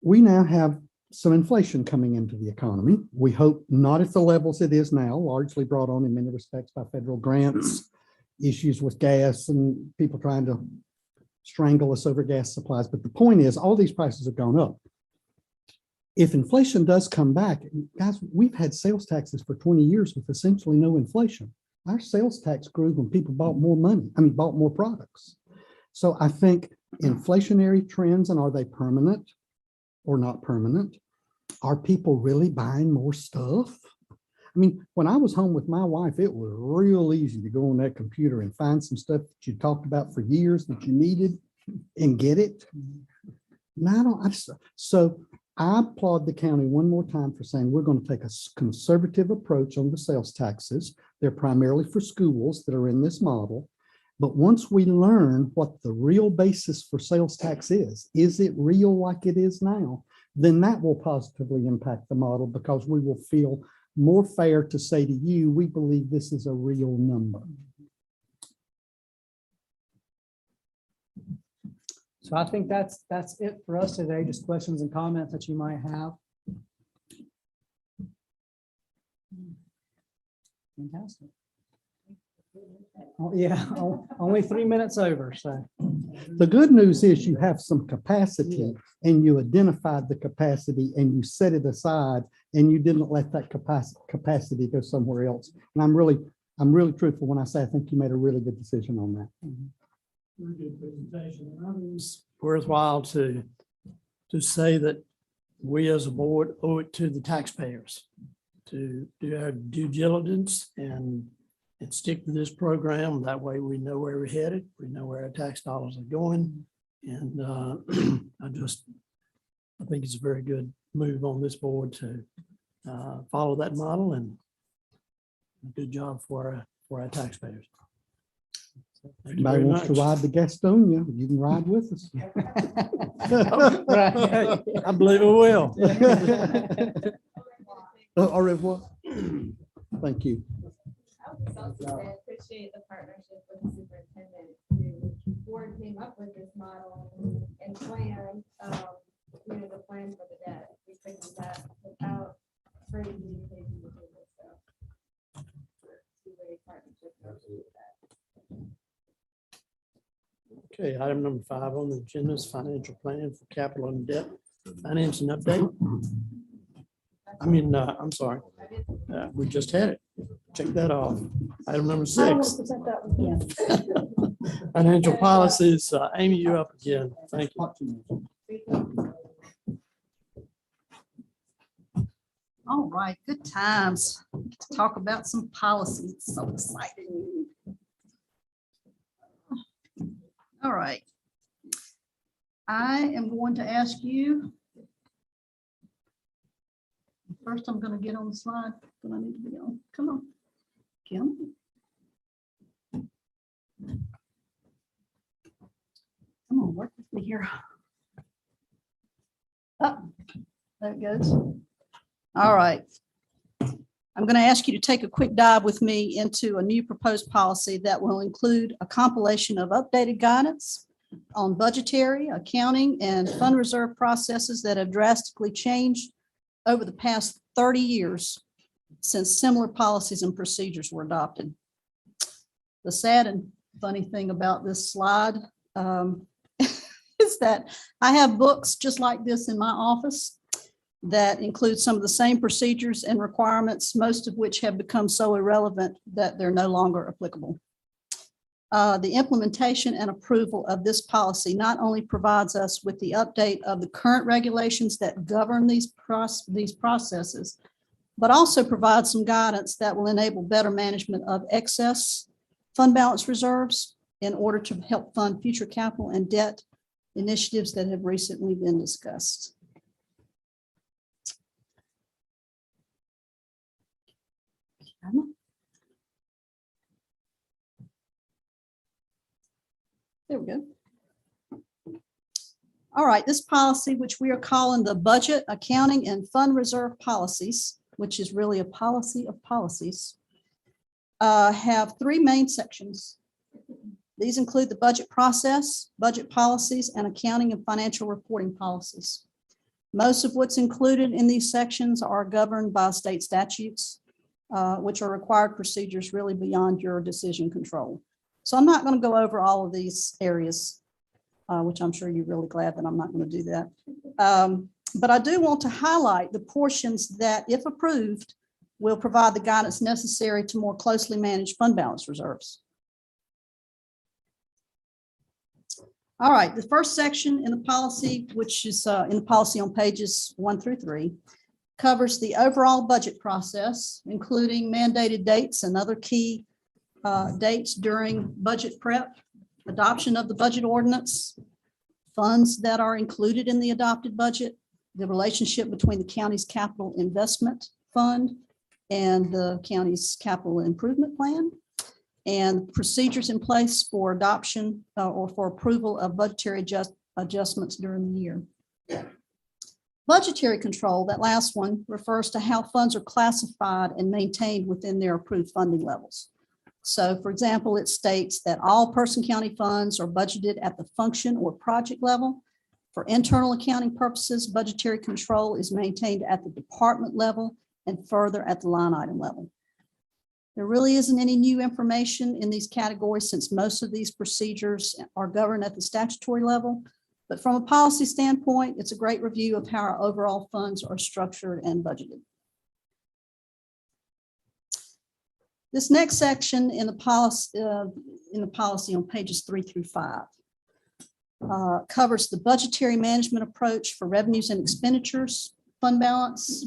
we now have some inflation coming into the economy. We hope not at the levels it is now, largely brought on in many respects by federal grants, issues with gas and people trying to strangle us over gas supplies. But the point is, all these prices have gone up. If inflation does come back, guys, we've had sales taxes for 20 years with essentially no inflation. Our sales tax grew when people bought more money, bought more products. So I think inflationary trends, and are they permanent or not permanent? Are people really buying more stuff? When I was home with my wife, it was real easy to go on that computer and find some stuff that you talked about for years that you needed and get it. So I applaud the county one more time for saying we're going to take a conservative approach on the sales taxes. They're primarily for schools that are in this model. But once we learn what the real basis for sales tax is it real like it is now? Then that will positively impact the model because we will feel more fair to say to you, we believe this is a real number. So I think that's it for us today. Just questions and comments that you might have. Fantastic. Oh, yeah, only 3 minutes over. So the good news is you have some capacity and you identified the capacity and you set it aside and you didn't let that capacity go somewhere else. And I'm really truthful when I say I think you made a really good decision on that. Very good presentation. I think it's worthwhile to say that we as a board owe it to the taxpayers to do our due diligence and stick to this program. That way we know where we're headed. We know where our tax dollars are going. And I think it's a very good move on this board to follow that model, and a good job for our taxpayers. Thank you Anybody very wants to much. ride the Gastonia, you can ride with us. I believe it will. Au revoir. Thank you. I would also say I appreciate the partnership with the superintendent. The board came up with this model and plan, the plan for the debt. We couldn't do that without further communication between us. So, two-way partnership. Okay, item number 5 on the agenda is financial plan for capital and debt financing update. I'm sorry. We just had it. Check that off. Item number 6. Financial policies, Amy, you're up again. Thank you. All right, good times. To talk about some policies. It's so exciting. All right. I am going to ask you. First, I'm going to get on the slide that I need to be on. Come on, Kim. Come on, work with me here. Oh, there it goes. All right. I'm going to ask you to take a quick dive with me into a new proposed policy that will include a compilation of updated guidance on budgetary, accounting, and fund reserve processes that have drastically changed over the past 30 years since similar policies and procedures were adopted. The sad and funny thing about this slide is that I have books just like this in my office that include some of the same procedures and requirements, most of which have become so irrelevant that they're no longer applicable. The implementation and approval of this policy not only provides us with the update of the current regulations that govern these processes, but also provides some guidance that will enable better management of excess fund balance reserves in order to help fund future capital and debt initiatives that have recently been discussed. There we go. All right, this policy, which we are calling the Budget, Accounting, and Fund Reserve Policies, which is really a policy of policies, have three main sections. These include the budget process, budget policies, and accounting and financial reporting policies. Most of what's included in these sections are governed by state statutes, which are required procedures really beyond your decision control. So I'm not going to go over all of these areas, which I'm sure you're really glad that I'm not going to do that. But I do want to highlight the portions that, if approved, will provide the guidance necessary to more closely manage fund balance reserves. All right, the first section in the policy, which is in the policy on pages 1 through 3, covers the overall budget process, including mandated dates and other key dates during budget prep, adoption of the budget ordinance, funds that are included in the adopted budget, the relationship between the county's capital investment fund and the county's capital improvement plan, and procedures in place for adoption or for approval of budgetary adjustments during the year. Budgetary control, that last one, refers to how funds are classified and maintained within their approved funding levels. So, for example, it states that all Person County funds are budgeted at the function or project level. For internal accounting purposes, budgetary control is maintained at the department level and further at the line item level. There really isn't any new information in these categories since most of these procedures are governed at the statutory level. But from a policy standpoint, it's a great review of how our overall funds are structured and budgeted. This next section in the policy on pages 3 through 5 covers the budgetary management approach for revenues and expenditures, fund balance,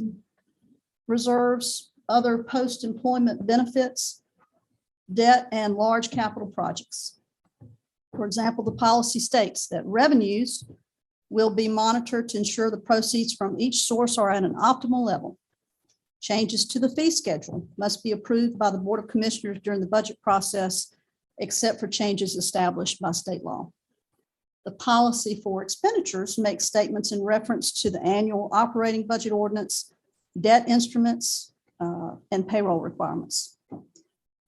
reserves, other post-employment benefits, debt, and large capital projects. For example, the policy states that revenues will be monitored to ensure the proceeds from each source are at an optimal level. Changes to the fee schedule must be approved by the Board of Commissioners during the budget process, except for changes established by state law. The policy for expenditures makes statements in reference to the annual operating budget ordinance, debt instruments, and payroll requirements.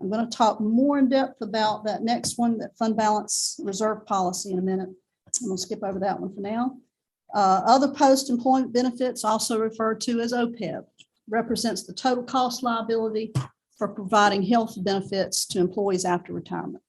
I'm going to talk more in depth about that next one, that fund balance reserve policy, in a minute. I'm going to skip over that one for now. Other post-employment benefits, also referred to as OPEB, represents the total cost liability for providing health benefits to employees after retirement.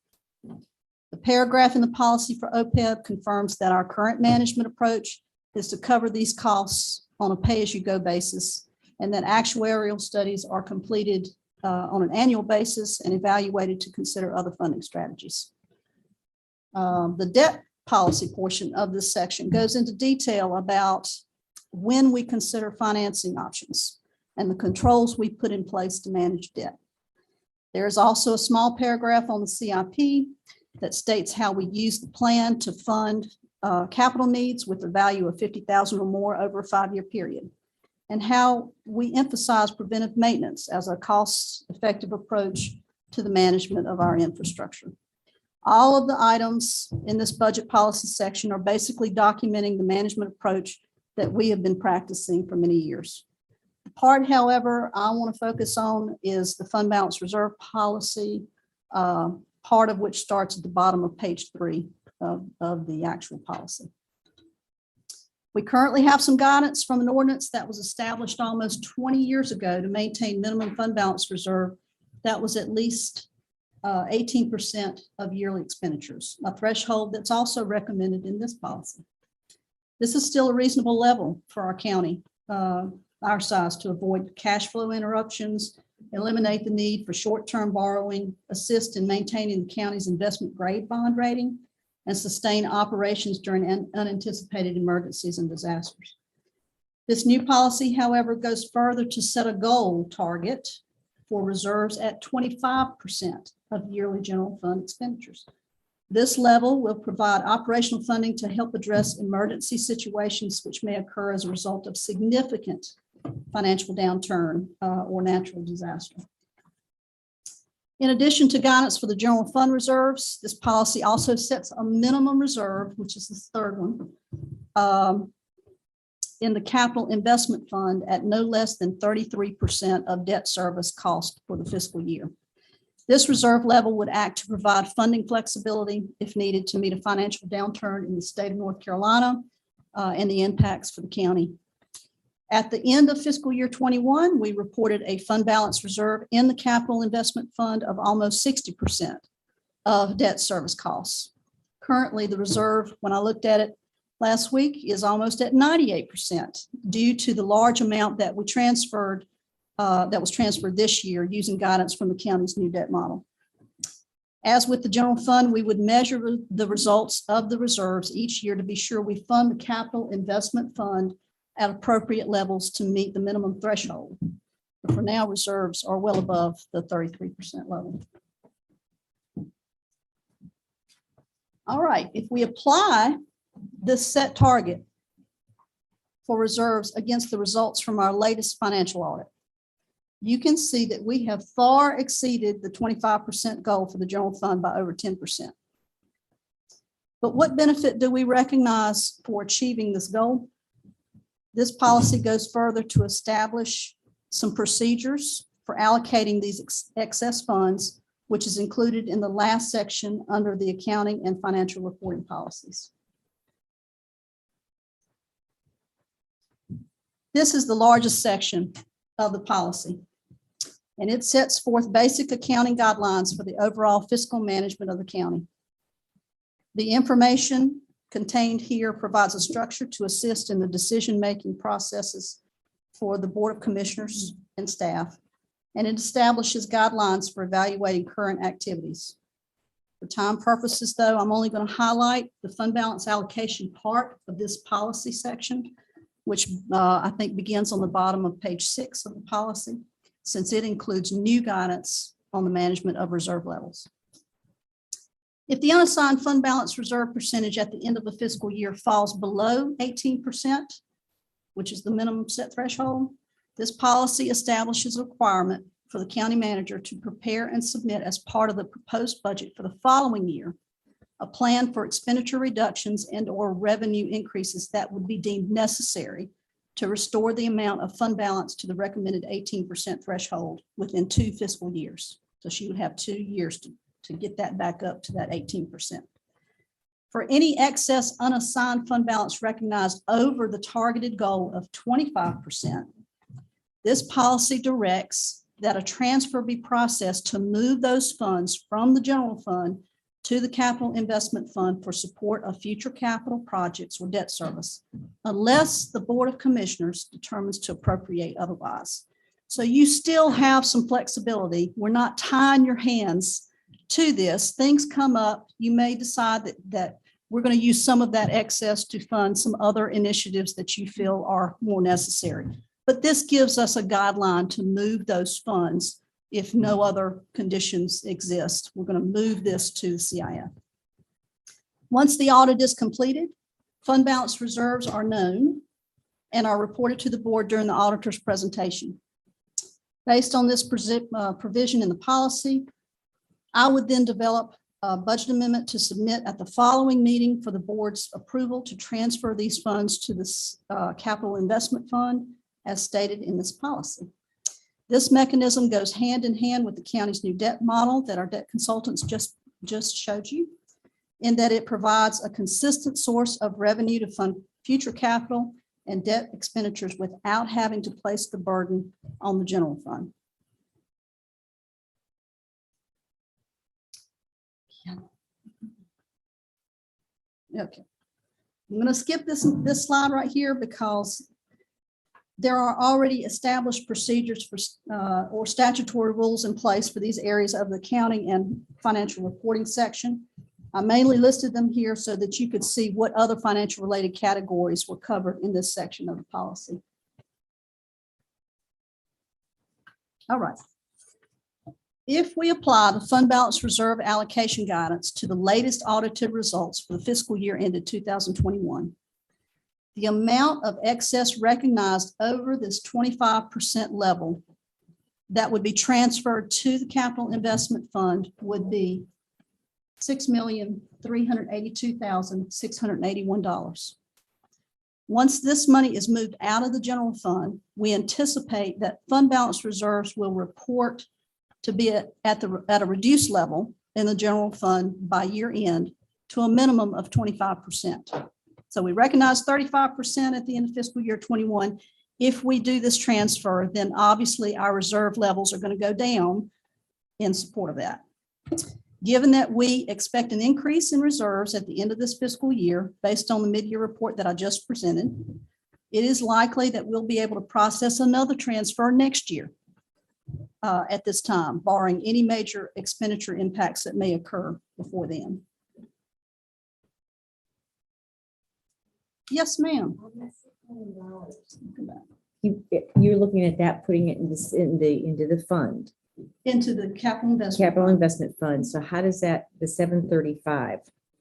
The paragraph in the policy for OPEB confirms that our current management approach is to cover these costs on a pay-as-you-go basis, and that actuarial studies are completed on an annual basis and evaluated to consider other funding strategies. The debt policy portion of this section goes into detail about when we consider financing options and the controls we put in place to manage debt. There is also a small paragraph on the CIP that states how we use the plan to fund capital needs with a value of $50,000 or more over a 5-year period, and how we emphasize preventive maintenance as a cost-effective approach to the management of our infrastructure. All of the items in this budget policy section are basically documenting the management approach that we have been practicing for many years. The part, however, I want to focus on is the fund balance reserve policy, part of which starts at the bottom of page 3 of the actual policy. We currently have some guidance from an ordinance that was established almost 20 years ago to maintain minimum fund balance reserve that was at least 18% of yearly expenditures, a threshold that's also recommended in this policy. This is still a reasonable level for our county, our size, to avoid cash flow interruptions, eliminate the need for short-term borrowing, assist in maintaining the county's investment grade bond rating, and sustain operations during unanticipated emergencies and disasters. This new policy, however, goes further to set a goal target for reserves at 25% of yearly general fund expenditures. This level will provide operational funding to help address emergency situations which may occur as a result of significant financial downturn or natural disaster. In addition to guidance for the general fund reserves, this policy also sets a minimum reserve, which is the third one, in the capital investment fund at no less than 33% of debt service cost for the fiscal year. This reserve level would act to provide funding flexibility if needed to meet a financial downturn in the state of North Carolina and the impacts for the county. At the end of fiscal year 21, we reported a fund balance reserve in the capital investment fund of almost 60% of debt service costs. Currently, the reserve, when I looked at it last week, is almost at 98% due to the large amount that we transferred, that was transferred this year using guidance from the county's new debt model. As with the general fund, we would measure the results of the reserves each year to be sure we fund the capital investment fund at appropriate levels to meet the minimum threshold. But for now, reserves are well above the 33% level. All right, if we apply this set target for reserves against the results from our latest financial audit, you can see that we have far exceeded the 25% goal for the general fund by over 10%. But what benefit do we recognize for achieving this goal? This policy goes further to establish some procedures for allocating these excess funds, which is included in the last section under the accounting and financial reporting policies. This is the largest section of the policy, and it sets forth basic accounting guidelines for the overall fiscal management of the county. The information contained here provides a structure to assist in the decision-making processes for the Board of Commissioners and staff, and it establishes guidelines for evaluating current activities. For time purposes, though, I'm only going to highlight the fund balance allocation part of this policy section, which I think begins on the bottom of page 6 of the policy, since it includes new guidance on the management of reserve levels. If the unassigned fund balance reserve percentage at the end of the fiscal year falls below 18%, which is the minimum set threshold, this policy establishes a requirement for the county manager to prepare and submit as part of the proposed budget for the following year a plan for expenditure reductions and/or revenue increases that would be deemed necessary to restore the amount of fund balance to the recommended 18% threshold within 2 fiscal years. So she would have 2 years to get that back up to that 18%. For any excess unassigned fund balance recognized over the targeted goal of 25%, this policy directs that a transfer be processed to move those funds from the general fund to the capital investment fund for support of future capital projects or debt service, unless the Board of Commissioners determines to appropriate otherwise. So you still have some flexibility. We're not tying your hands to this, things come up, you may decide that we're going to use some of that excess to fund some other initiatives that you feel are more necessary. But this gives us a guideline to move those funds if no other conditions exist. We're going to move this to the CIF. Once the audit is completed, fund balance reserves are known and are reported to the board during the auditor's presentation. Based on this provision in the policy, I would then develop a budget amendment to submit at the following meeting for the board's approval to transfer these funds to this capital investment fund as stated in this policy. This mechanism goes hand in hand with the county's new debt model that our debt consultants just showed you, in that it provides a consistent source of revenue to fund future capital and debt expenditures without having to place the burden on the general fund. Okay, I'm going to skip this slide right here because there are already established procedures for or statutory rules in place for these areas of the accounting and financial reporting section. I mainly listed them here so that you could see what other financial related categories were covered in this section of the policy. All right. If we apply the fund balance reserve allocation guidance to the latest audited results for the fiscal year ended 2021, the amount of excess recognized over this 25% level that would be transferred to the capital investment fund would be $6,382,681. Once this money is moved out of the general fund, we anticipate that fund balance reserves will report to be at a reduced level in the general fund by year end to a minimum of 25%. So we recognize 35% at the end of fiscal year 21. If we do this transfer, then obviously our reserve levels are going to go down in support of that. Given that we expect an increase in reserves at the end of this fiscal year, based on the mid-year report that I just presented, it is likely that we'll be able to process another transfer next year at this time, barring any major expenditure impacts that may occur before then. Yes, ma'am. You're looking at that, putting it into the fund. Into the capital investment Fund. So how does that, the 735,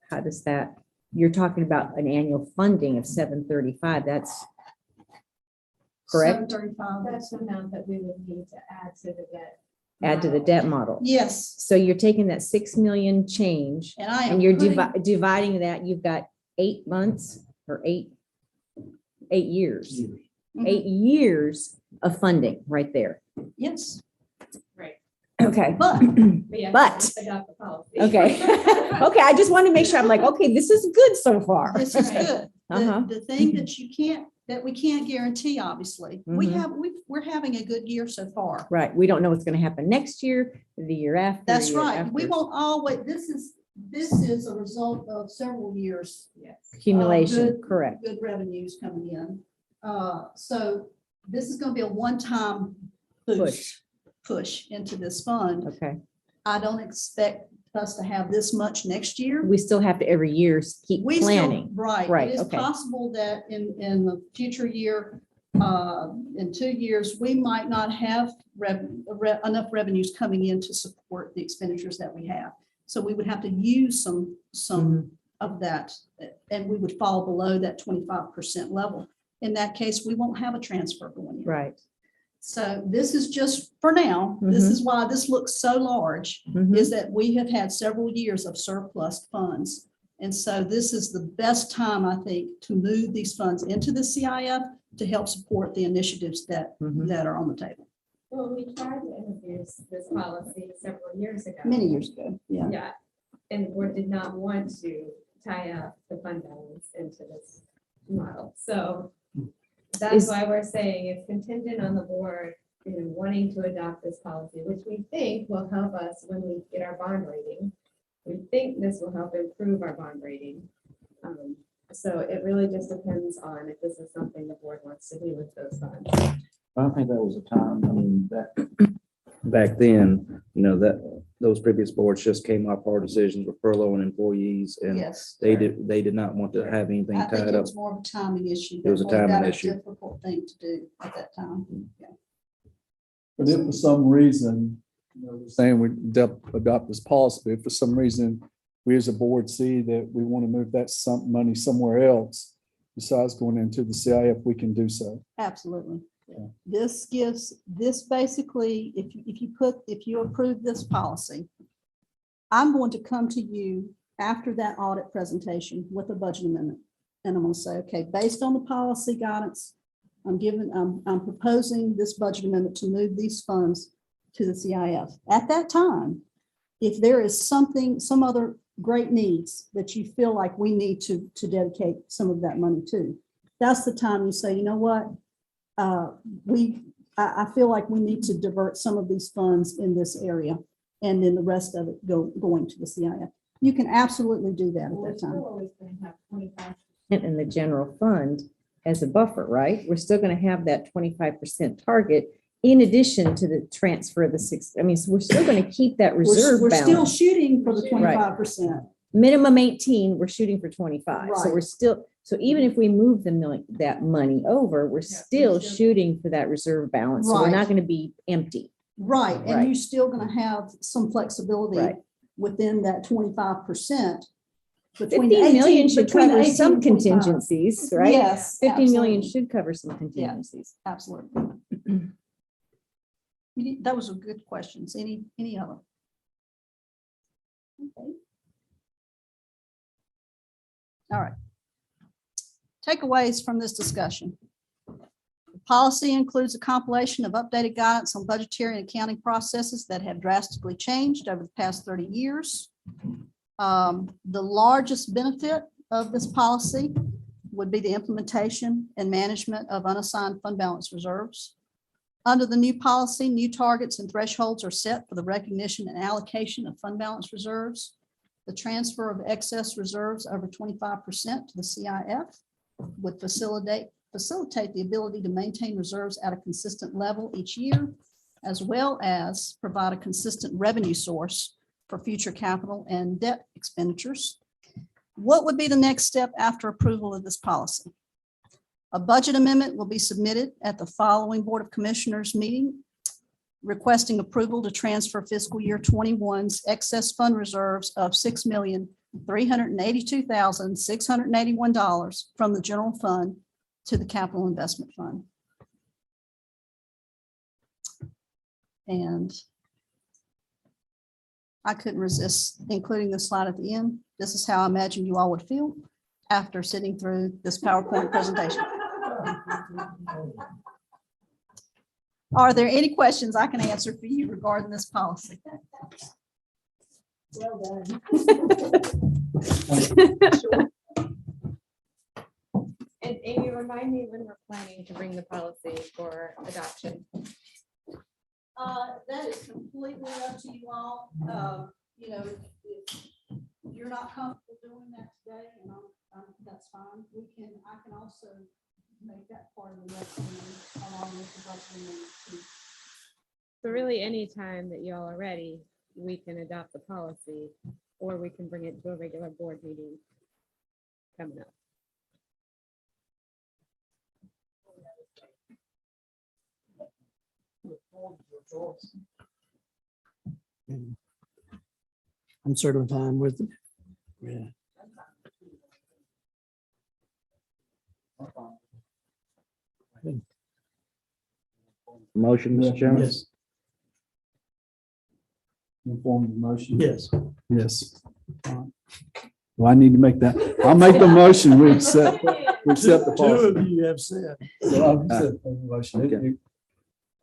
how does that, you're talking about an annual funding of 735, that's correct? 735. That's the amount that we would need to add to the debt. Add to the debt model. Yes. So you're taking that 6 million change and you're dividing that, you've got 8 months or eight years. Mhm. 8 years of funding right there. Yes. Okay. But But- Adopt the policy. Okay. Okay, I just wanted to make sure, I'm like, okay, this is good so far. this is good. Uh-huh. The thing that we can't guarantee, obviously, Mhm. we're having a good year so far. Right, we don't know what's gonna happen next year, the year after. That's the year right. We after. won't always, this is a result of several years. Accumulation, good- correct. Good revenues coming in. So this is going to be a one-time push into this fund. Okay, I don't expect us to have this much next year. we still have to every year keep We still, planning. right. Right, It is okay. possible that in the future year, in 2 years, we might not have enough revenues coming in to support the expenditures that we have. So we would have to use some Mm-hmm. of that, and we would fall below that 25% level. In that case, we won't have a transfer going in. Right. So this is just for now. This is why this looks so large, Mhm. is that we have had several years of surplus funds. And so this is the best time, I think, to move these funds into the CIF to help support the initiatives that are on the table. Well, we tried to introduce this policy several years ago. Many years ago, yeah. Yeah, and the board did not want to tie up the fund balance into this model. So that's why we're saying it's contingent on the board, wanting to adopt this policy, which we think will help us when we get our bond rating. We think this will help improve our bond rating. So it really just depends on if this is something the board wants to do with those funds. I think that was a time, I mean, back then, that those previous boards just came off hard decisions with furloughing employees, and Yes. they did not want to have anything I think tied it up. was more of a timing issue. It was a that made timing that issue. Difficult thing to do at that time. Yeah. But if for some reason, we're saying we adopt this policy, but if for some reason we as a board see that we want to move that money somewhere else besides going into the CIF, we can do so. Absolutely. Yeah. This basically, if you approve this policy, I'm going to come to you after that audit presentation with a budget amendment. And I'm going to say, okay, based on the policy guidance, I'm proposing this budget amendment to move these funds to the CIF. At that time, if there is some other great needs that you feel like we need to dedicate some of that money to, that's the time you say, you know what? I feel like we need to divert some of these funds in this area, and then the rest of it going to the CIF. You can absolutely do that at that time. In the general fund as a buffer, right? We're still going to have that 25% target in addition to the transfer of the six. I mean, so we're still going to keep that reserve We're still balance. shooting for the 25%. Minimum 18, we're shooting for 25. So Right. we're still, so even if we move that money over, we're still shooting for that reserve balance. So we're Right. not going to be empty. Right, and Right. you're still gonna have some flexibility Right. within that 25%. 15 million should cover some contingencies, right? Yes. 15 million absolutely. should cover some contingencies. Absolutely. That was a good questions. Any other? Okay. All right. Takeaways from this discussion. The policy includes a compilation of updated guidance on budgetary and accounting processes that have drastically changed over the past 30 years. The largest benefit of this policy would be the implementation and management of unassigned fund balance reserves. Under the new policy, new targets and thresholds are set for the recognition and allocation of fund balance reserves. The transfer of excess reserves over 25% to the CIF would facilitate the ability to maintain reserves at a consistent level each year, as well as provide a consistent revenue source for future capital and debt expenditures. What would be the next step after approval of this policy? A budget amendment will be submitted at the following Board of Commissioners meeting, requesting approval to transfer fiscal year 21's excess fund reserves of $6,382,681 from the general fund to the capital investment fund. And I couldn't resist including this slide at the end. This is how I imagine you all would feel after sitting through this PowerPoint presentation. Are there any questions I can answer for you regarding this policy? Well done. And Amy, remind me when we're planning to bring the policy for adoption. That is completely up to you all. You know, if you're not comfortable doing that today, and that's fine. I can also make that part of the recommendation along with the budget amendment. So really, any time that y'all are ready, we can adopt the policy, or we can bring it to a regular board meeting coming up. I'm certain time with it. Yeah. Motion, Mr. Chairman? Yes. In form of motion? Yes. Yes. Well, I need to make that. I'll make the motion. We accept the Two policy. of you have said. So I've accepted the motion. Okay.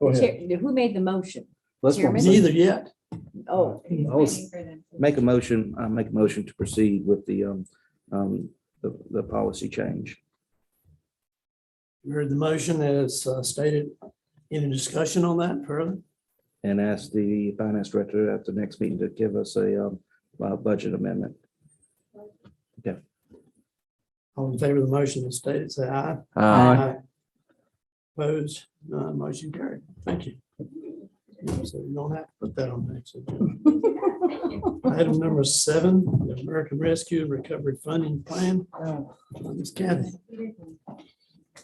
Go ahead. Who made the motion? Let's Chairman? Neither yet. Oh, make a motion to proceed with the policy change. You heard the motion as stated. Any discussion on that further? And ask the finance director at the next meeting to give us a budget amendment. Okay. All in favor of the motion as stated, say aye. Aye. Opposed? None. Motion carried. Thank you. So you don't have to put that on the next agenda. Item number 7, the American Rescue and Recovery Funding Plan. Ms. Kathy.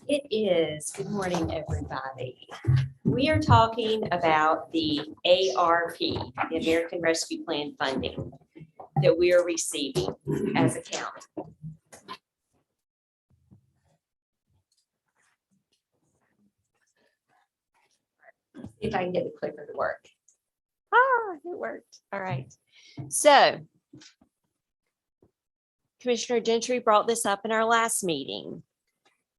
It is. Good morning, everybody. We are talking about the ARP, the American Rescue Plan funding that we are receiving as a county. See if I can get the clicker to work. It worked. All right. So Commissioner Gentry brought this up in our last meeting.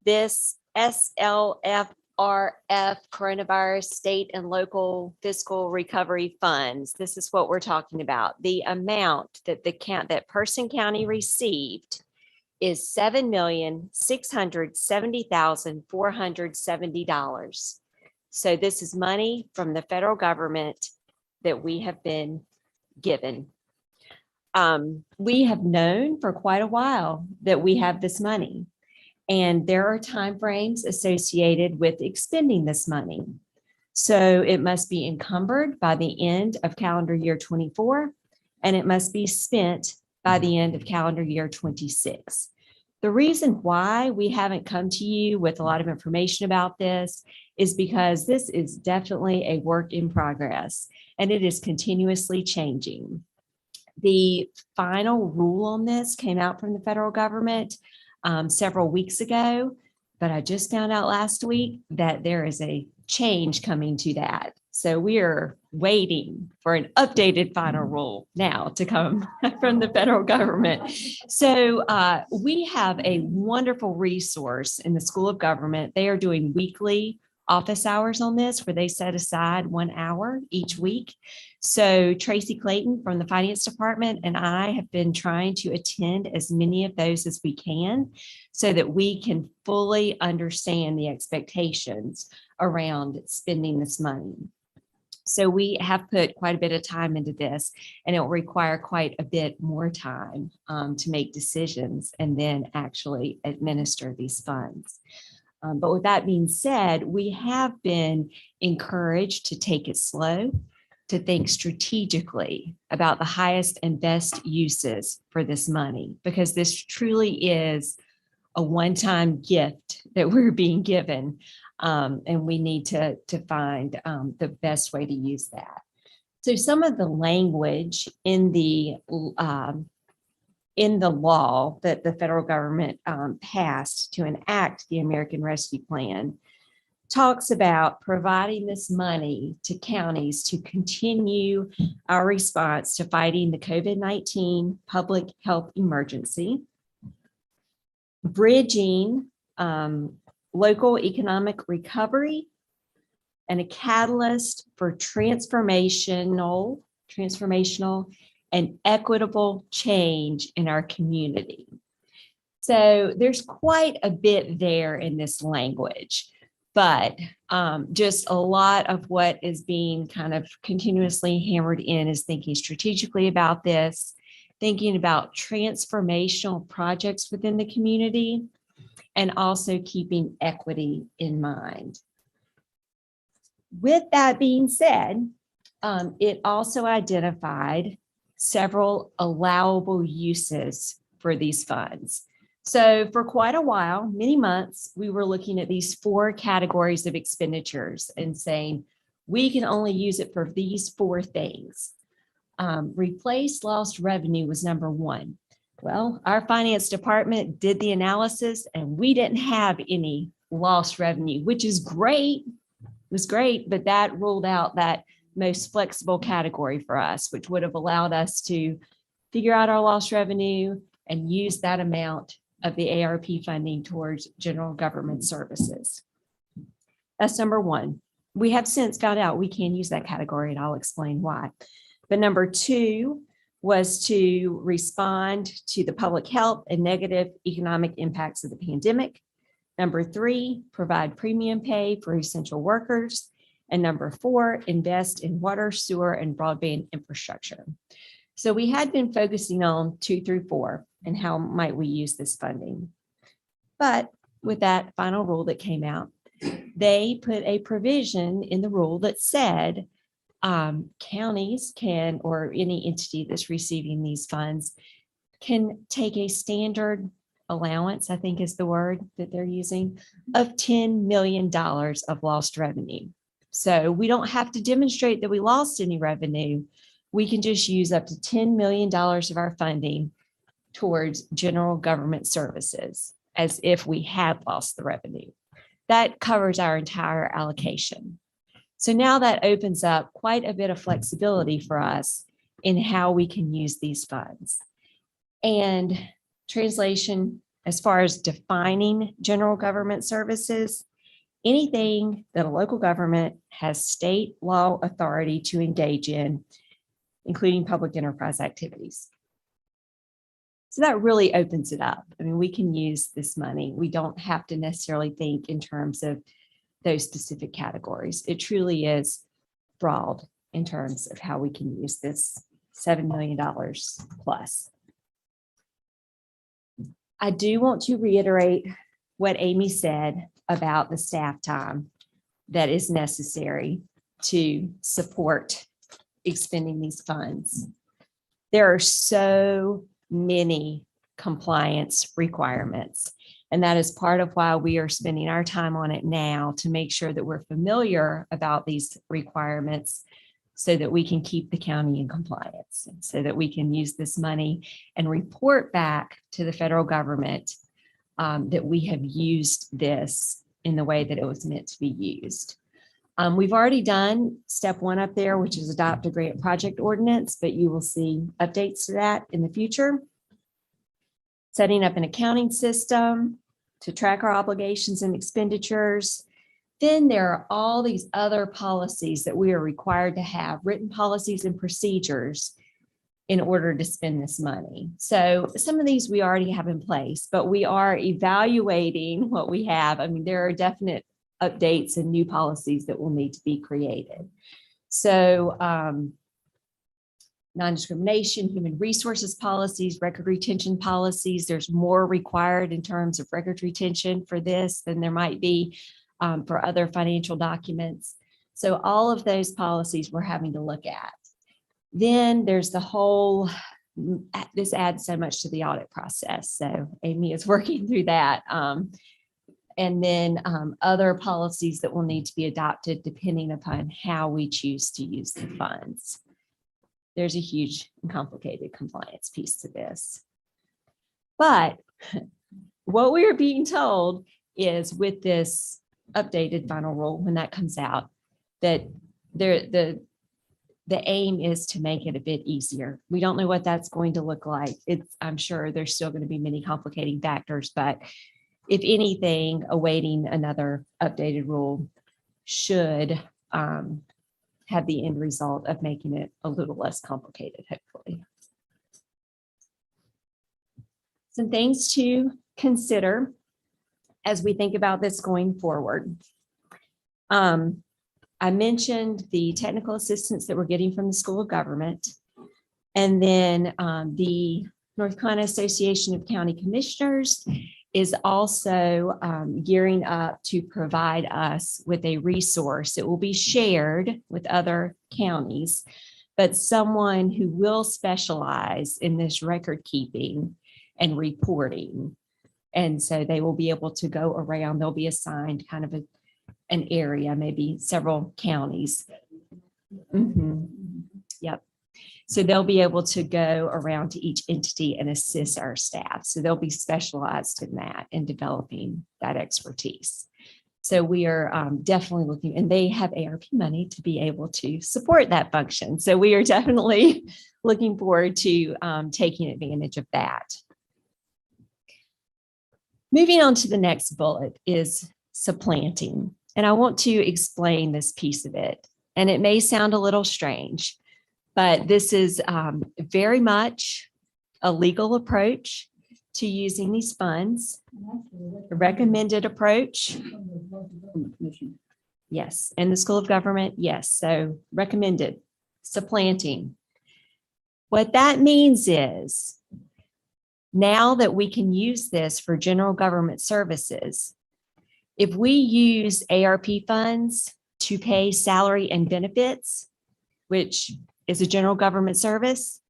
This SLFRF coronavirus state and local fiscal recovery funds. This is what we're talking about. The amount that that Person County received is $7,670,470. So this is money from the federal government that we have been given. We have known for quite a while that we have this money, and there are timeframes associated with expending this money. So it must be encumbered by the end of calendar year 24, and it must be spent by the end of calendar year 26. The reason why we haven't come to you with a lot of information about this is because this is definitely a work in progress, and it is continuously changing. The final rule on this came out from the federal government several weeks ago, but I just found out last week that there is a change coming to that. So we are waiting for an updated final rule now to come from the federal government. So we have a wonderful resource in the School of Government. They are doing weekly office hours on this, where they set aside 1 hour each week. So Tracy Clayton from the Finance Department and I have been trying to attend as many of those as we can so that we can fully understand the expectations around spending this money. So we have put quite a bit of time into this, and it will require quite a bit more time to make decisions and then actually administer these funds. But with that being said, we have been encouraged to take it slow, to think strategically about the highest and best uses for this money, because this truly is a one-time gift that we're being given, and we need to find the best way to use that. So some of the language in the law that the federal government passed to enact the American Rescue Plan talks about providing this money to counties to continue our response to fighting the COVID-19 public health emergency, bridging local economic recovery, and a catalyst for transformational and equitable change in our community. So there's quite a bit there in this language, but just a lot of what is being kind of continuously hammered in is thinking strategically about this, thinking about transformational projects within the community, and also keeping equity in mind. With that being said, it also identified several allowable uses for these funds. So for quite a while, many months, we were looking at these 4 categories of expenditures and saying, we can only use it for these 4 things. Replace lost revenue was number 1. Well, our finance department did the analysis and we didn't have any lost revenue, which is great. It was great, but that ruled out that most flexible category for us, which would have allowed us to figure out our lost revenue and use that amount of the ARP funding towards general government services. That's number 1. We have since found out we can use that category, and I'll explain why. But number 2 was to respond to the public health and negative economic impacts of the pandemic. Number 3, provide premium pay for essential workers. And number 4, invest in water, sewer, and broadband infrastructure. So we had been focusing on 2 through 4 and how might we use this funding. But with that final rule that came out, they put a provision in the rule that said, counties can, or any entity that's receiving these funds, can take a standard allowance, I think is the word that they're using, of $10 million of lost revenue. So we don't have to demonstrate that we lost any revenue. We can just use up to $10 million of our funding towards general government services as if we had lost the revenue. That covers our entire allocation. So now that opens up quite a bit of flexibility for us in how we can use these funds. And translation, as far as defining general government services, anything that a local government has state law authority to engage in, including public enterprise activities. So that really opens it up. I mean, we can use this money. We don't have to necessarily think in terms of those specific categories. It truly is broad in terms of how we can use this $7 million plus. I do want to reiterate what Amy said about the staff time that is necessary to support expending these funds. There are so many compliance requirements, and that is part of why we are spending our time on it now, to make sure that we're familiar about these requirements so that we can keep the county in compliance, so that we can use this money and report back to the federal government that we have used this in the way that it was meant to be used. We've already done step 1 up there, which is adopt a grant project ordinance, but you will see updates to that in the future. Setting up an accounting system to track our obligations and expenditures. Then there are all these other policies that we are required to have, written policies and procedures in order to spend this money. So some of these we already have in place, but we are evaluating what we have. I mean, there are definite updates and new policies that will need to be created. So non-discrimination, human resources policies, record retention policies, there's more required in terms of record retention for this than there might be for other financial documents. So all of those policies we're having to look at. Then there's the whole, this adds so much to the audit process. So Amy is working through that. And then other policies that will need to be adopted depending upon how we choose to use the funds. There's a huge and complicated compliance piece to this. But what we are being told is with this updated final rule, when that comes out, that the aim is to make it a bit easier. We don't know what that's going to look like. I'm sure there's still going to be many complicating factors, but if anything, awaiting another updated rule should have the end result of making it a little less complicated, hopefully. Some things to consider as we think about this going forward. I mentioned the technical assistance that we're getting from the School of Government, and then the North Carolina Association of County Commissioners is also gearing up to provide us with a resource. It will be shared with other counties, but someone who will specialize in this record keeping and reporting. And so they will be able to go around, they'll be assigned kind of an area, maybe several counties. Yep. So they'll be able to go around to each entity and assist our staff. So they'll be specialized in that and developing that expertise. So we are definitely looking, and they have ARP money to be able to support that function. So we are definitely looking forward to taking advantage of that. Moving on to the next bullet is supplanting. And I want to explain this piece of it. And it may sound a little strange, but this is very much a legal approach to using these funds, a recommended approach. Yes, and the School of Government, yes, so recommended, supplanting. What that means is now that we can use this for general government services, if we use ARP funds to pay salary and benefits, which is a general government service,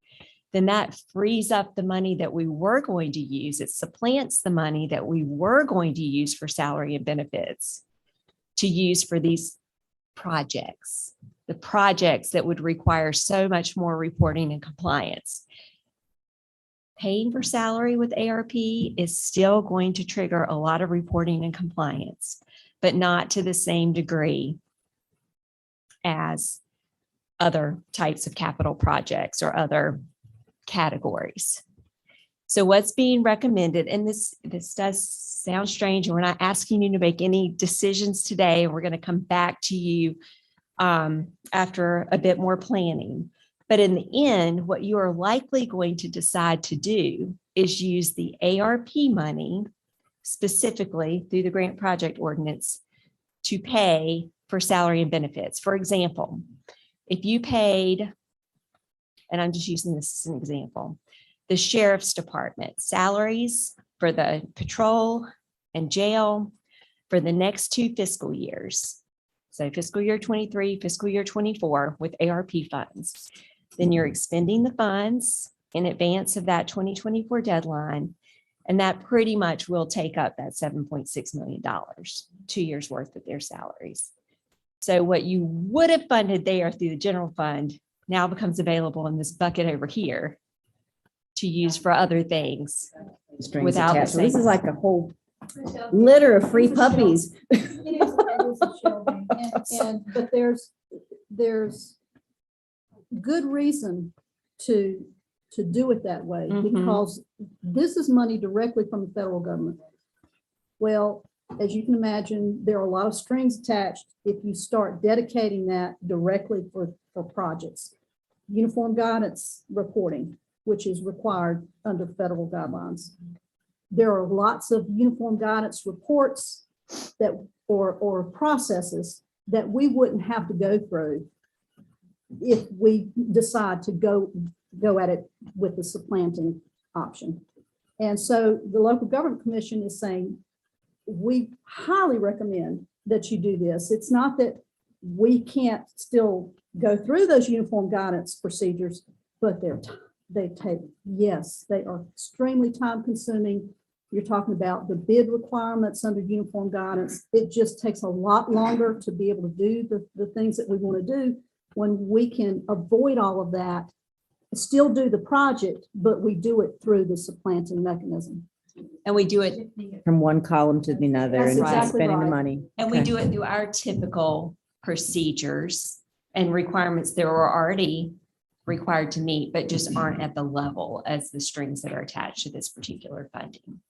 then that frees up the money that we were going to use. It supplants the money that we were going to use for salary and benefits to use for these projects, the projects that would require so much more reporting and compliance. Paying for salary with ARP is still going to trigger a lot of reporting and compliance, but not to the same degree as other types of capital projects or other categories. So what's being recommended, and this does sound strange, and we're not asking you to make any decisions today, and we're going to come back to you after a bit more planning. But in the end, what you are likely going to decide to do is use the ARP money, specifically through the grant project ordinance, to pay for salary and benefits. For example, if you paid, and I'm just using this as an example, the sheriff's department salaries for the patrol and jail for the next 2 fiscal years, so fiscal year 23, fiscal year 24 with ARP funds, then you're expending the funds in advance of that 2024 deadline. And that pretty much will take up that $7.6 million, 2 years worth of their salaries. So what you would have funded there through the general fund now becomes available in this bucket over here to use for other things. Strings Without the attached. So this same- is like a whole litter of free puppies. But there's good reason to do it that way, Mhm. because this is money directly from the federal government. Well, as you can imagine, there are a lot of strings attached if you start dedicating that directly for projects. Uniform guidance reporting, which is required under federal guidelines. There are lots of uniform guidance reports that or processes that we wouldn't have to go through if we decide to go at it with the supplanting option. And so the local government commission is saying, we highly recommend that you do this. It's not that we can't still go through those uniform guidance procedures, but they are extremely time consuming. You're talking about the bid requirements under uniform guidance. It just takes a lot longer to be able to do the things that we want to do, when we can avoid all of that, still do the project, but we do it through the supplanting mechanism. And we do it, From one column to the other That's and exactly spending the right. money. and we Okay. do it through our typical procedures and requirements that we're already required to meet, but just aren't at the level as the strings that are attached to this particular funding.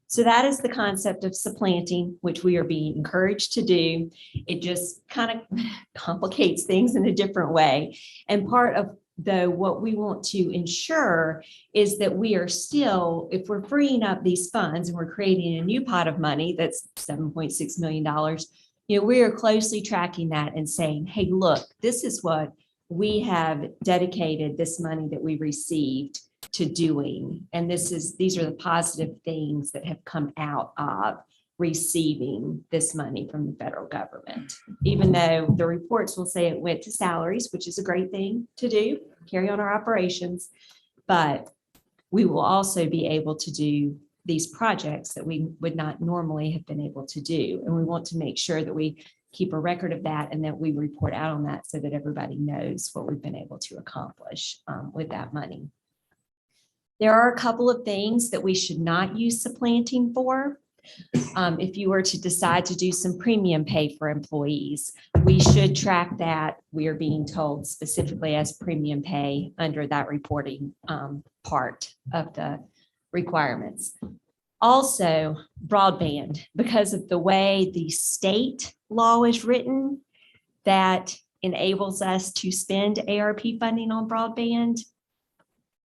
So that is the concept of supplanting, which we are being encouraged to do. It just kind of complicates things in a different way. And part of what we want to ensure is that we are still, if we're freeing up these funds and we're creating a new pot of money that's $7.6 million, we are closely tracking that and saying, hey, look, this is what we have dedicated this money that we received to doing. And these are the positive things that have come out of receiving this money from the federal government. Even though the reports will say it went to salaries, which is a great thing to do, carry on our operations, but we will also be able to do these projects that we would not normally have been able to do. And we want to make sure that we keep a record of that and that we report out on that so that everybody knows what we've been able to accomplish with that money. There are a couple of things that we should not use supplanting for. If you were to decide to do some premium pay for employees, we should track that. We are being told specifically as premium pay under that reporting part of the requirements. Also, broadband, because of the way the state law is written that enables us to spend ARP funding on broadband,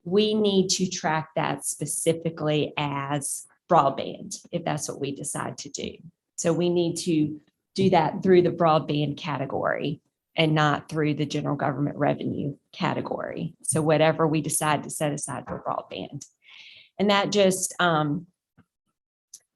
we need to track that specifically as broadband, if that's what we decide to do. So we need to do that through the broadband category and not through the general government revenue category. So whatever we decide to set aside for broadband. And that just, again,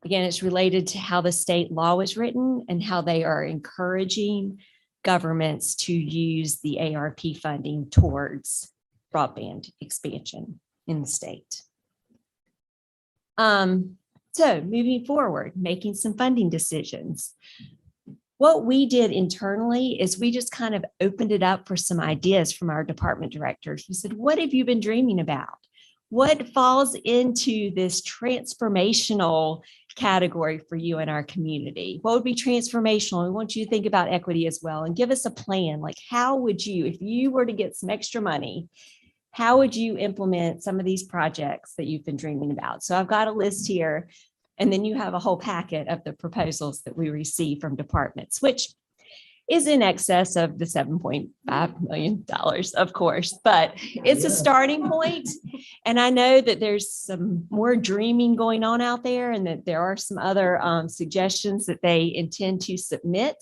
it's related to how the state law is written and how they are encouraging governments to use the ARP funding towards broadband expansion in the state. So moving forward, making some funding decisions. What we did internally is we just kind of opened it up for some ideas from our department directors. We said, what have you been dreaming about? What falls into this transformational category for you in our community? What would be transformational? We want you to think about equity as well and give us a plan. Like, how would you, if you were to get some extra money, how would you implement some of these projects that you've been dreaming about? So I've got a list here, and then you have a whole packet of the proposals that we receive from departments, which is in excess of the $7.5 million, of course, but it's a starting point. And I know that there's some more dreaming going on out there, and that there are some other suggestions that they intend to submit.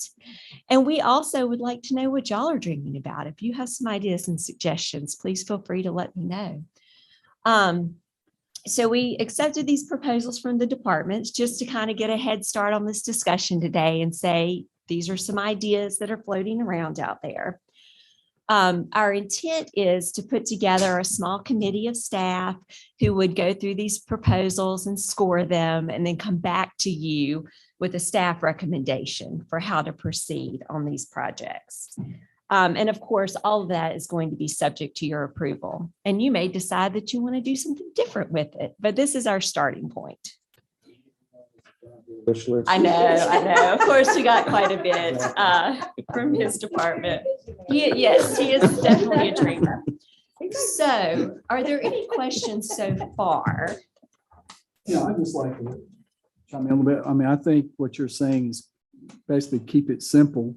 And we also would like to know what y'all are dreaming about. If you have some ideas and suggestions, please feel free to let me know. So we accepted these proposals from the departments just to kind of get a head start on this discussion today and say, these are some ideas that are floating around out there. Our intent is to put together a small committee of staff who would go through these proposals and score them, and then come back to you with a staff recommendation for how to proceed on these projects. And of course, all of that is going to be subject to your approval. And you may decide that you want to do something different with it, but this is our starting point. Wish list. I know. Of course, we got quite a bit from his department. Yes, he is definitely a dreamer. So are there any questions so far? Yeah, I'd just like to chime in a little bit. I mean, I think what you're saying is basically keep it simple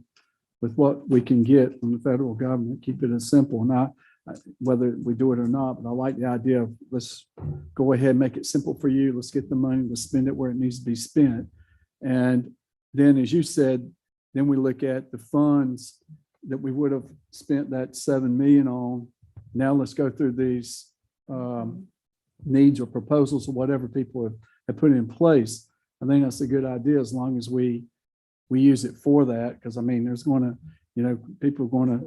with what we can get from the federal government, keep it as simple. Now, whether we do it or not, but I like the idea of let's go ahead and make it simple for you. Let's get the money, let's spend it where it needs to be spent. And then, as you said, then we look at the funds that we would have spent that 7 million on. Now let's go through these needs or proposals or whatever people have put in place. I think that's a good idea as long as we use it for that. Because I mean, there's going to, people are going to,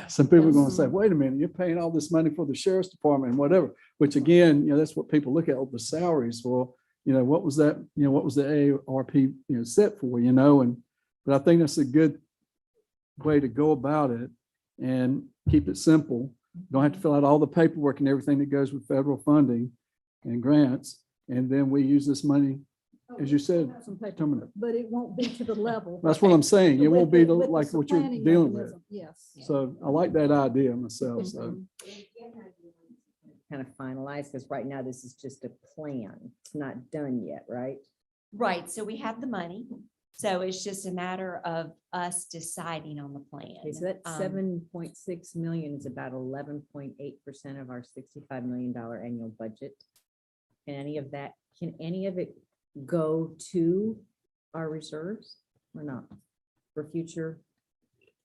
some people are going to say, wait a minute, you're paying all this money for the sheriff's department and whatever, which again, that's what people look at, the salaries for, what was that, what was the ARP, set for, but I think that's a good way to go about it and keep it simple. Don't have to fill out all the paperwork and everything that goes with federal funding and grants. And then we use this money, as you said, but it won't be to the level. that's what I'm saying. It won't be with the like what you're planning dealing with. mechanism. Yes. So I like that idea myself. So Kind of finalized, because right now this is just a plan. It's not done yet, right? Right. So we have the money. So it's just a matter of us deciding on the plan. Okay, so that 7.6 million is about 11.8% of our $65 million annual budget. Can any of it go to our reserves or not for future?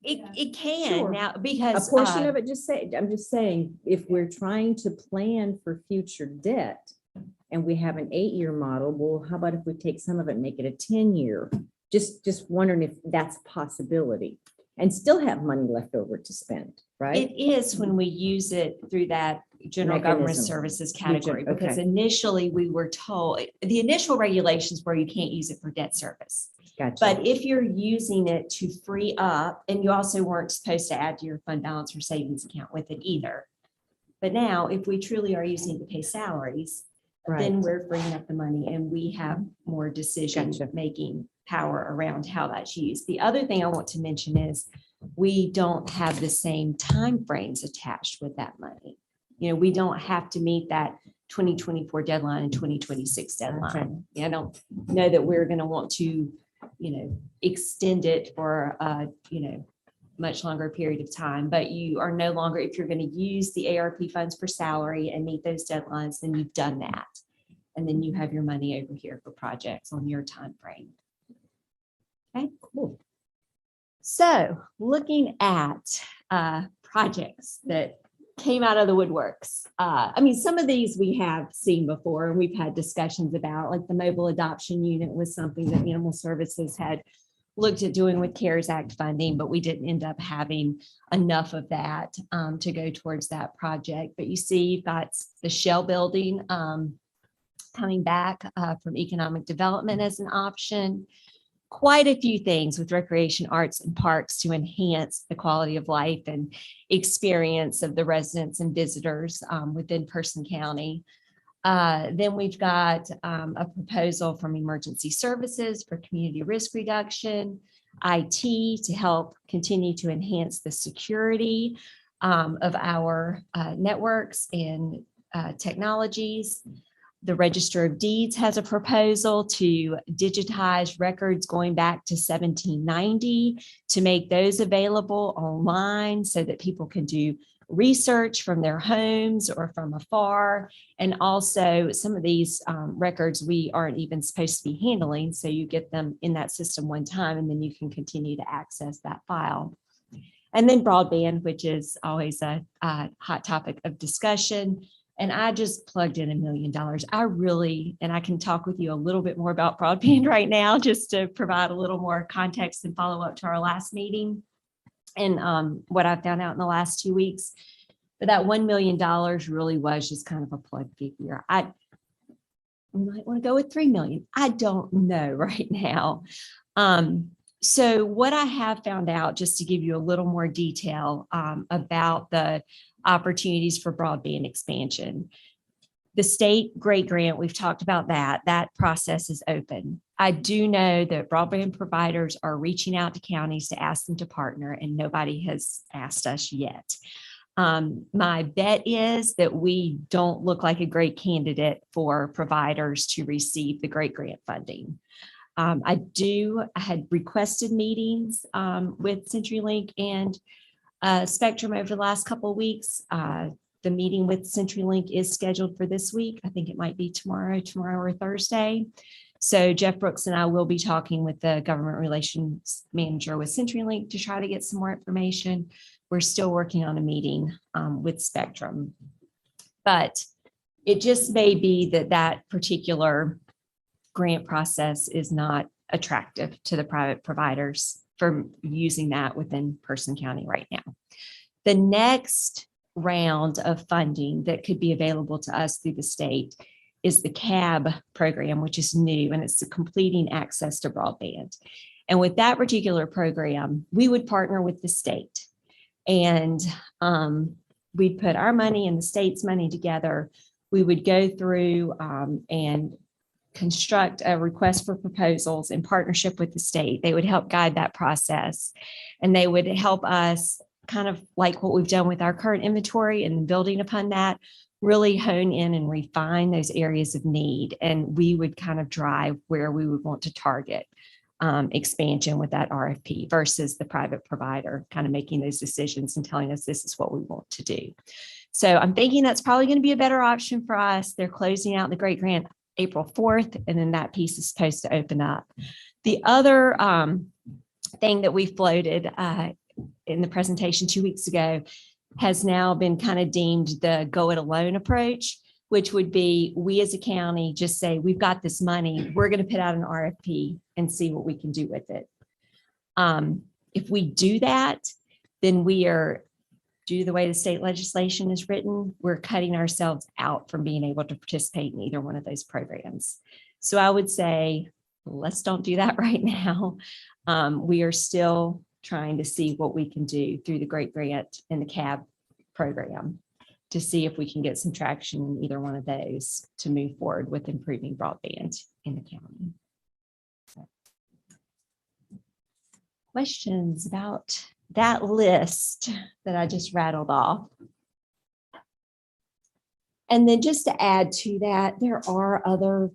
It can Sure. now, because A portion of it, I'm just saying, if we're trying to plan for future debt and we have an 8-year model, well, how about if we take some of it and make it a 10-year? Just wondering if that's a possibility and still have money left over to spend, right? it is when we use it through that general government Mechanism. services category, because Okay. initially we were told, the initial regulations were you can't use it for debt service. Gotcha. But if you're using it to free up, and you also weren't supposed to add to your fund balance or savings account with it either. But now, if we truly are using it to pay salaries, then we're freeing up the money and we have more decision-making power around how that's used. The other thing I want to mention is we don't have the same timeframes attached with that money. We don't have to meet that 2024 deadline and 2026 deadline. I don't know that we're going to want to extend it for much longer period of time, but you are no longer, if you're going to use the ARP funds for salary and meet those deadlines, then you've done that. And then you have your money over here for projects on your time frame. Okay, cool. So looking at projects that came out of the woodworks. Some of these we have seen before and we've had discussions about, like the mobile adoption unit was something that Animal Services had looked at doing with CARES Act funding, but we didn't end up having enough of that to go towards that project. But you see, you've got the Shell building coming back from economic development as an option. Quite a few things with recreation, arts, and parks to enhance the quality of life and experience of the residents and visitors within Person County. Then we've got a proposal from Emergency Services for community risk reduction, IT to help continue to enhance the security of our networks and technologies. The Register of Deeds has a proposal to digitize records going back to 1790 to make those available online so that people can do research from their homes or from afar. And also some of these records we aren't even supposed to be handling. So you get them in that system one time and then you can continue to access that file. And then broadband, which is always a hot topic of discussion. And I just plugged in $1 million. I really, and I can talk with you a little bit more about broadband right now, just to provide a little more context and follow up to our last meeting and what I found out in the last 2 weeks. But that $1 million really was just kind of a plug figure. I might want to go with 3 million. I don't know right now. So what I have found out, just to give you a little more detail about the opportunities for broadband expansion. The state Great Grant, we've talked about that. That process is open. I do know that broadband providers are reaching out to counties to ask them to partner, and nobody has asked us yet. My bet is that we don't look like a great candidate for providers to receive the Great Grant funding. I had requested meetings with CenturyLink and Spectrum over the last couple of weeks. The meeting with CenturyLink is scheduled for this week. I think it might be tomorrow or Thursday. So Jeff Brooks and I will be talking with the government relations manager with CenturyLink to try to get some more information. We're still working on a meeting with Spectrum, but it just may be that that particular grant process is not attractive to the private providers for using that within Person County right now. The next round of funding that could be available to us through the state is the CAB program, which is new, and it's the Completing Access to Broadband. And with that particular program, we would partner with the state, and we'd put our money and the state's money together. We would go through and construct a request for proposals in partnership with the state. They would help guide that process, and they would help us, kind of like what we've done with our current inventory and building upon that, really hone in and refine those areas of need. And we would kind of drive where we would want to target expansion with that RFP versus the private provider kind of making those decisions and telling us this is what we want to do. So I'm thinking that's probably going to be a better option for us. They're closing out the Great Grant April 4th, and then that piece is supposed to open up. The other thing that we floated in the presentation 2 weeks ago has now been kind of deemed the go it alone approach, which would be we as a county just say, we've got this money, we're going to put out an RFP and see what we can do with it. If we do that, then we are, due to the way the state legislation is written, we're cutting ourselves out from being able to participate in either one of those programs. So I would say, let's don't do that right now. We are still trying to see what we can do through the Great Grant and the CAB program to see if we can get some traction in either one of those to move forward with improving broadband in the county. So, questions about that list that I just rattled off? And then just to add to that, there are other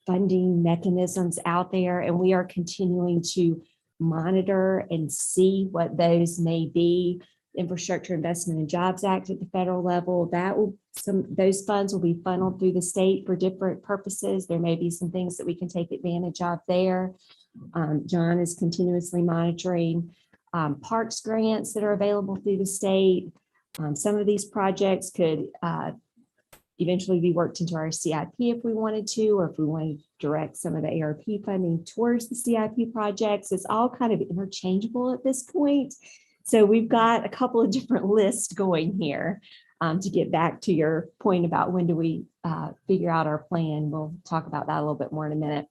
funding mechanisms out there, and we are continuing to monitor and see what those may be. Infrastructure Investment and Jobs Act at the federal level, those funds will be funneled through the state for different purposes. There may be some things that we can take advantage of there. John is continuously monitoring parks grants that are available through the state. Some of these projects could eventually be worked into our CIP if we wanted to, or if we wanted direct some of the ARP funding towards the CIP projects. It's all kind of interchangeable at this point. So we've got a couple of different lists going here. To get back to your point about when do we figure out our plan, we'll talk about that a little bit more in a minute.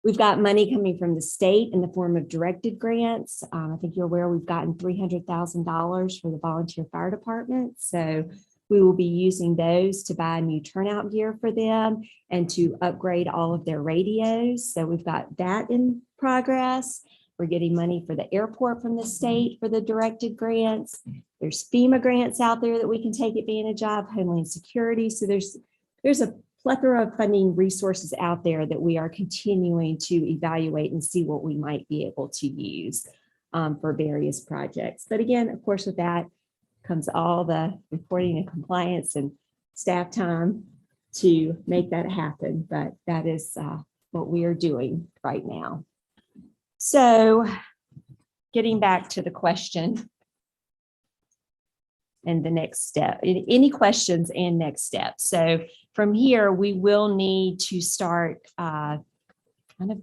We've got money coming from the state in the form of directed grants. I think you're aware we've gotten $300,000 for the volunteer fire department. So we will be using those to buy new turnout gear for them and to upgrade all of their radios. So we've got that in progress. We're getting money for the airport from the state for the directed grants. There's FEMA grants out there that we can take advantage of, Homeland Security. So there's a plethora of funding resources out there that we are continuing to evaluate and see what we might be able to use for various projects. But again, of course, with that comes all the reporting and compliance and staff time to make that happen. But that is what we are doing right now. So getting back to the question and the next step, any questions and next steps. So from here, we will need to start kind of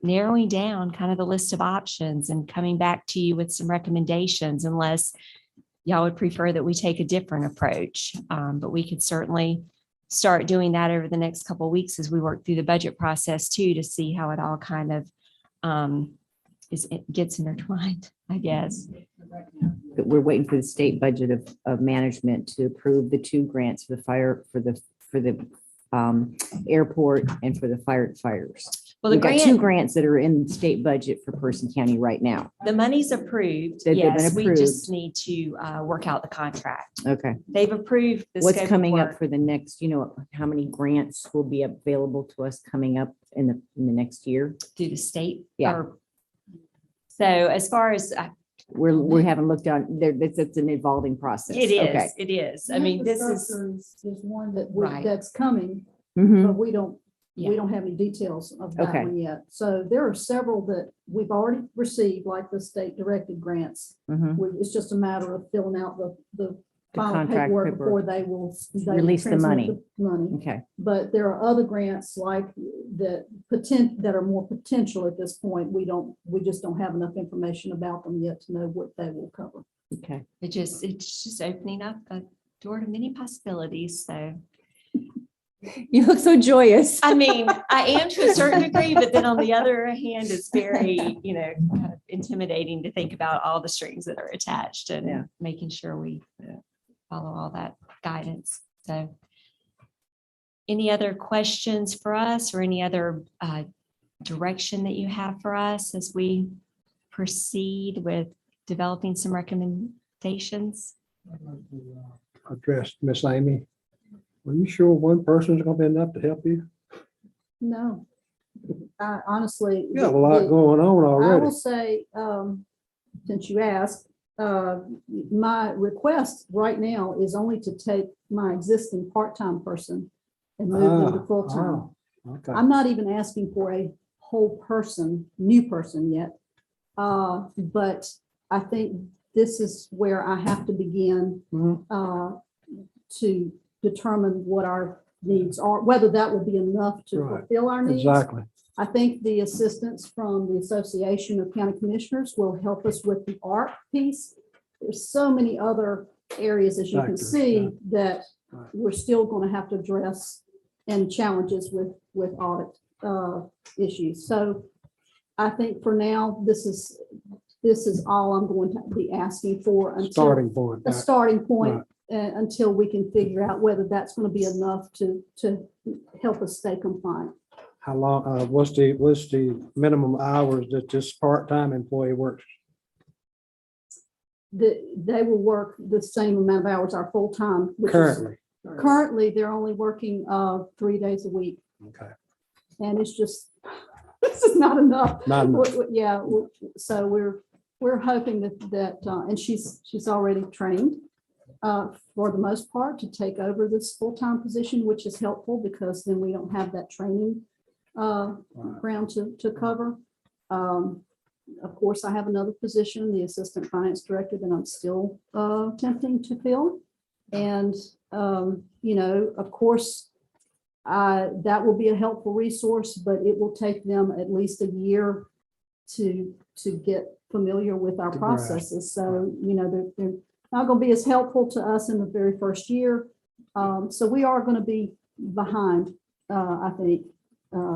narrowing down kind of the list of options and coming back to you with some recommendations, unless y'all would prefer that we take a different approach. But we could certainly start doing that over the next couple of weeks as we work through the budget process too, to see how it all kind of it gets intertwined, I guess. But we're waiting for the state budget of management to approve the 2 grants for the fire, for the airport and for the fires. Well, the We've got 2 grants that are in the state budget for Person County right now. The money's approved. They've been Yes, we approved. just need to work out the contract. Okay. They've approved the What's scope of coming up work. for the next, how many grants will be available to us coming up in the next year? Through the state? Yeah. So as far as We haven't looked on there. It's an evolving process. it Okay. is, it is. I mean, this is Is one that, Right. that's coming, Mhm. but we don't Yeah. don't have any details of that Okay. one yet. So there are several that we've already received, like the state directed grants. Mhm. It's just a matter of filling out the final contract paperwork paperwork. before they will Release the transmit money. the money. Okay. But there are other grants like that are more potential at this point. We just don't have enough information about them yet to know what they will cover. Okay. it's just opening up a door to many possibilities. So You look so joyous. I mean, I am to a certain degree, but then on the other hand, it's very, kind of intimidating to think about all the strings that are attached and Yeah. making sure we follow all that guidance. So any other questions for us or any other direction that you have for us as we proceed with developing some recommendations? Address Miss Amy. Are you sure one person is gonna be enough to help you? No, honestly. You got a lot going on I already. will say, since you asked, my request right now is only to take my existing part-time person and move them to full-time. Okay. I'm not even asking for a whole person, new person yet. But I think this is where I have to begin to determine what our needs are, whether that will be enough to Right. fulfill our needs. Exactly. I think the assistance from the Association of County Commissioners will help us with the art piece. There's so many other areas, as you can Factors, see, yeah. that Right. we're still going to have to address and challenges with audit issues. So I think for now, this is all I'm going to be asking for until Starting point. a right. starting point, Right. until we can figure out whether that's going to be enough to help us stay compliant. How long, what's the minimum hours that this part-time employee works? They will work the same amount of hours our full-time. which is- Currently? Currently, they're only working 3 days a week, Okay. and it's just, this is not enough. Not enough. Yeah, so we're hoping that, and she's already trained for the most part to take over this full-time position, which is helpful because then we don't have that training ground to cover. Of course, I have another position, the Assistant Finance Director, that I'm still attempting to fill. And, of course, that will be a helpful resource, but it will take them at least a year to get familiar with our To grasp. processes. So, they're not going to be as helpful to us in the very first year. So we are going to be behind, I think,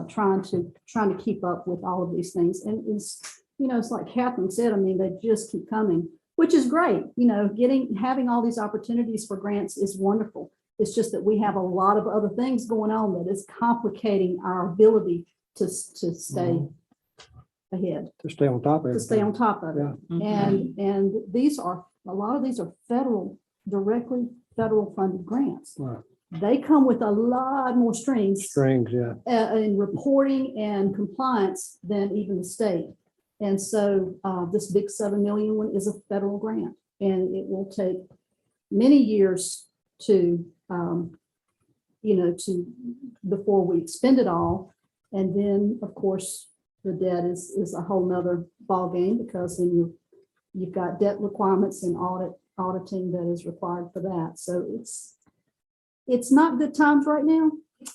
trying to keep up with all of these things. And it's like Catherine said, I mean, they just keep coming, which is great. Having all these opportunities for grants is wonderful. It's just that we have a lot of other things going on that is complicating our ability to stay ahead, To stay on top of it. to stay on top of it. Yeah. And a lot of these are directly federal funded grants. Right. They come with a lot more strings Strings, yeah. in reporting and compliance than even the state. And so this big 7 million one is a federal grant, and it will take many years to before we expend it all. And then, of course, the debt is a whole nother ballgame, because then you've got debt requirements and auditing that is required for that. So it's not good times right now,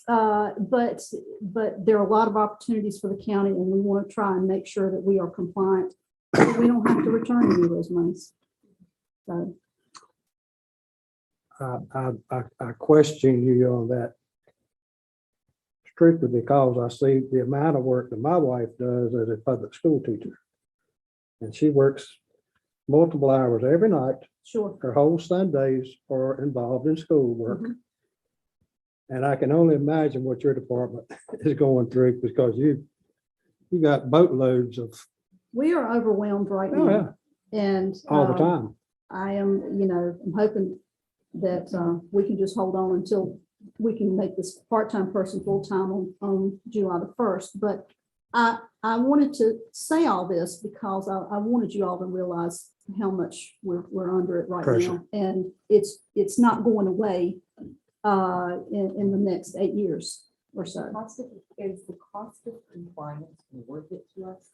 but there are a lot of opportunities for the county, and we want to try and make sure that we are compliant, so we don't have to return any of those monies. So I question you on that strictly because I see the amount of work that my wife does as a public school teacher. And she works multiple hours every night. sure. Her whole Sundays are involved in schoolwork. And I can only imagine what your department is going through, because you got boatloads of, We are overwhelmed right oh, yeah, now. And all the time. I am, I'm hoping that we can just hold on until we can make this part-time person full-time on July the 1st. But I wanted to say all this because I wanted you all to realize how much we're under it right Pressure. now. And it's not going away in the next 8 years or so. Is the cost of compliance worth it to us?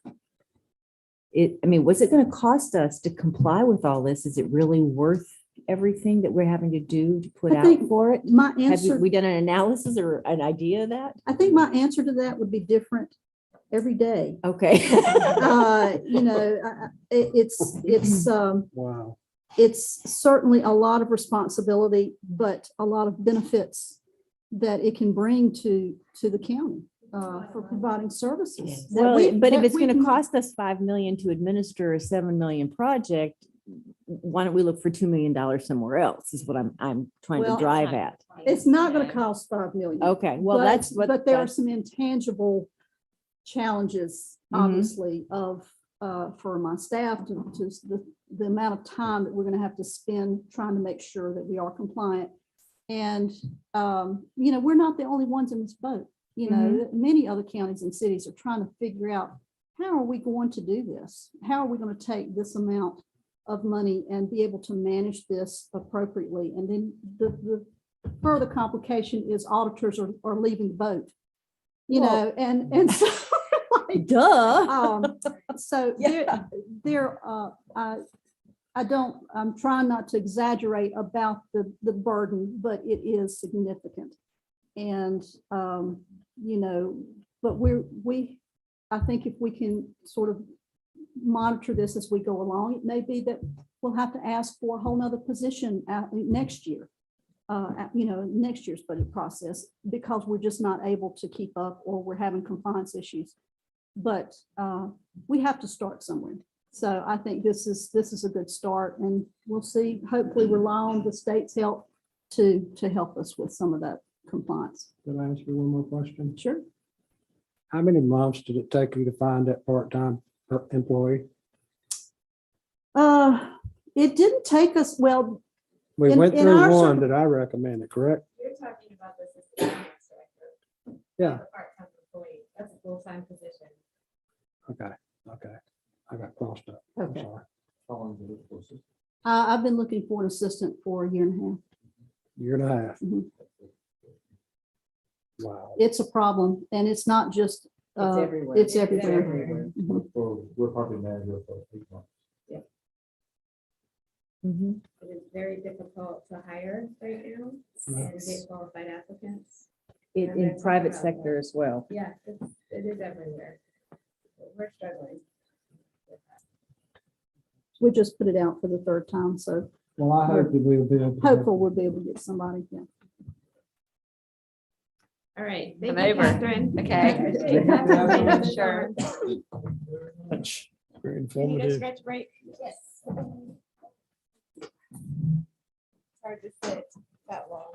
What's it going to cost us to comply with all this? Is it really worth everything that we're having to do to put I out think for it? My Have answer, we done an analysis or an idea of that? I think my answer to that would be different every day. Okay. Wow. It's certainly a lot of responsibility, but a lot of benefits that it can bring to the county for providing services. that Well, we- but if that it's we going to can- cost us 5 million to administer a 7 million project, why don't we look for $2 million somewhere else is what I'm trying to Well, drive at. It's not going to cost 5 million. Okay, well, But- that's what. But there are that's- some intangible challenges, obviously, for my staff to the amount of time that we're going to have to spend trying to make sure that we are compliant. And, we're not the only ones in this boat. Many other counties and cities are trying to figure out, how are we going to do this? How are we going to take this amount of money and be able to manage this appropriately? And then the further complication is auditors are leaving the boat, and so. Duh. So I'm trying not to exaggerate about the burden, but it is significant. And, but I think if we can sort of monitor this as we go along, it may be that we'll have to ask for a whole nother position next year, next year's budget process, because we're just not able to keep up, or we're having compliance issues. But we have to start somewhere. So I think this is a good start, and we'll see, hopefully rely on the state's help to help us with some of that compliance. Can I ask you one more question? Sure. How many months did it take you to find that part-time employee? It didn't take us, well, We In- went in through our one circle- that I recommended, correct? You're talking about this as the finance director. Yeah. The part-time employee, that's a full-time position. Okay. I got crossed up. I'm Okay. sorry. I've been looking for an assistant for a year and a half. Year and a half. Mhm. Wow. It's a problem, and it's not just, everywhere. it's It's everywhere. everywhere. Mhm. We're probably manager for 8 months. Mhm. It is very difficult to hire right now and get qualified applicants. in private sector as well. Yeah, it is everywhere. We're struggling. We just put it out for the third time, so Well, I hope that we'll be able. to- hopeful we'll be able to get somebody, yeah. All right. I'm Thank you, over. Catherine. Okay. Sure. That's very Can you go informative. stretch break? Yes. Hard to sit that long.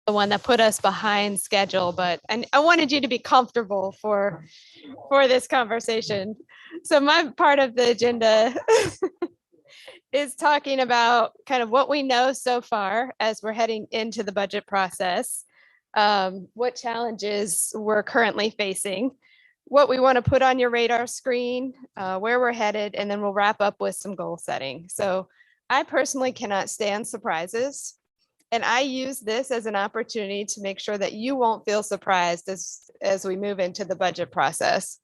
the one that put us behind schedule, but and I wanted you to be comfortable for this conversation. So my part of the agenda is talking about kind of what we know so far as we're heading into the budget process, what challenges we're currently facing, what we want to put on your radar screen, where we're headed, and then we'll wrap up with some goal setting. So I personally cannot stand surprises. And I use this as an opportunity to make sure that you won't feel surprised as we move into the budget process.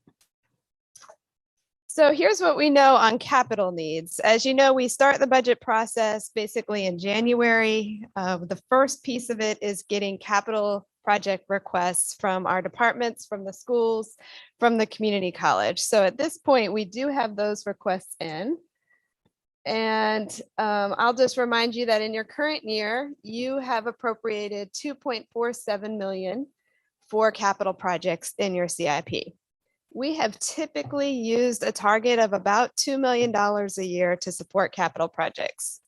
So here's what we know on capital needs. As you know, we start the budget process basically in January. The first piece of it is getting capital project requests from our departments, from the schools, from the community college. So at this point, we do have those requests in. And I'll just remind you that in your current year, you have appropriated 2.47 million for capital projects in your CIP. We have typically used a target of about $2 million a year to support capital projects.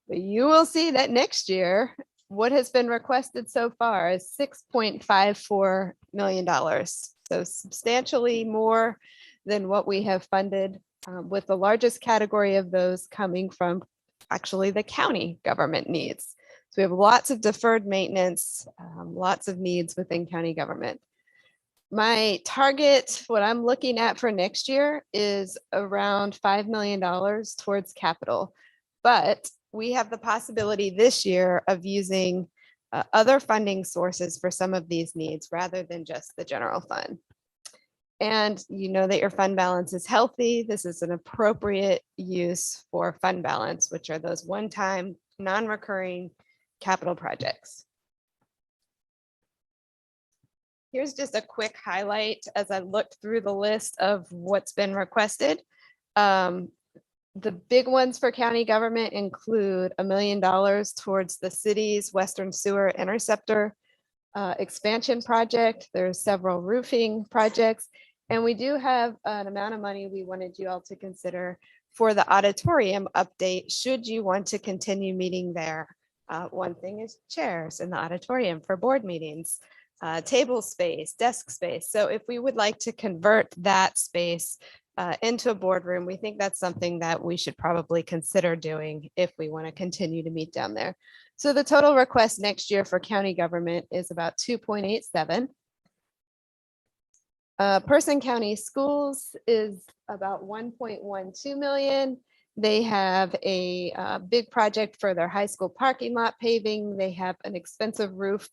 But you will see that next year, what has been requested so far is $6.54 million. So substantially more than what we have funded, with the largest category of those coming from actually the county government needs. So we have lots of deferred maintenance, lots of needs within county government. My target, what I'm looking at for next year, is around $5 million towards capital. But we have the possibility this year of using other funding sources for some of these needs rather than just the general fund. And you know that your fund balance is healthy. This is an appropriate use for fund balance, which are those one-time, non-recurring capital projects. Here's just a quick highlight as I looked through the list of what's been requested. The big ones for county government include $1 million towards the city's Western Sewer Interceptor expansion project. There's several roofing projects. And we do have an amount of money we wanted you all to consider for the auditorium update, should you want to continue meeting there. One thing is chairs in the auditorium for board meetings, table space, desk space. So if we would like to convert that space into a boardroom, we think that's something that we should probably consider doing if we want to continue to meet down there. So the total request next year for county government is about 2.87. Person County Schools is about 1.12 million. They have a big project for their high school parking lot paving. They have an expensive roof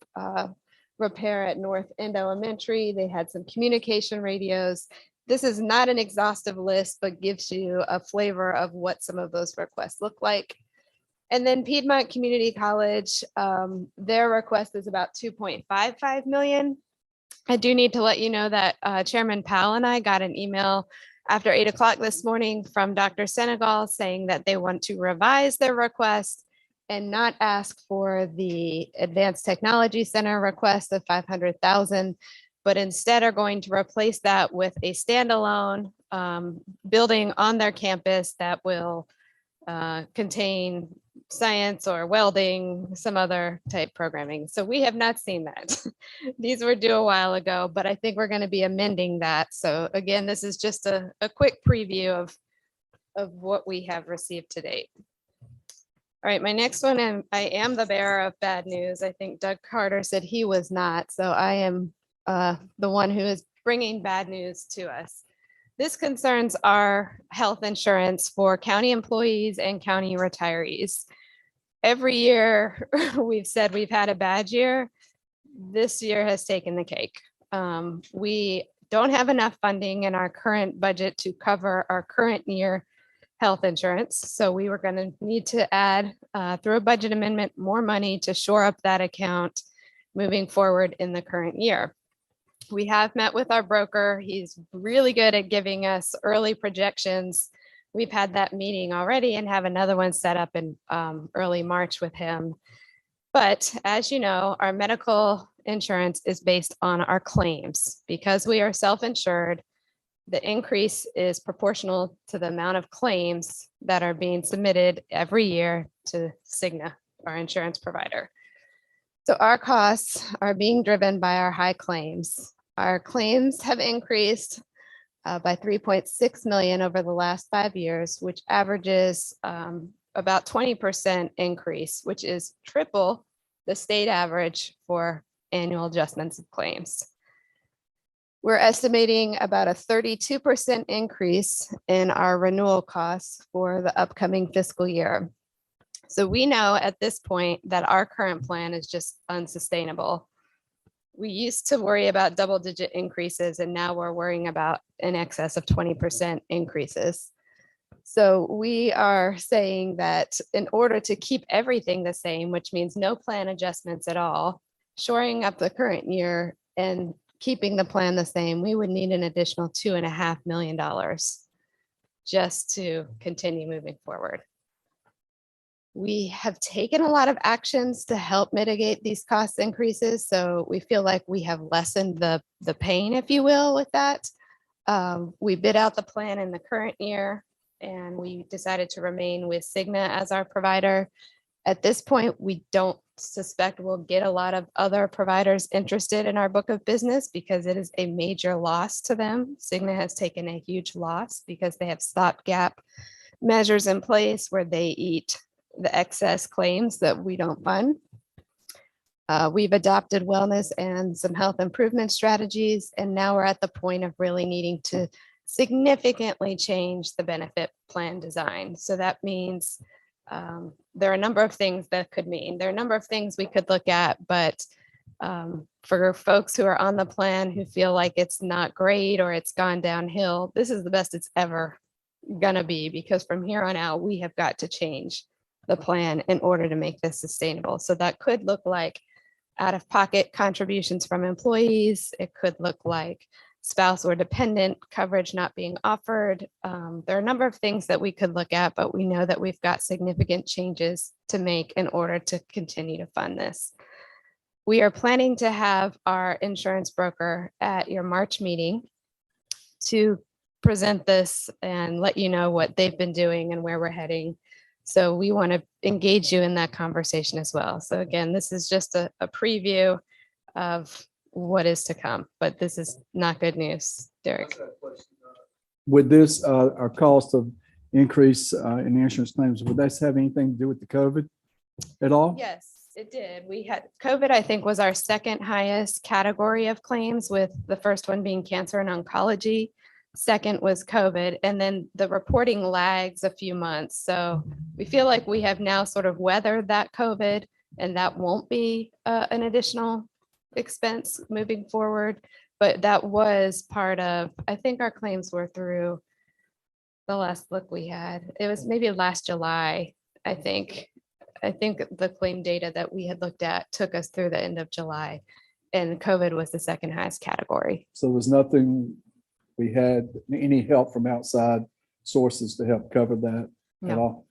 repair at North End Elementary. They had some communication radios. This is not an exhaustive list, but gives you a flavor of what some of those requests look like. And then Piedmont Community College, their request is about 2.55 million. I do need to let you know that Chairman Powell and I got an email after 8 o'clock this morning from Dr. Senegal saying that they want to revise their request and not ask for the Advanced Technology Center request of 500,000, but instead are going to replace that with a standalone building on their campus that will contain science or welding, some other type programming. So we have not seen that. These were due a while ago, but I think we're going to be amending that. So again, this is just a quick preview of what we have received to date. All right, my next one, I am the bearer of bad news. I think Doug Carter said he was not. So I am the one who is bringing bad news to us. This concerns our health insurance for county employees and county retirees. Every year we've said we've had a bad year. This year has taken the cake. We don't have enough funding in our current budget to cover our current year health insurance. So we were going to need to add through a budget amendment more money to shore up that account moving forward in the current year. We have met with our broker. He's really good at giving us early projections. We've had that meeting already and have another one set up in early March with him. But as you know, our medical insurance is based on our claims. Because we are self-insured, the increase is proportional to the amount of claims that are being submitted every year to Cigna, our insurance provider. So our costs are being driven by our high claims. Our claims have increased by 3.6 million over the last 5 years, which averages about 20% increase, which is triple the state average for annual adjustments of claims. We're estimating about a 32% increase in our renewal costs for the upcoming fiscal year. So we know at this point that our current plan is just unsustainable. We used to worry about double-digit increases, and now we're worrying about in excess of 20% increases. So we are saying that in order to keep everything the same, which means no plan adjustments at all, shoring up the current year and keeping the plan the same, we would need an additional $2.5 million just to continue moving forward. We have taken a lot of actions to help mitigate these cost increases. So we feel like we have lessened the pain, if you will, with that. We bid out the plan in the current year, and we decided to remain with Cigna as our provider. At this point, we don't suspect we'll get a lot of other providers interested in our book of business because it is a major loss to them. Cigna has taken a huge loss because they have stopgap measures in place where they eat the excess claims that we don't fund. We've adopted wellness and some health improvement strategies, and now we're at the point of really needing to significantly change the benefit plan design. So that means there are a number of things that could mean. There are a number of things we could look at, but for folks who are on the plan who feel like it's not great or it's gone downhill, this is the best it's ever gonna be, because from here on out, we have got to change the plan in order to make this sustainable. So that could look like out-of-pocket contributions from employees. It could look like spouse or dependent coverage not being offered. There are a number of things that we could look at, but we know that we've got significant changes to make in order to continue to fund this. We are planning to have our insurance broker at your March meeting to present this and let you know what they've been doing and where we're heading. So we want to engage you in that conversation as well. So again, this is just a preview of what is to come, but this is not good news, Derek. With this, our cost of increase in insurance claims, would that have anything to do with the COVID at all? Yes, it did. We had COVID, I think, was our second highest category of claims, with the first one being cancer and oncology. Second was COVID, and then the reporting lags a few months. So we feel like we have now sort of weathered that COVID, and that won't be an additional expense moving forward. But that was part of, I think our claims were through the last look we had. It was maybe last July, I think. I think the claim data that we had looked at took us through the end of July, and COVID was the second highest category. So there was nothing, we had any help from outside sources to help cover that at all?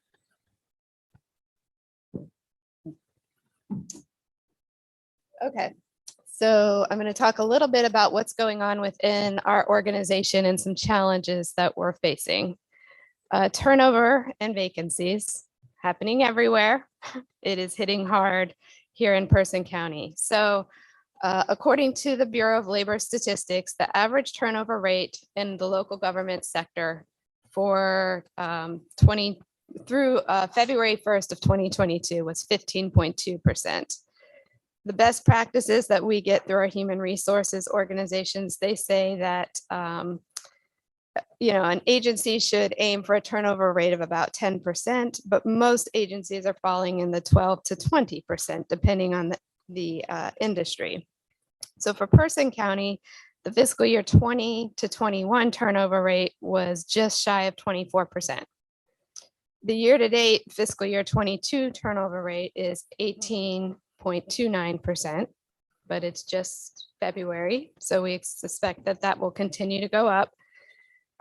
Okay, so I'm going to talk a little bit about what's going on within our organization and some challenges that we're facing. Turnover and vacancies happening everywhere. It is hitting hard here in Person County. So according to the Bureau of Labor Statistics, the average turnover rate in the local government sector for through February 1st of 2022 was 15.2%. The best practices that we get through our human resources organizations, they say that an agency should aim for a turnover rate of about 10%, but most agencies are falling in the 12 to 20%, depending on the industry. So for Person County, the fiscal year 20 to 21 turnover rate was just shy of 24%. The year-to-date fiscal year 22 turnover rate is 18.29%, but it's just February, so we suspect that that will continue to go up.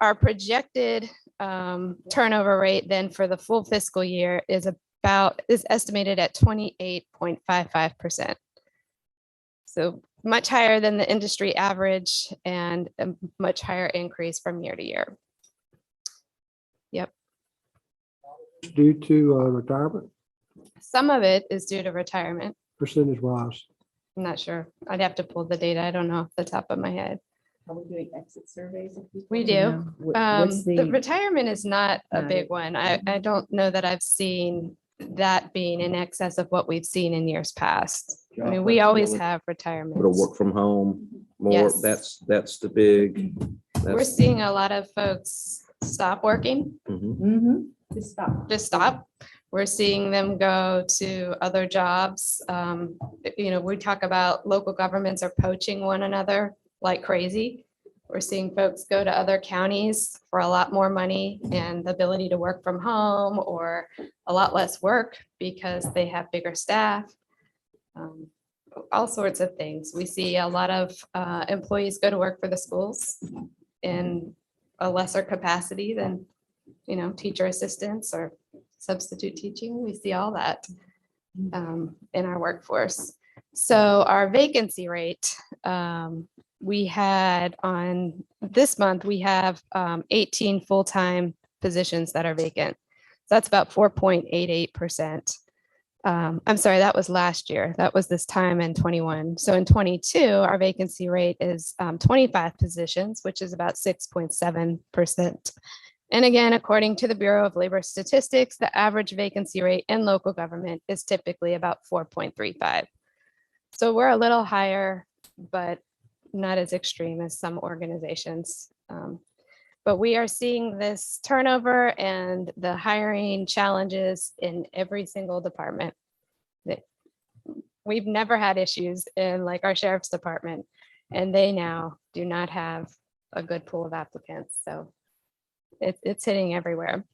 Our projected turnover rate then for the full fiscal year is estimated at 28.55%. So much higher than the industry average and a much higher increase from year to year. Yep. Due to retirement? Some of it is due to retirement. percentage wise? I'm not sure. I'd have to pull the data. I don't know off the top of my head. Are we doing exit surveys? of people? We Do you do. know? What's The the, retirement is not a Not big it. one. I don't know that I've seen that being in excess of what we've seen in years past. I mean, we always have retirement. It'll work from home more. Yes. That's the big. We're that's- seeing a lot of folks stop working, Mhm. just stop. just stop. We're seeing them go to other jobs. We talk about local governments are poaching one another like crazy. We're seeing folks go to other counties for a lot more money and the ability to work from home or a lot less work because they have bigger staff. All sorts of things. We see a lot of employees go to work for the schools in a lesser capacity than, teacher assistants or substitute teaching. We see all that in our workforce. So our vacancy rate, we had on this month, we have 18 full-time positions that are vacant. So that's about 4.88%. I'm sorry, that was last year. That was this time in 21. So in 22, our vacancy rate is 25 positions, which is about 6.7%. And again, according to the Bureau of Labor Statistics, the average vacancy rate in local government is typically about 4.35. So we're a little higher, but not as extreme as some organizations. But we are seeing this turnover and the hiring challenges in every single department. We've never had issues in like our sheriff's department, and they now do not have a good pool of applicants. So it's hitting everywhere.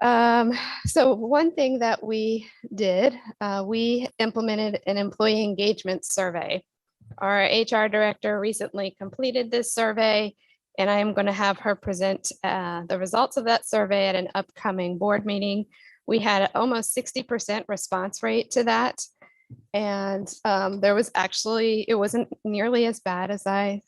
So one thing that we did, we implemented an employee engagement survey. Our HR director recently completed this survey, and I am going to have her present the results of that survey at an upcoming board meeting. We had almost 60% response rate to that. And there was actually, it wasn't nearly as bad as I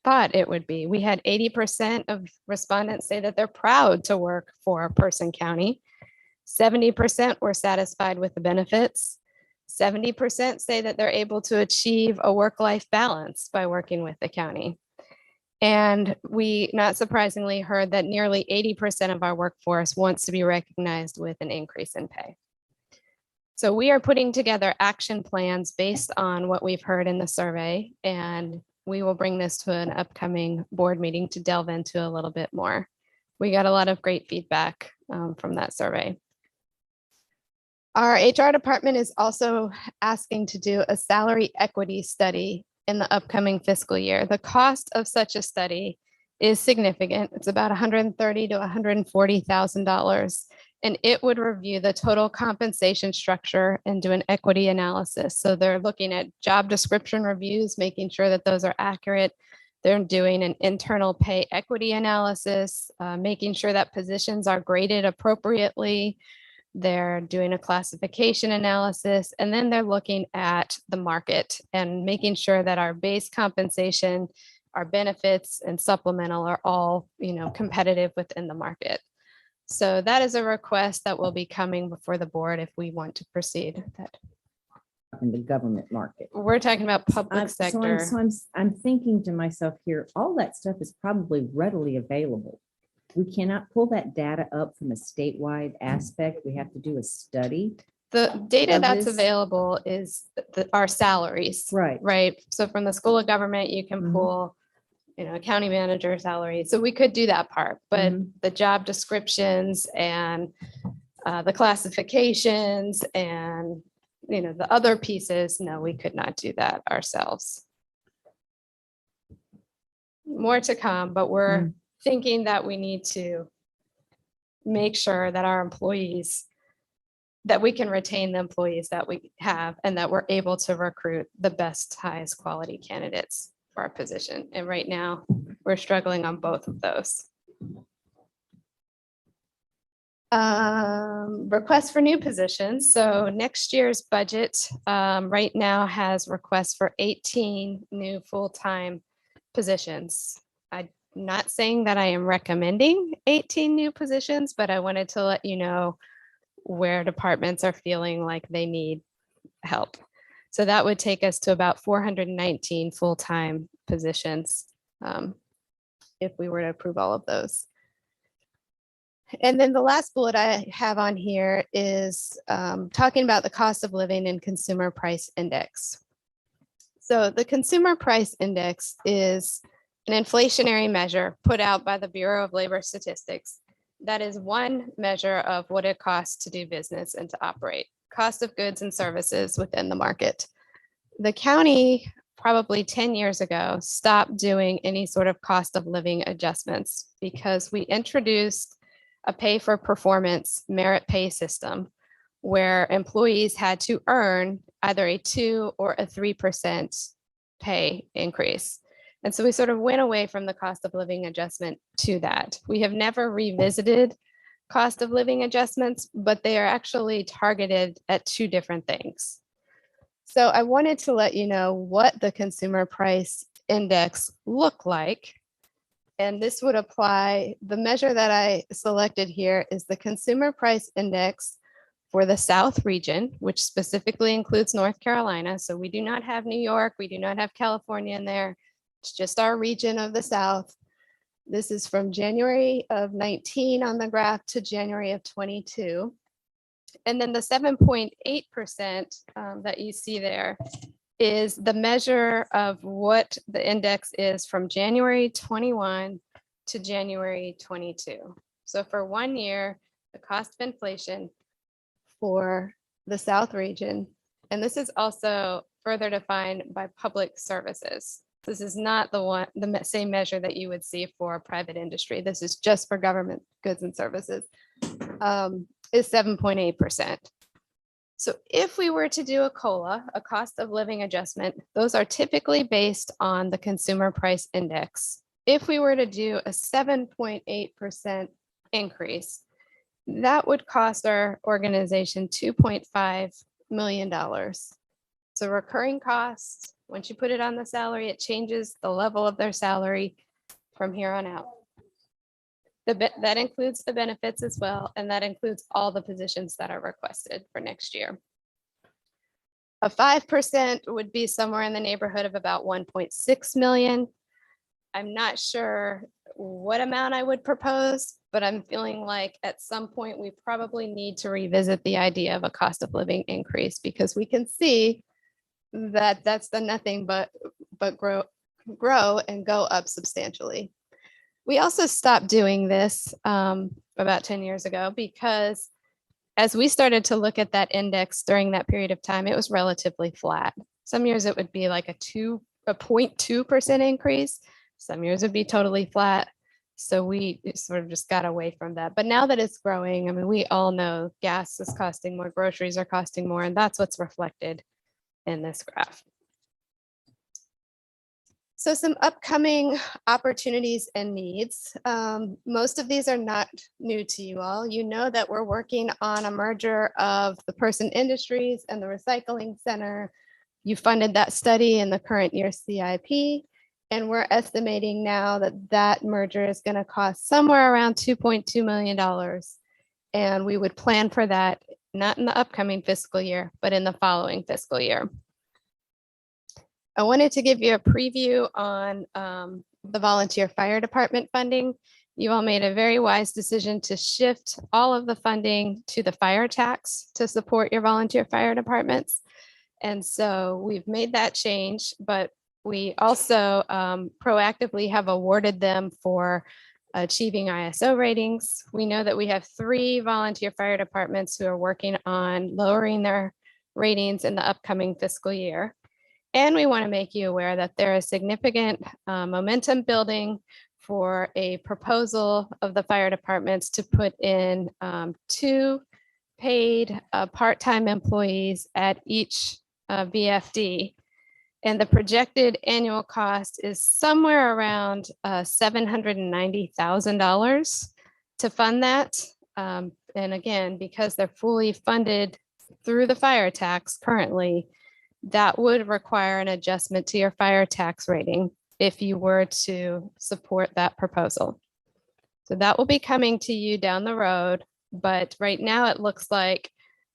thought it would be. We had 80% of respondents say that they're proud to work for Person County. 70% were satisfied with the benefits. 70% say that they're able to achieve a work-life balance by working with the county. And we, not surprisingly, heard that nearly 80% of our workforce wants to be recognized with an increase in pay. So we are putting together action plans based on what we've heard in the survey, and we will bring this to an upcoming board meeting to delve into a little bit more. We got a lot of great feedback from that survey. Our HR department is also asking to do a salary equity study in the upcoming fiscal year. The cost of such a study is significant. It's about $130,000 to $140,000, and it would review the total compensation structure and do an equity analysis. So they're looking at job description reviews, making sure that those are accurate. They're doing an internal pay equity analysis, making sure that positions are graded appropriately. They're doing a classification analysis, and then they're looking at the market and making sure that our base compensation, our benefits and supplemental are all, competitive within the market. So that is a request that will be coming before the board if we want to proceed. That In the government market. we're talking about public So sector. I'm thinking to myself here, all that stuff is probably readily available. We cannot pull that data up from a statewide aspect. We have to do a study. The data of that's this? available is our salaries. Right. Right. So from the school of government, you can Mhm. pull, a county manager salary. So we could do that part, but the job descriptions and the classifications and, the other pieces, no, we could not do that ourselves. More to come, but we're thinking that we need to make sure that our employees, that we can retain the employees that we have and that we're able to recruit the best, highest quality candidates for our position. And right now, we're struggling on both of those. Requests for new positions. So next year's budget right now has requests for 18 new full-time positions. I'm not saying that I am recommending 18 new positions, but I wanted to let you know where departments are feeling like they need help. So that would take us to about 419 full-time positions if we were to approve all of those. And then the last bullet I have on here is talking about the cost of living and consumer price index. So the consumer price index is an inflationary measure put out by the Bureau of Labor Statistics. That is one measure of what it costs to do business and to operate, cost of goods and services within the market. The county, probably 10 years ago, stopped doing any sort of cost of living adjustments because we introduced a pay for performance merit pay system where employees had to earn either a 2 or a 3% pay increase. And so we sort of went away from the cost of living adjustment to that. We have never revisited cost of living adjustments, but they are actually targeted at two different things. So I wanted to let you know what the consumer price index looked like. And this would apply, the measure that I selected here is the consumer price index for the South region, which specifically includes North Carolina. So we do not have New York, we do not have California in there. It's just our region of the South. This is from January of 19 on the graph to January of 22. And then the 7.8% that you see there is the measure of what the index is from January 21 to January 22. So for 1 year, the cost of inflation for the South region, and this is also further defined by public services. This is not the same measure that you would see for private industry. This is just for government goods and services, is 7.8%. So if we were to do a COLA, a cost of living adjustment, those are typically based on the consumer price index. If we were to do a 7.8% increase, that would cost our organization $2.5 million. So recurring costs, once you put it on the salary, it changes the level of their salary from here on out. That includes the benefits as well, and that includes all the positions that are requested for next year. A 5% would be somewhere in the neighborhood of about 1.6 million. I'm not sure what amount I would propose, but I'm feeling like at some point we probably need to revisit the idea of a cost of living increase because we can see that that's done nothing but grow and go up substantially. We also stopped doing this about 10 years ago because as we started to look at that index during that period of time, it was relatively flat. Some years it would be like a 0.2% increase. Some years would be totally flat. So we sort of just got away from that. But now that it's growing, I mean, we all know gas is costing more, groceries are costing more, and that's what's reflected in this graph. So some upcoming opportunities and needs. Most of these are not new to you all. You know that we're working on a merger of the Person Industries and the Recycling Center. You funded that study in the current year CIP, and we're estimating now that that merger is going to cost somewhere around $2.2 million. And we would plan for that, not in the upcoming fiscal year, but in the following fiscal year. I wanted to give you a preview on the volunteer fire department funding. You all made a very wise decision to shift all of the funding to the fire tax to support your volunteer fire departments. And so we've made that change, but we also proactively have awarded them for achieving ISO ratings. We know that we have 3 volunteer fire departments who are working on lowering their ratings in the upcoming fiscal year. And we want to make you aware that there is significant momentum building for a proposal of the fire departments to put in 2 paid part-time employees at each VFD. And the projected annual cost is somewhere around $790,000 to fund that. And again, because they're fully funded through the fire tax currently, that would require an adjustment to your fire tax rating if you were to support that proposal. So that will be coming to you down the road, but right now it looks like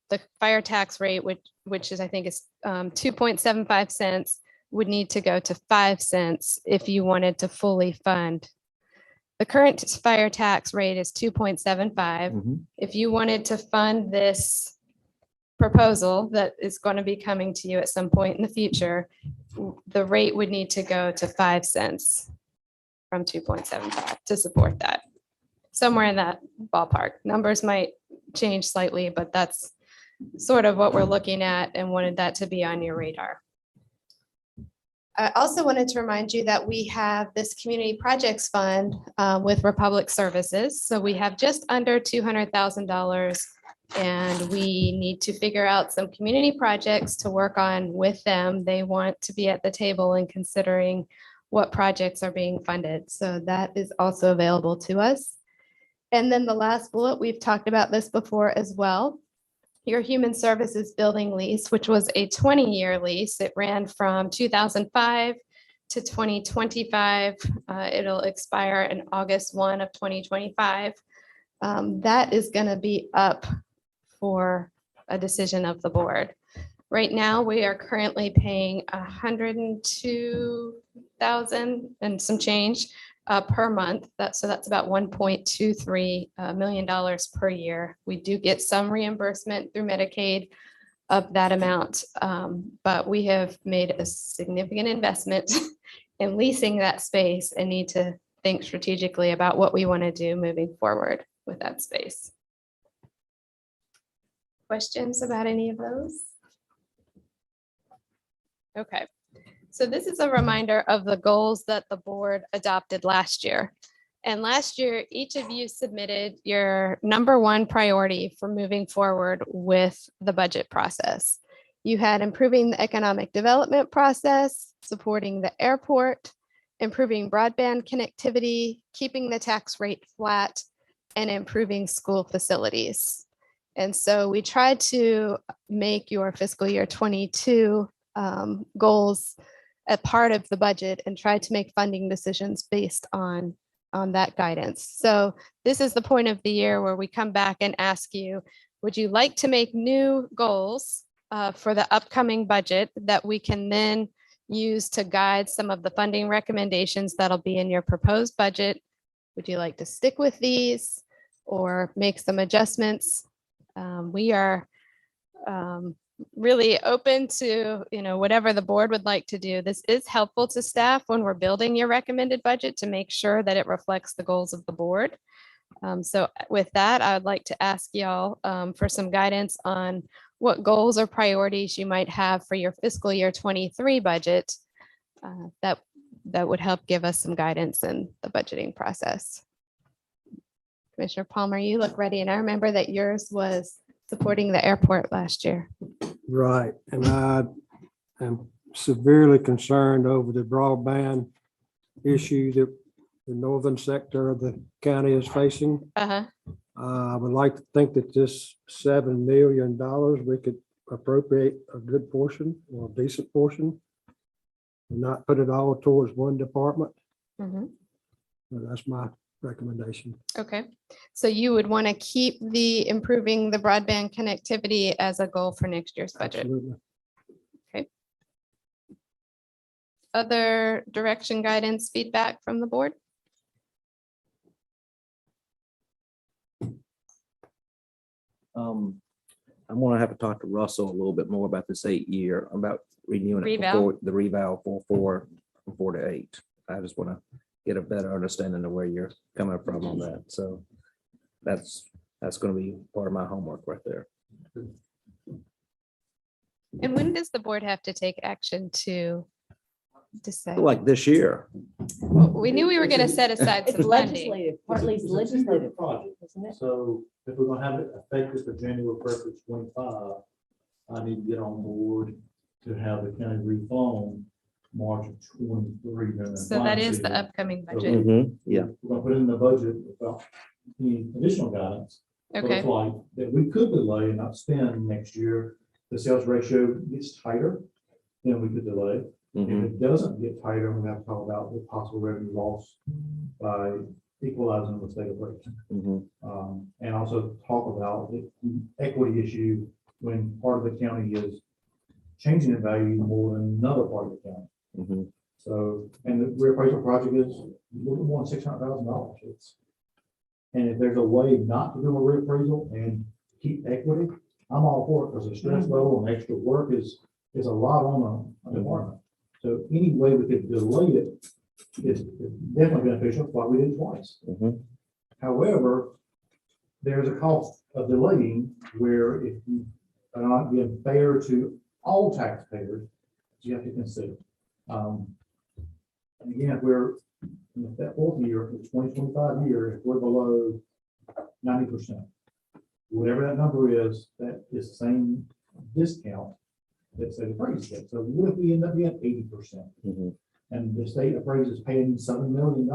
the fire tax rate, which is, I think is 2.75 cents, would need to go to 5 cents if you wanted to fully fund. The current fire tax rate is 2.75. Mhm. If you wanted to fund this proposal that is going to be coming to you at some point in the future, the rate would need to go to 5 cents from 2.75 to support that. Somewhere in that ballpark. Numbers might change slightly, but that's sort of what we're looking at and wanted that to be on your radar. I also wanted to remind you that we have this community projects fund with Republic Services. So we have just under $200,000 and we need to figure out some community projects to work on with them. They want to be at the table and considering what projects are being funded. So that is also available to us. And then the last bullet, we've talked about this before as well. Your human services building lease, which was a 20-year lease. It ran from 2005 to 2025. It'll expire in August 1 of 2025. That is going to be up for a decision of the board. Right now, we are currently paying $102,000 and some change per month. So that's about $1.23 million per year. We do get some reimbursement through Medicaid of that amount, but we have made a significant investment in leasing that space and need to think strategically about what we want to do moving forward with that space. Questions about any of those? Okay. So this is a reminder of the goals that the board adopted last year. And last year, each of you submitted your number one priority for moving forward with the budget process. You had improving the economic development process, supporting the airport, improving broadband connectivity, keeping the tax rate flat, and improving school facilities. And so we tried to make your fiscal year 22 goals a part of the budget and try to make funding decisions based on that guidance. So this is the point of the year where we come back and ask you, would you like to make new goals for the upcoming budget that we can then use to guide some of the funding recommendations that'll be in your proposed budget? Would you like to stick with these or make some adjustments? We are really open to, whatever the board would like to do. This is helpful to staff when we're building your recommended budget to make sure that it reflects the goals of the board. So with that, I would like to ask y'all for some guidance on what goals or priorities you might have for your fiscal year 23 budget that would help give us some guidance in the budgeting process. Commissioner Palmer, you look ready, and I remember that yours was supporting the airport last year. Right, and I am severely concerned over the broadband issue that the northern sector of the county is facing. I would like to think that this $7 million, we could appropriate a good portion or a decent portion and not put it all towards one department. That's my recommendation. Okay, so you would want to keep the improving the broadband connectivity as a goal for next year's budget. Absolutely. Okay. Other direction, guidance, feedback from the board? I'm gonna have to talk to Russell a little bit more about this 8-year, about renewing it Reval. before the reval from 4 to 8. I just want to get a better understanding of where you're coming from on that. So that's going to be part of my homework right there. And when does the board have to take action to decide? Like this year. Well, we knew we were going to set aside It's some funding. legislative, partly it's legislative, Project. isn't it? So if we're gonna have it effective for January 1st of 25, I need to get on board to have the county refund March of 23. during the So that is the season. upcoming budget. Yeah. We're gonna put it in the budget without any additional guidance. for the Okay, flight that we could delay and not spend next year. The sales ratio gets tighter, then we could delay. If Mhm. it doesn't get tighter, we have to talk about the possible revenue loss by equalizing the state of rate. Mhm. And also talk about the equity issue when part of the county is changing in value more than another part of the county. Mhm. So, and the reappraisal project is a little more than $600,000. And if there's a way not to do a reappraisal and keep equity, I'm all for it, because the stress level and extra work is a lot on a department. So any way we could delay it is definitely beneficial, why we did it twice. Mhm. However, there's a cost of delaying where if you are not being fair to all taxpayers, you have to consider. And again, if we're in that fourth year, the 2025 year, if we're below 90%, whatever that number is, that is the same discount that the appraised gets. So what if we end up being 80%? Mhm. And the state appraises paying $7 million?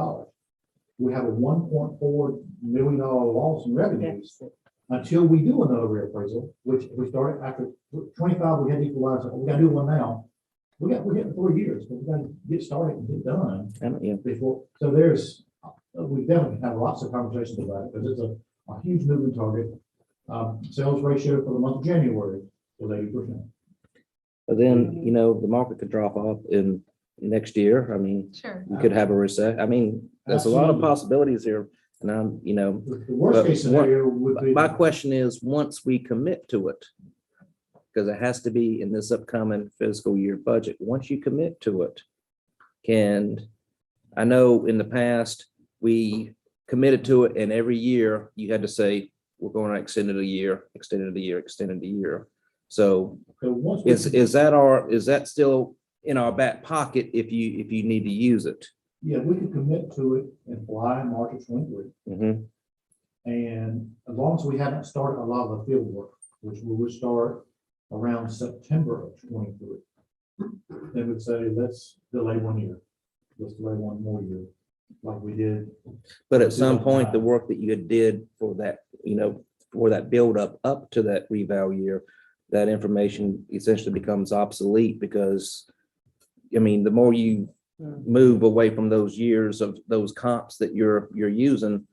We have a $1.4 million loss in revenues until we do another reappraisal, which if we start after 25, we had to equalize it. We gotta do one now. We're getting 4 years, but we gotta get started and get done Yeah. before. So there's, we definitely have lots of conversations about it, because it's a huge moving target. Sales ratio for the month of January was 80%. But then, you know, the market could drop off in next year. I mean, Sure. you could have a recession. I mean, there's a lot of Absolutely. possibilities here. And I'm, you know, The worst case But what- scenario would be. my question is, once we commit to it, because it has to be in this upcoming fiscal year budget, once you commit to it, I know in the past, we committed to it, and every year you had to say, we're going to extend it a year, extend it a year, extend it a year. So So once we- is that still in our back pocket if you need to use it? Yeah, we could commit to it and fly in March of 23. Mhm. And as long as we haven't started a lot of the field work, which we would start around September of 23. They would say, let's delay 1 year. Let's delay one more year, like we did. But at some point, the work that you did for that, you know, for that build up to that reval year, that information essentially becomes obsolete because, I mean, the more you move away from those years of those comps that you're using,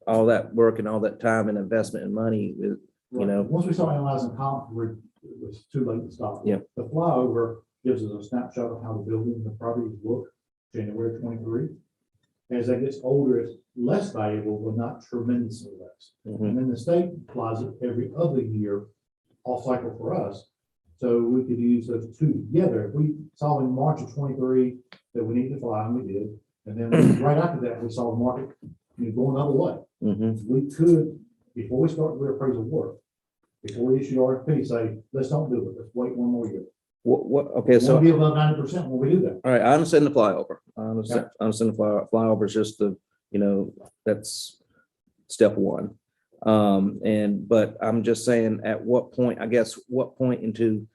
all that work and all that time and investment and money, you know. Once we start analyzing comp, it was too late to stop. Yeah. The flyover gives us a snapshot of how the buildings and properties look January 23. As that gets older, it's less valuable, but not tremendously less. Mhm. And then the state applies it every other year, off cycle for us. So we could use those two together. If we saw in March of 23 that we needed to fly, and we did, and then right after that, we saw the market go another way. Mhm. We could, before we start the reappraisal work, before we issue RFP, say, let's don't do it, let's wait 1 more year. Okay, so. We'll be above 90% when we do that. All right, I understand the flyover. I understand the flyover is just the, you know, that's step one. But I'm just saying, at what point, what point into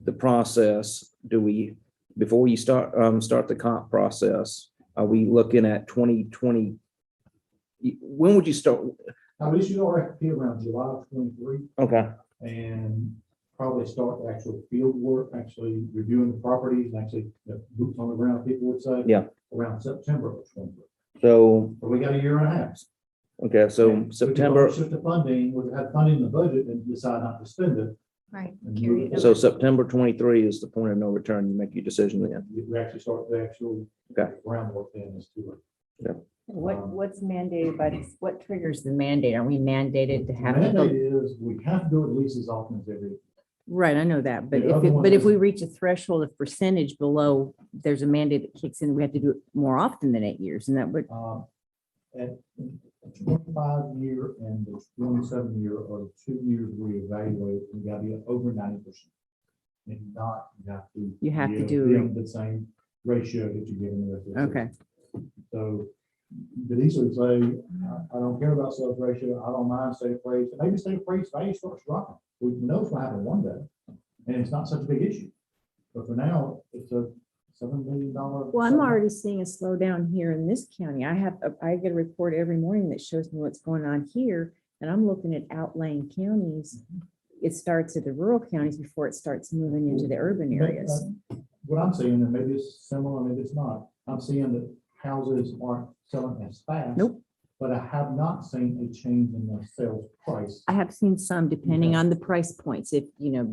the process do we, before you start the comp process, are we looking at 2020? When would you start? I would issue RFP around July of 23. Okay. And probably start the actual field work, actually reviewing the properties, and actually the boots on the ground, people would say. Yeah. Around September of 23. So, But we got a year and a half. okay, so And we could September, Shift the funding, we had funding in the budget and decide not to spend it. Right. And Carry move it it. so September 23 is the point of no return. You make your decision then. We actually start the actual Okay. groundwork then is too late. What's mandated by this? What triggers the mandate? Are we mandated to The have? mandate is we have to do it at least as often as every. Right, I know that, but The if, other one but if is- we reach a threshold of percentage below, there's a mandate that kicks in, we have to do it more often than 8 years, and that would, At the 25 year and the 27 year are the 2 years we evaluate, we gotta be over 90%. If not, You have to be do- within the same ratio that you give in the rest of the. okay. So you could easily say, I don't care about sales ratio, I don't mind state appraised, and maybe state appraised value starts dropping. We know it's gonna happen one day, and it's not such a big issue. But for now, it's a $7 million. Well, I'm already seeing a slowdown here in this county. I get a report every morning that shows me what's going on here, and I'm looking at outlying counties. It starts at the rural counties before it starts moving into the urban areas. What I'm seeing, and maybe it's similar, maybe it's not, I'm seeing that houses aren't selling as fast. Nope. but I have not seen a change in the sales price. I have seen some depending Okay. on the price points, if,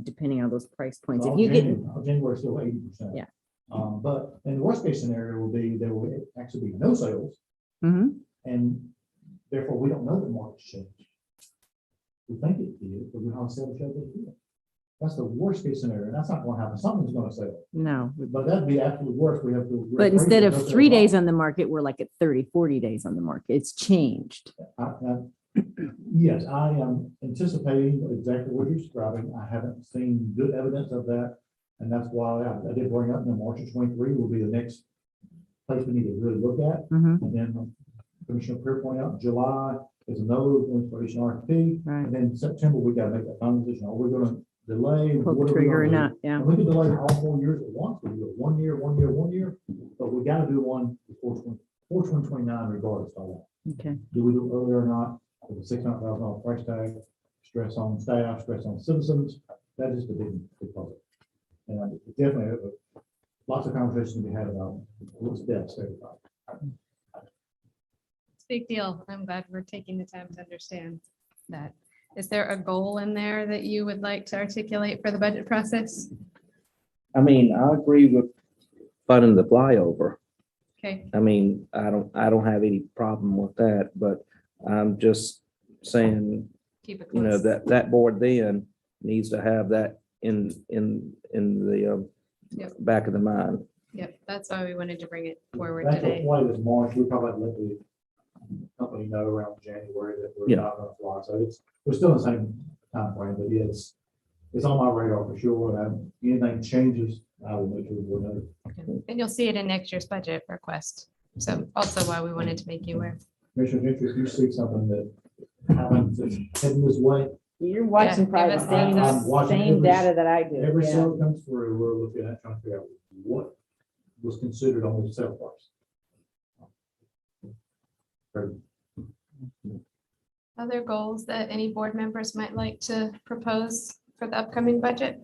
depending on those price points. If Well, you get, January still 80%. Yeah. But in the worst case scenario will be, there will actually be no sales, Mhm. and therefore we don't know the market's changed. We think it did, but we don't sell the show that it did. That's the worst case scenario, and that's not gonna happen. Something's gonna sell. no, But that'd be absolutely worse. We have to. but instead of reappraise it, 3 no days sales. on the market, we're like at 30, 40 days on the market. It's changed. Yes, I am anticipating exactly what you're describing. I haven't seen good evidence of that. And that's why I did bring up in March of 23 will be the next place we need to really look at. Mhm. And then Commissioner Peer pointed out, July is another installation RFP. Right. And then September, we gotta make that final decision. Are we gonna delay? Pull the What are we trigger or gonna do? not, yeah. And we can delay all 4 years at once. We can do it 1 year, 1 year, 1 year, but we gotta do one before 2029 regardless of that. Okay. Do we do it earlier or not? With a $600,000 price tag, stress on staff, stress on citizens, that is the big puzzle. And definitely, lots of conversations to be had about what's best. It's a big deal. I'm glad we're taking the time to understand that. Is there a goal in there that you would like to articulate for the budget process? I mean, I agree with funding the flyover. Okay, I mean, I don't have any problem with that, but I'm just saying, keep it you know, close. that board then needs to have that in the Yep. back of the mind. Yep, that's why we wanted to bring it forward That's today. why this March, we probably let the company know around January that we're Yeah. not gonna fly. So we're still in the same timeframe, but yes, it's on my radar for sure. And anything changes, I will make sure we'll know. And you'll see it in next year's budget request. So also why we wanted to make you aware. Commissioner Gentry, if you see something that happens that's heading this way, You're watching probably the I'm watching same every- data that I do. every yeah. sale that comes through, we're looking at trying to figure out what was considered on the sale price. Very Other goals that any board members might like to propose for the upcoming budget?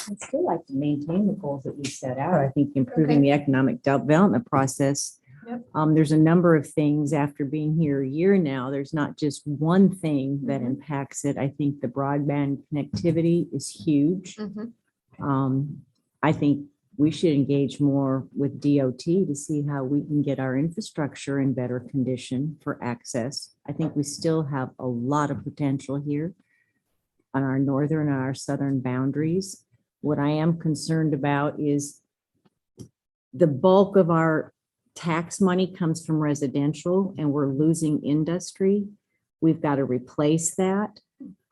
I'd still like to maintain the goals that we set out. I think improving the economic development process. Yep. There's a number of things after being here a year now. There's not just one thing that Mhm. impacts it. I think the broadband connectivity is huge. Mhm. I think we should engage more with DOT to see how we can get our infrastructure in better condition for access. I think we still have a lot of potential here on our northern and our southern boundaries. What I am concerned about is the bulk of our tax money comes from residential and we're losing industry. We've got to replace that.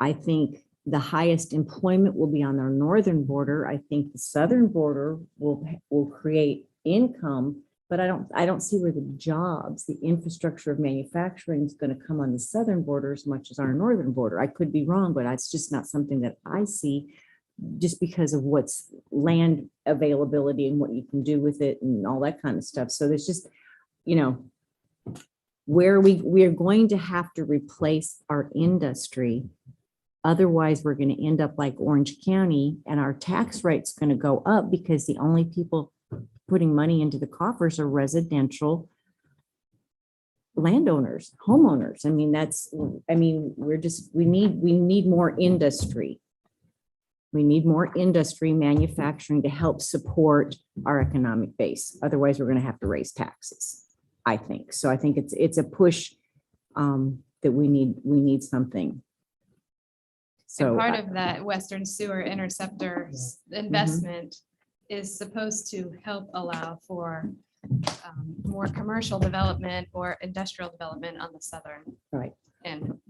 I think the highest employment will be on our northern border. I think the southern border will create income, but I don't see where the jobs, the infrastructure of manufacturing is going to come on the southern border as much as our northern border. I could be wrong, but it's just not something that I see just because of what's land availability and what you can do with it and all that kind of stuff. So there's just, where we are going to have to replace our industry. Otherwise, we're going to end up like Orange County and our tax rate's going to go up because the only people putting money into the coffers are residential landowners, homeowners. We need more industry. We need more industry manufacturing to help support our economic base. Otherwise, we're going to have to raise taxes, I think. So I think it's a push that we need something. So And part of that Western Sewer Interceptor investment is supposed to help allow for more commercial development or industrial development on the southern Right. end.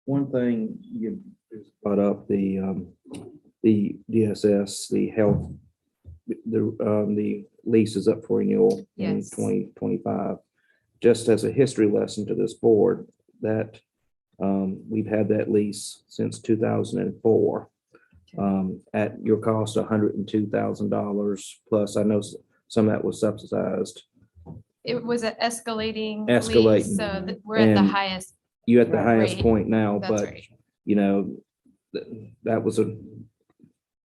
One thing you brought up, the DSS, the health, the lease is up for renewal in Yes. 2025. Just as a history lesson to this board, that we've had that lease since 2004. At your cost, $102,000 plus. I know some of that was subsidized. It was an escalating. Escalating. lease, So that we're at the And highest. You're at the Right. highest Rate. point now, That's but right. that was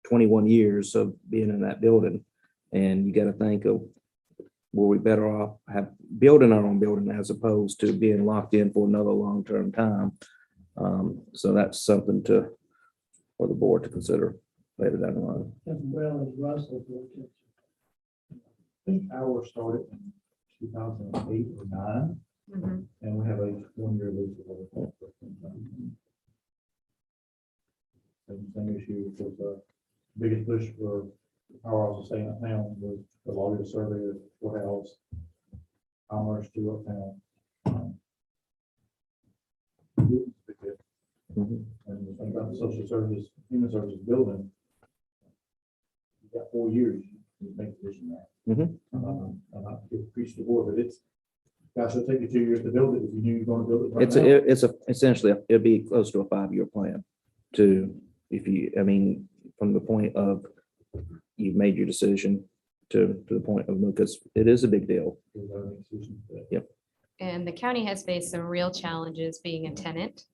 21 years of being in that building. And you got to think of were we better off building our own building as opposed to being locked in for another long-term time? So that's something for the board to consider later down the line. As well as Russell. I think ours started in 2008 or 9, Mhm. and we have a 1-year lease. Same issue, because the biggest push for power office staying uptown was the lawyer surveyor, courthouse, commerce to uptown. Mhm. And the thing about the social services, human services building, you got 4 years, you make a decision there. Mhm. I'm not to preach the board, but it's, gosh, it'll take you 2 years to build it if you knew you're gonna build it right now. It's essentially, it'd be close to a 5-year plan from the point of you've made your decision to the point of, because it is a big deal. Yep. And the county has faced some real challenges being a tenant.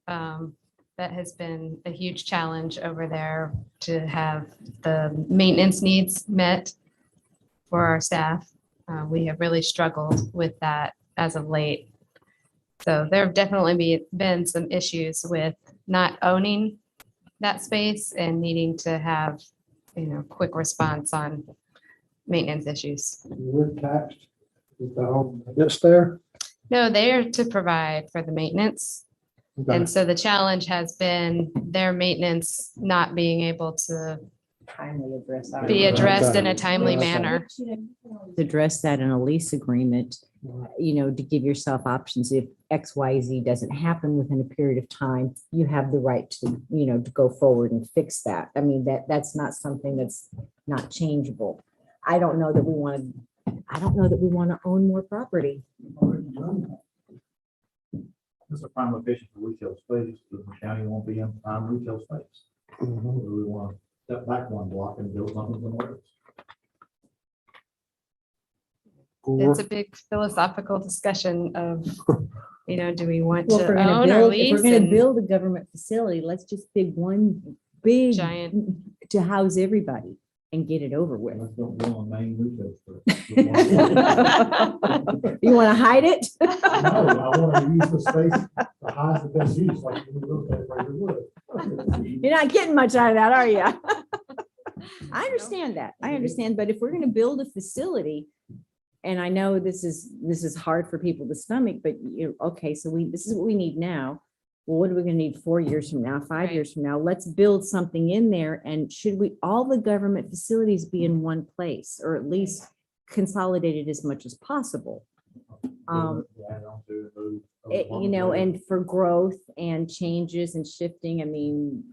That has been a huge challenge over there to have the maintenance needs met for our staff. We have really struggled with that as of late. So there have definitely been some issues with not owning that space and needing to have, quick response on maintenance issues. We're taxed with the home that's there. No, they're to provide for the maintenance. And so the challenge has been their maintenance not being able to Timely address. be addressed in a Okay. timely Okay. manner. Address that in a lease agreement, to give yourself options. If X, Y, Z doesn't happen within a period of time, you have the right to, to go forward and fix that. I mean, that's not something that's not changeable. I don't know that we want to own more property. It's a prime location for retail space, because the county won't be in prime retail space. So we want to step back one block and build something somewhere else. It's a big philosophical discussion of, do we want Well, if to we're gonna own or build, if we're lease? gonna And build a government facility, let's just pick one big Giant. to house everybody and get it over with. Let's don't go on main retail store. You want to hide it? No, I want to use the space to hide the best use, like you look at it where you would. You're not getting much out of that, are you? I understand that. I understand, but if we're gonna build a facility, and I know this is hard for people to stomach, but okay, so this is what we need now. Well, what are we gonna need 4 years from now, 5 Right. years from now? Let's build something in there. And should all the government facilities be in one place, or at least consolidated as much as possible? And for growth and changes and shifting, I mean,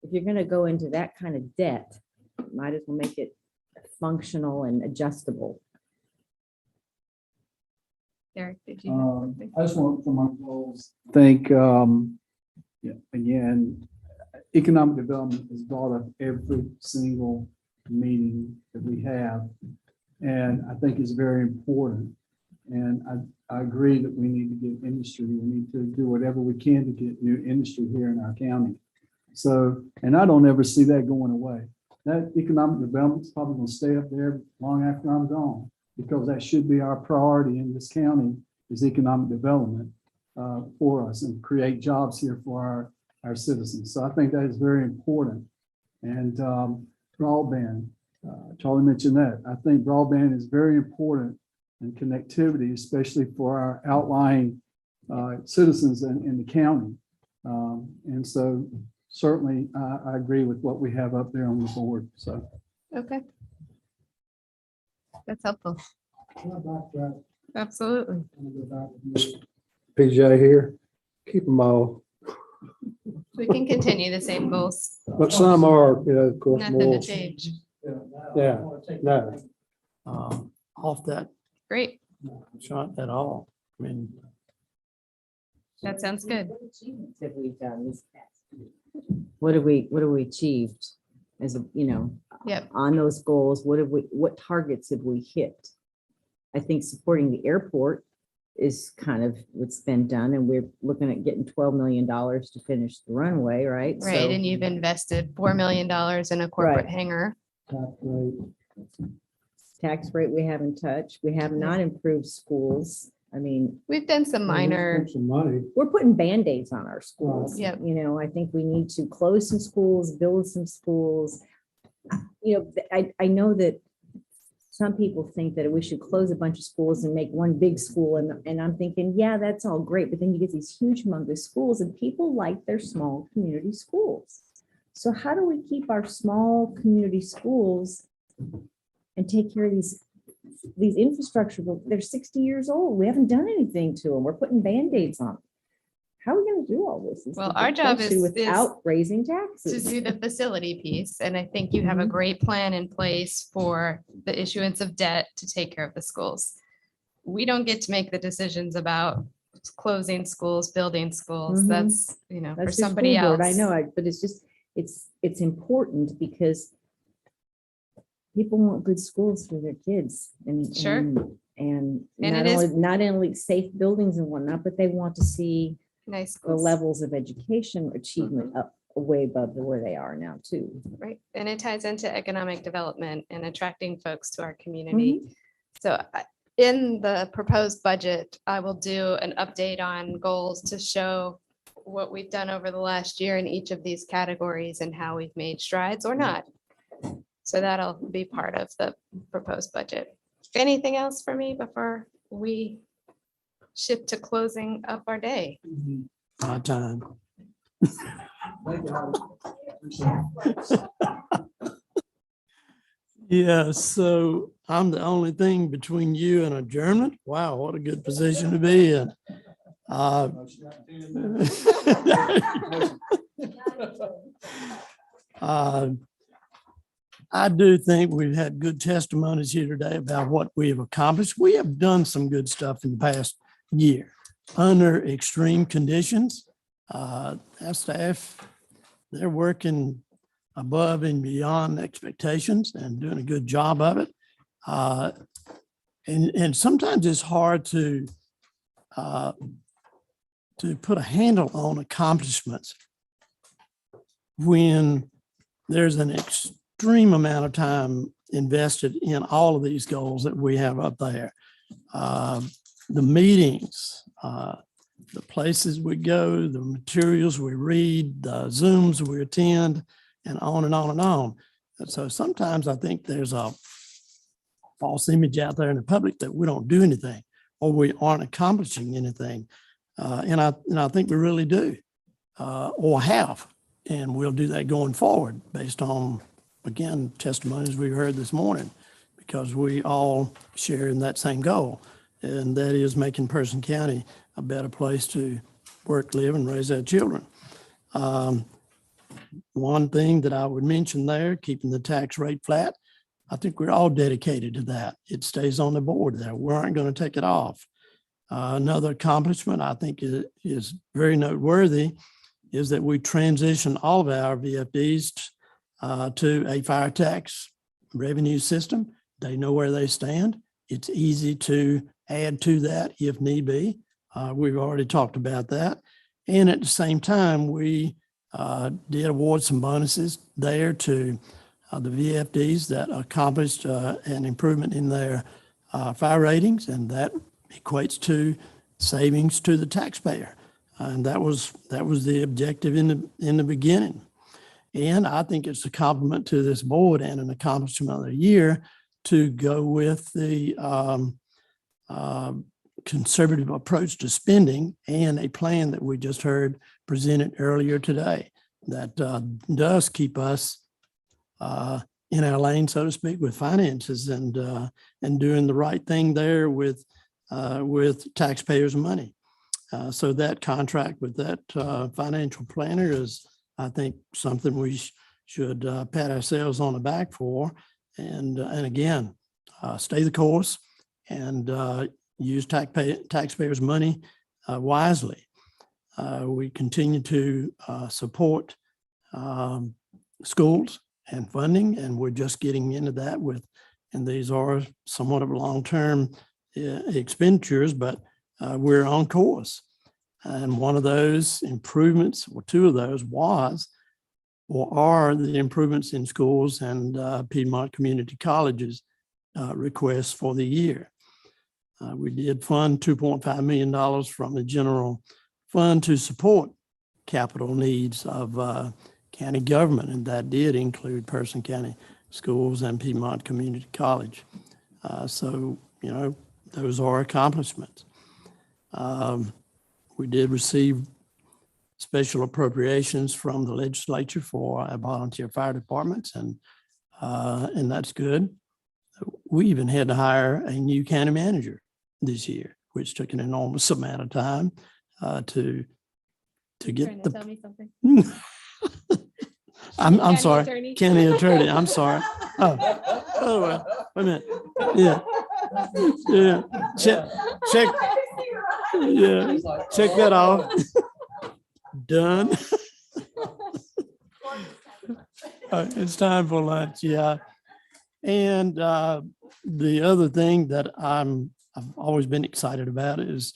if you're gonna go into that kind of debt, might as well make it functional and adjustable. Derek, did you? have something? I just want for my goals, think, again, economic development is brought up every single meeting that we have. And I think it's very important. And I agree that we need to get industry. We need to do whatever we can to get new industry here in our county. So, and I don't ever see that going away. That economic development is probably going to stay up there long after I'm gone, because that should be our priority in this county, is economic development for us and create jobs here for our citizens. So I think that is very important. And broadband, Charlie mentioned that. I think broadband is very important, and connectivity, especially for our outlying citizens in the county. And so certainly I agree with what we have up there on the board. So. Okay. That's helpful. Absolutely. PJ here, keep them all, We can continue the same goals. but some are, of course, Nothing to more. change. Yeah, no. Off that Great. shot at all. I mean, That sounds good. Have we done this past year? What have we achieved as Yep. on those goals? What targets have we hit? I think supporting the airport is kind of what's been done, and we're looking at getting $12 million to finish the runway, right? Right. So- And you've invested $4 million in a corporate Right. hangar. tax rate we haven't touched. We have not improved schools. I mean, We've done some minor, Some money. we're putting Band-Aids on our schools. Yep. You know, I think we need to close some schools, build some schools. You know, I know that some people think that we should close a bunch of schools and make one big school. And I'm thinking, yeah, that's all great. But then you get these huge humongous schools and people like their small community schools. So how do we keep our small community schools and take care of these infrastructure? They're 60 years old. We haven't done anything to them. We're putting Band-Aids on them. How are we going to do all this? Well, our job is without raising to taxes. do the facility piece. And I think you have a great plan in place for the issuance of debt to take care of the schools. We don't get to make the decisions about closing schools, building schools. Mhm. That's, for That's your somebody school board. else. I know, but it's just, it's important because people want good schools for their kids and. Sure. And And not it is- not only safe buildings and whatnot, but they want to see Nice the schools. levels of education achievement up way above where they are now too. Right. And it ties into economic development and attracting folks to our community. So in the proposed budget, I will do an update on goals to show what we've done over the last year in each of these categories and how we've made strides or not. So that'll be part of the proposed budget. Anything else for me before we shift to closing up our day? My time. Yeah, so I'm the only thing between you and adjournment. Wow, what a good position to be in. I do think we've had good testimonies here today about what we have accomplished. We have done some good stuff in the past year under extreme conditions. Our staff, they're working above and beyond expectations and doing a good job of it. And sometimes it's hard to put a handle on accomplishments when there's an extreme amount of time invested in all of these goals that we have up there. The meetings, the places we go, the materials we read, the Zooms we attend, and on and on and on. And so sometimes I think there's a false image out there in the public that we don't do anything or we aren't accomplishing anything. And I think we really do or have, and we'll do that going forward based on, again, testimonies we heard this morning, because we all share in that same goal, and that is making Person County a better place to work, live, and raise our children. One thing that I would mention there, keeping the tax rate flat, I think we're all dedicated to that. It stays on the board there. We aren't going to take it off. Another accomplishment I think is very noteworthy is that we transition all of our VFDs to a fire tax revenue system. They know where they stand. It's easy to add to that if need be. We've already talked about that. And at the same time, we did award some bonuses there to the VFDs that accomplished an improvement in their fire ratings, and that equates to savings to the taxpayer. And that was the objective in the beginning. And I think it's a compliment to this board and an accomplishment of the year to go with the conservative approach to spending and a plan that we just heard presented earlier today that does keep us in our lane, so to speak, with finances and doing the right thing there with taxpayers' money. So that contract with that financial planner is, I think, something we should pat ourselves on the back for. And again, stay the course and use taxpayers' money wisely. We continue to support schools and funding, and we're just getting into that and these are somewhat of long-term expenditures, but we're on course. And one of those improvements, or two of those, are the improvements in schools and Piedmont Community Colleges requests for the year. We did fund $2.5 million from the general fund to support capital needs of county government, and that did include Person County Schools and Piedmont Community College. So, you know, those are accomplishments. We did receive special appropriations from the legislature for our volunteer fire departments, and that's good. We even had to hire a new county manager this year, which took an enormous amount of time to get Tell the. me something. I'm County sorry, attorney. county attorney, I'm sorry. Oh, well, wait a minute. Yeah. Yeah, check, yeah, check that off. Done. It's time for lunch, yeah. And the other thing that I've always been excited about is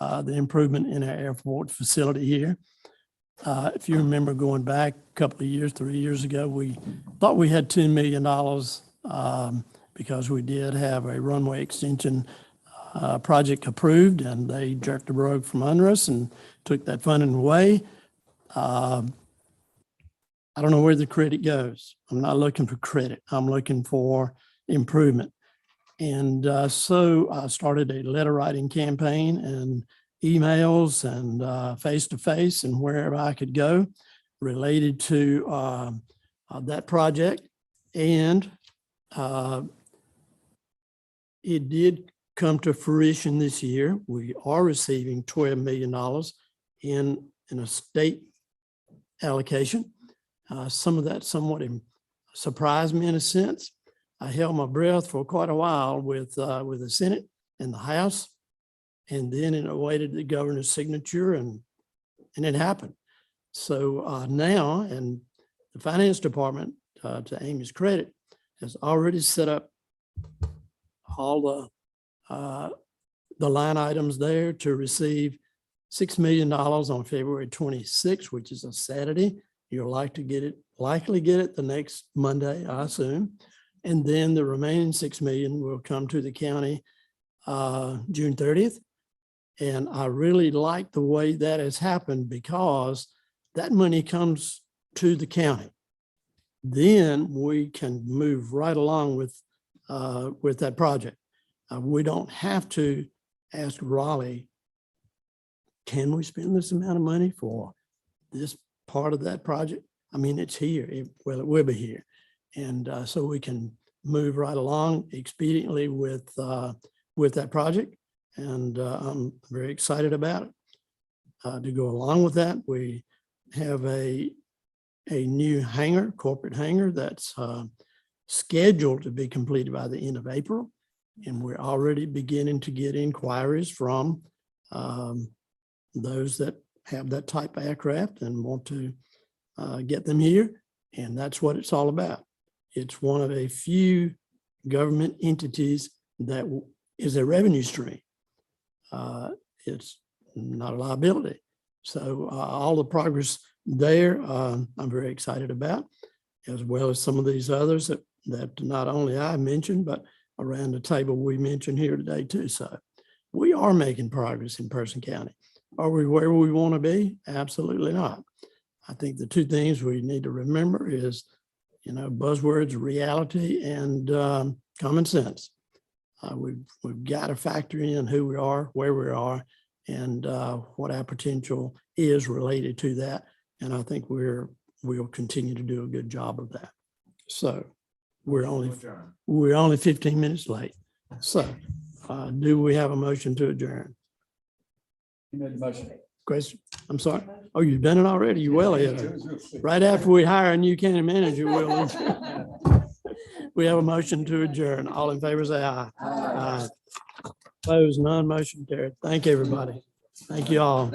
the improvement in our airport facility here. If you remember going back a couple of years, 3 years ago, we thought we had $2 million because we did have a runway extension project approved, and they jerked the rug from under us and took that funding away. I don't know where the credit goes. I'm not looking for credit. I'm looking for improvement. And so I started a letter writing campaign and emails and face-to-face and wherever I could go related to that project. And it did come to fruition this year. We are receiving $12 million in a state allocation. Some of that somewhat surprised me in a sense. I held my breath for quite a while with the Senate and the House, and then it awaited the governor's signature, and it happened. So now, and the finance department, to Amy's credit, has already set up all the line items there to receive $6 million on February 26th, which is a Saturday. You'll likely get it the next Monday, I assume. And then the remaining $6 million will come to the county June 30th. And I really like the way that has happened because that money comes to the county. Then we can move right along with that project. We don't have to ask Raleigh, can we spend this amount of money for this part of that project? I mean, it's here. It will be here. And so we can move right along expediently with that project. And I'm very excited about it. To go along with that, we have a new hangar, corporate hangar that's scheduled to be completed by the end of April. And we're already beginning to get inquiries from those that have that type of aircraft and want to get them here. And that's what it's all about. It's one of a few government entities that is a revenue stream. It's not a liability. So all the progress there, I'm very excited about, as well as some of these others that not only I mentioned, but around the table we mentioned here today too. So we are making progress in Person County. Are we where we want to be? Absolutely not. I think the two things we need to remember is, you know, buzzwords, reality, and common sense. We've got to factor in who we are, where we are, and what our potential is related to that. And I think we'll continue to do a good job of that. So we're only 15 minutes late. So do we have a motion to adjourn? You made the motion. Question? I'm sorry. Oh, you've done it already? You well ahead. Right after we hire a new county manager, we'll adjourn. We have a motion to adjourn. All in favor, say aye. Aye. Opposed, none, motion carried. Thank you, everybody. Thank you all.